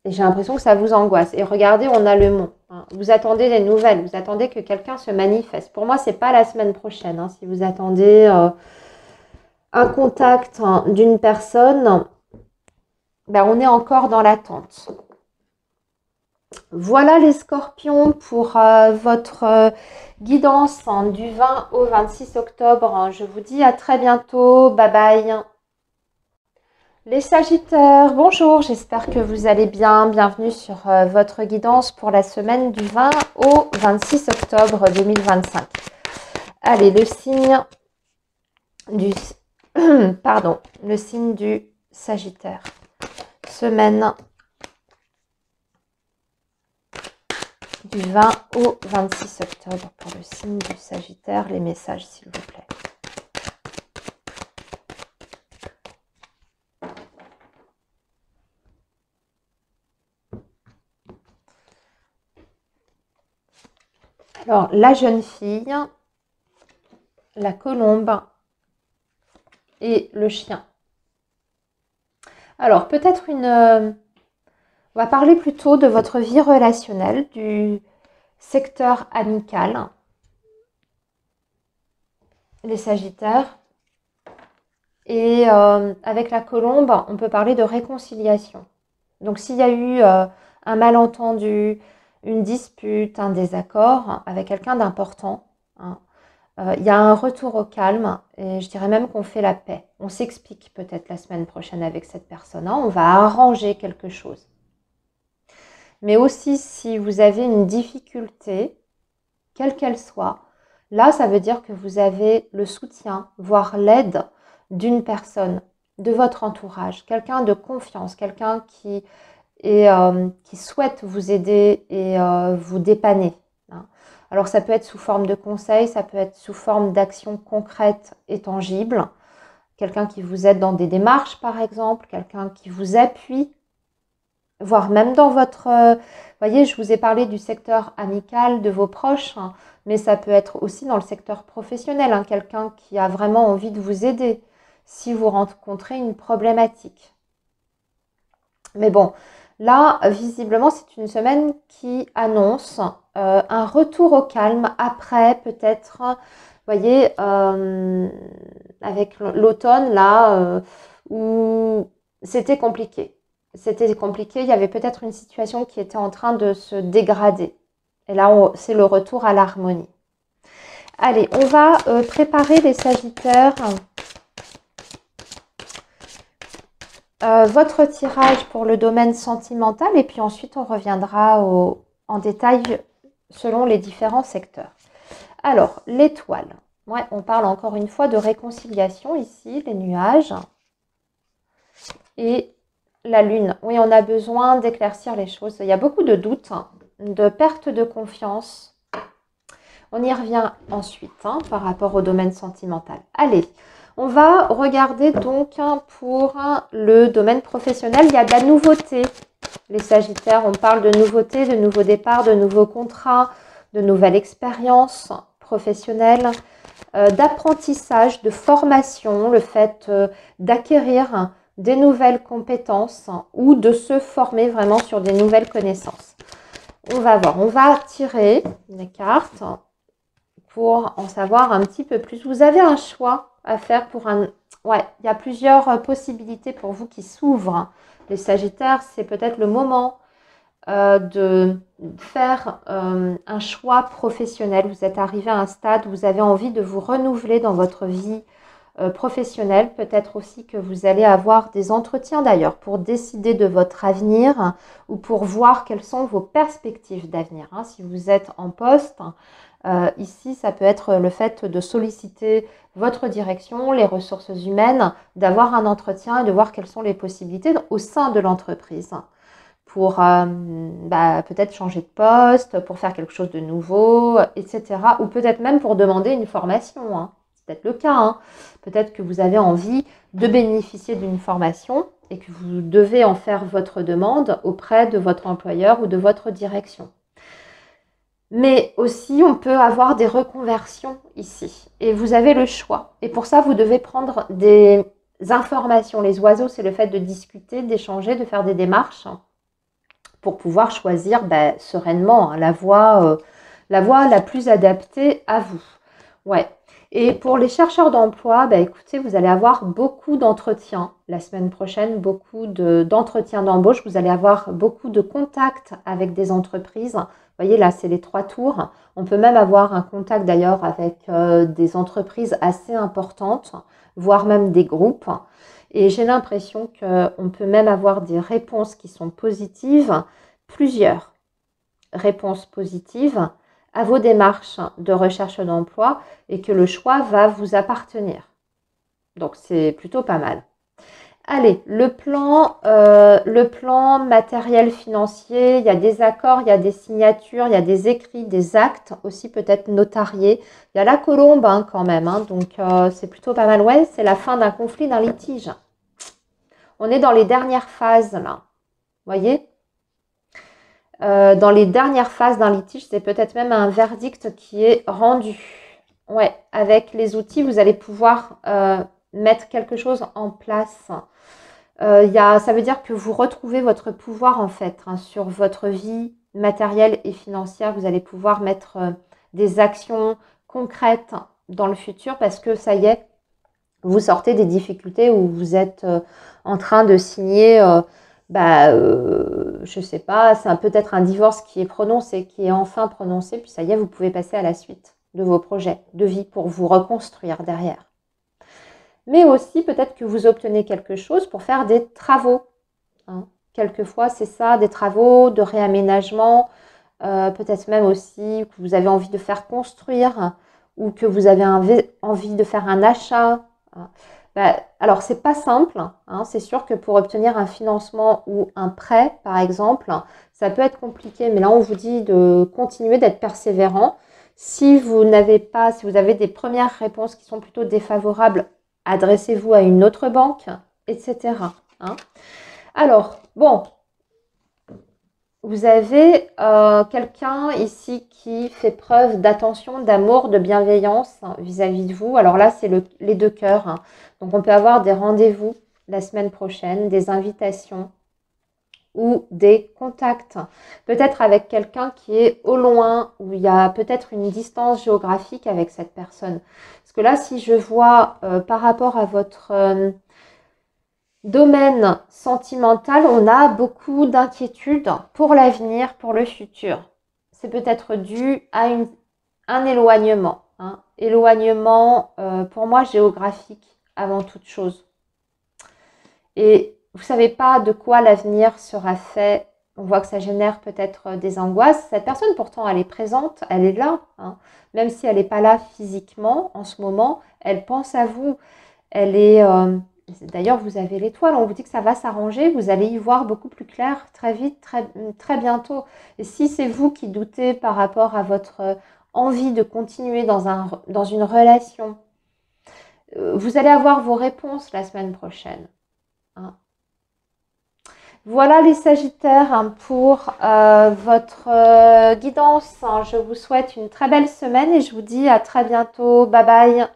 Et j'ai l'impression que ça vous angoisse. Et regardez, on a le mont. Hein. Vous attendez des nouvelles, vous attendez que quelqu'un se manifeste. Pour moi, ce n'est pas la semaine prochaine. Hein. Si vous attendez un contact d'une personne, ben, on est encore dans l'attente. Voilà les scorpions pour votre guidance du 20 au 26 octobre. Je vous dis à très bientôt. Bye bye. Les Sagittaires, bonjour, j'espère que vous allez bien. Bienvenue sur votre guidance pour la semaine du 20 au 26 octobre 2025. Allez, le signe du pardon, le signe du Sagittaire. Semaine du 20 au 26 octobre pour le signe du Sagittaire. Les messages, s'il vous plaît. Alors, la jeune fille, la colombe et le chien. Alors, peut-être on va parler plutôt de votre vie relationnelle, du secteur amical. Les Sagittaires. Et avec la colombe, on peut parler de réconciliation. Donc, s'il y a eu un malentendu, une dispute, un désaccord avec quelqu'un d'important, hein, il y a un retour au calme et je dirais même qu'on fait la paix. On s'explique peut-être la semaine prochaine avec cette personne. Hein, on va arranger quelque chose. Mais aussi, si vous avez une difficulté, quelle qu'elle soit, là, ça veut dire que vous avez le soutien, voire l'aide d'une personne, de votre entourage, quelqu'un de confiance, quelqu'un qui souhaite vous aider et vous dépanner. Hein. Alors, ça peut être sous forme de conseils, ça peut être sous forme d'actions concrètes et tangibles. Quelqu'un qui vous aide dans des démarches, par exemple, quelqu'un qui vous appuie, voire même dans votre... voyez, je vous ai parlé du secteur amical de vos proches, hein, mais ça peut être aussi dans le secteur professionnel, hein, quelqu'un qui a vraiment envie de vous aider si vous rencontrez une problématique. Mais bon, là, visiblement, c'est une semaine qui annonce un retour au calme après, peut-être, vous voyez, avec l'automne, là, où c'était compliqué. C'était compliqué, il y avait peut-être une situation qui était en train de se dégrader. Et là, c'est le retour à l'harmonie. Allez, on va préparer les Sagittaires. Votre tirage pour le domaine sentimental et puis ensuite on reviendra en détail selon les différents secteurs. Alors, l'étoile. Ouais, on parle encore une fois de réconciliation ici, les nuages. Et la lune. Oui, on a besoin d'éclaircir les choses. Il y a beaucoup de doutes, hein, de perte de confiance. On y revient ensuite hein, par rapport au domaine sentimental. Allez, on va regarder donc pour le domaine professionnel. Il y a de la nouveauté. Les Sagittaires, on parle de nouveautés, de nouveaux départs, de nouveaux contrats, de nouvelles expériences professionnelles, d'apprentissage, de formation, le fait d'acquérir des nouvelles compétences ou de se former vraiment sur des nouvelles connaissances. On va voir, on va tirer les cartes pour en savoir un petit peu plus. Vous avez un choix à faire pour un... Ouais, il y a plusieurs possibilités pour vous qui s'ouvrent. Les Sagittaires, c'est peut-être le moment de faire un choix professionnel. Vous êtes arrivé à un stade où vous avez envie de vous renouveler dans votre vie professionnelle. Peut-être aussi que vous allez avoir des entretiens d'ailleurs pour décider de votre avenir ou pour voir quelles sont vos perspectives d'avenir. Hein. Si vous êtes en poste, ici, ça peut être le fait de solliciter votre direction, les ressources humaines, d'avoir un entretien et de voir quelles sont les possibilités au sein de l'entreprise pour peut-être changer de poste, pour faire quelque chose de nouveau, etc. Ou peut-être même pour demander une formation. Hein. C'est peut-être le cas. Hein. Peut-être que vous avez envie de bénéficier d'une formation et que vous devez en faire votre demande auprès de votre employeur ou de votre direction. Mais aussi, on peut avoir des reconversions ici. Et vous avez le choix. Et pour ça, vous devez prendre des informations. Les oiseaux, c'est le fait de discuter, d'échanger, de faire des démarches. pour pouvoir choisir sereinement hein, la voie la plus adaptée à vous. Ouais. Et pour les chercheurs d'emploi, écoutez, vous allez avoir beaucoup d'entretiens la semaine prochaine, beaucoup d'entretiens d'embauche. Vous allez avoir beaucoup de contacts avec des entreprises. Vous voyez, là, c'est les 3 tours. On peut même avoir un contact d'ailleurs avec des entreprises assez importantes, voire même des groupes. Et j'ai l'impression qu'on peut même avoir des réponses qui sont positives, plusieurs réponses positives à vos démarches de recherche d'emploi et que le choix va vous appartenir. Donc, c'est plutôt pas mal. Allez, le plan matériel financier, il y a des accords, il y a des signatures, il y a des écrits, des actes aussi peut-être notariés. Il y a la colombe hein, quand même, hein, donc c'est plutôt pas mal. Ouais, c'est la fin d'un conflit, d'un litige. On est dans les dernières phases là, vous voyez dans les dernières phases d'un litige, c'est peut-être même un verdict qui est rendu. Ouais, avec les outils, vous allez pouvoir mettre quelque chose en place. Ça veut dire que vous retrouvez votre pouvoir en fait hein, sur votre vie matérielle et financière. Vous allez pouvoir mettre des actions concrètes dans le futur parce que ça y est, vous sortez des difficultés où vous êtes en train de signer je sais pas, c'est peut-être un divorce qui est prononcé, qui est enfin prononcé, puis ça y est, vous pouvez passer à la suite de vos projets de vie pour vous reconstruire derrière. Mais aussi, peut-être que vous obtenez quelque chose pour faire des travaux. Hein. Quelquefois, c'est ça, des travaux de réaménagement, peut-être même aussi que vous avez envie de faire construire ou que vous avez envie de faire un achat. Hein. Alors, c'est pas simple. Hein. C'est sûr que pour obtenir un financement ou un prêt, par exemple, ça peut être compliqué. Mais là, on vous dit de continuer d'être persévérant. Si vous avez des premières réponses qui sont plutôt défavorables, adressez-vous à une autre banque, etc. Hein. Alors, bon, vous avez quelqu'un ici qui fait preuve d'attention, d'amour, de bienveillance vis-à-vis de vous. Alors là, c'est les 2 cœurs. Hein. Donc, on peut avoir des rendez-vous la semaine prochaine, des invitations ou des contacts. Peut-être avec quelqu'un qui est au loin, où il y a peut-être une distance géographique avec cette personne. Parce que là, si je vois par rapport à votre domaine sentimental, on a beaucoup d'inquiétudes pour l'avenir, pour le futur. C'est peut-être dû à un éloignement. Hein. Éloignement, pour moi, géographique avant toute chose. Et vous ne savez pas de quoi l'avenir sera fait. On voit que ça génère peut-être des angoisses. Cette personne, pourtant, elle est présente, elle est là. Hein. Même si elle n'est pas là physiquement en ce moment, elle pense à vous. Elle est... D'ailleurs, vous avez l'étoile, on vous dit que ça va s'arranger, vous allez y voir beaucoup plus clair très vite, très bientôt. Et si c'est vous qui doutez par rapport à votre envie de continuer dans une relation, vous allez avoir vos réponses la semaine prochaine. Hein. Voilà les Sagittaires hein, pour votre guidance. Je vous souhaite une très belle semaine et je vous dis à très bientôt. Bye bye.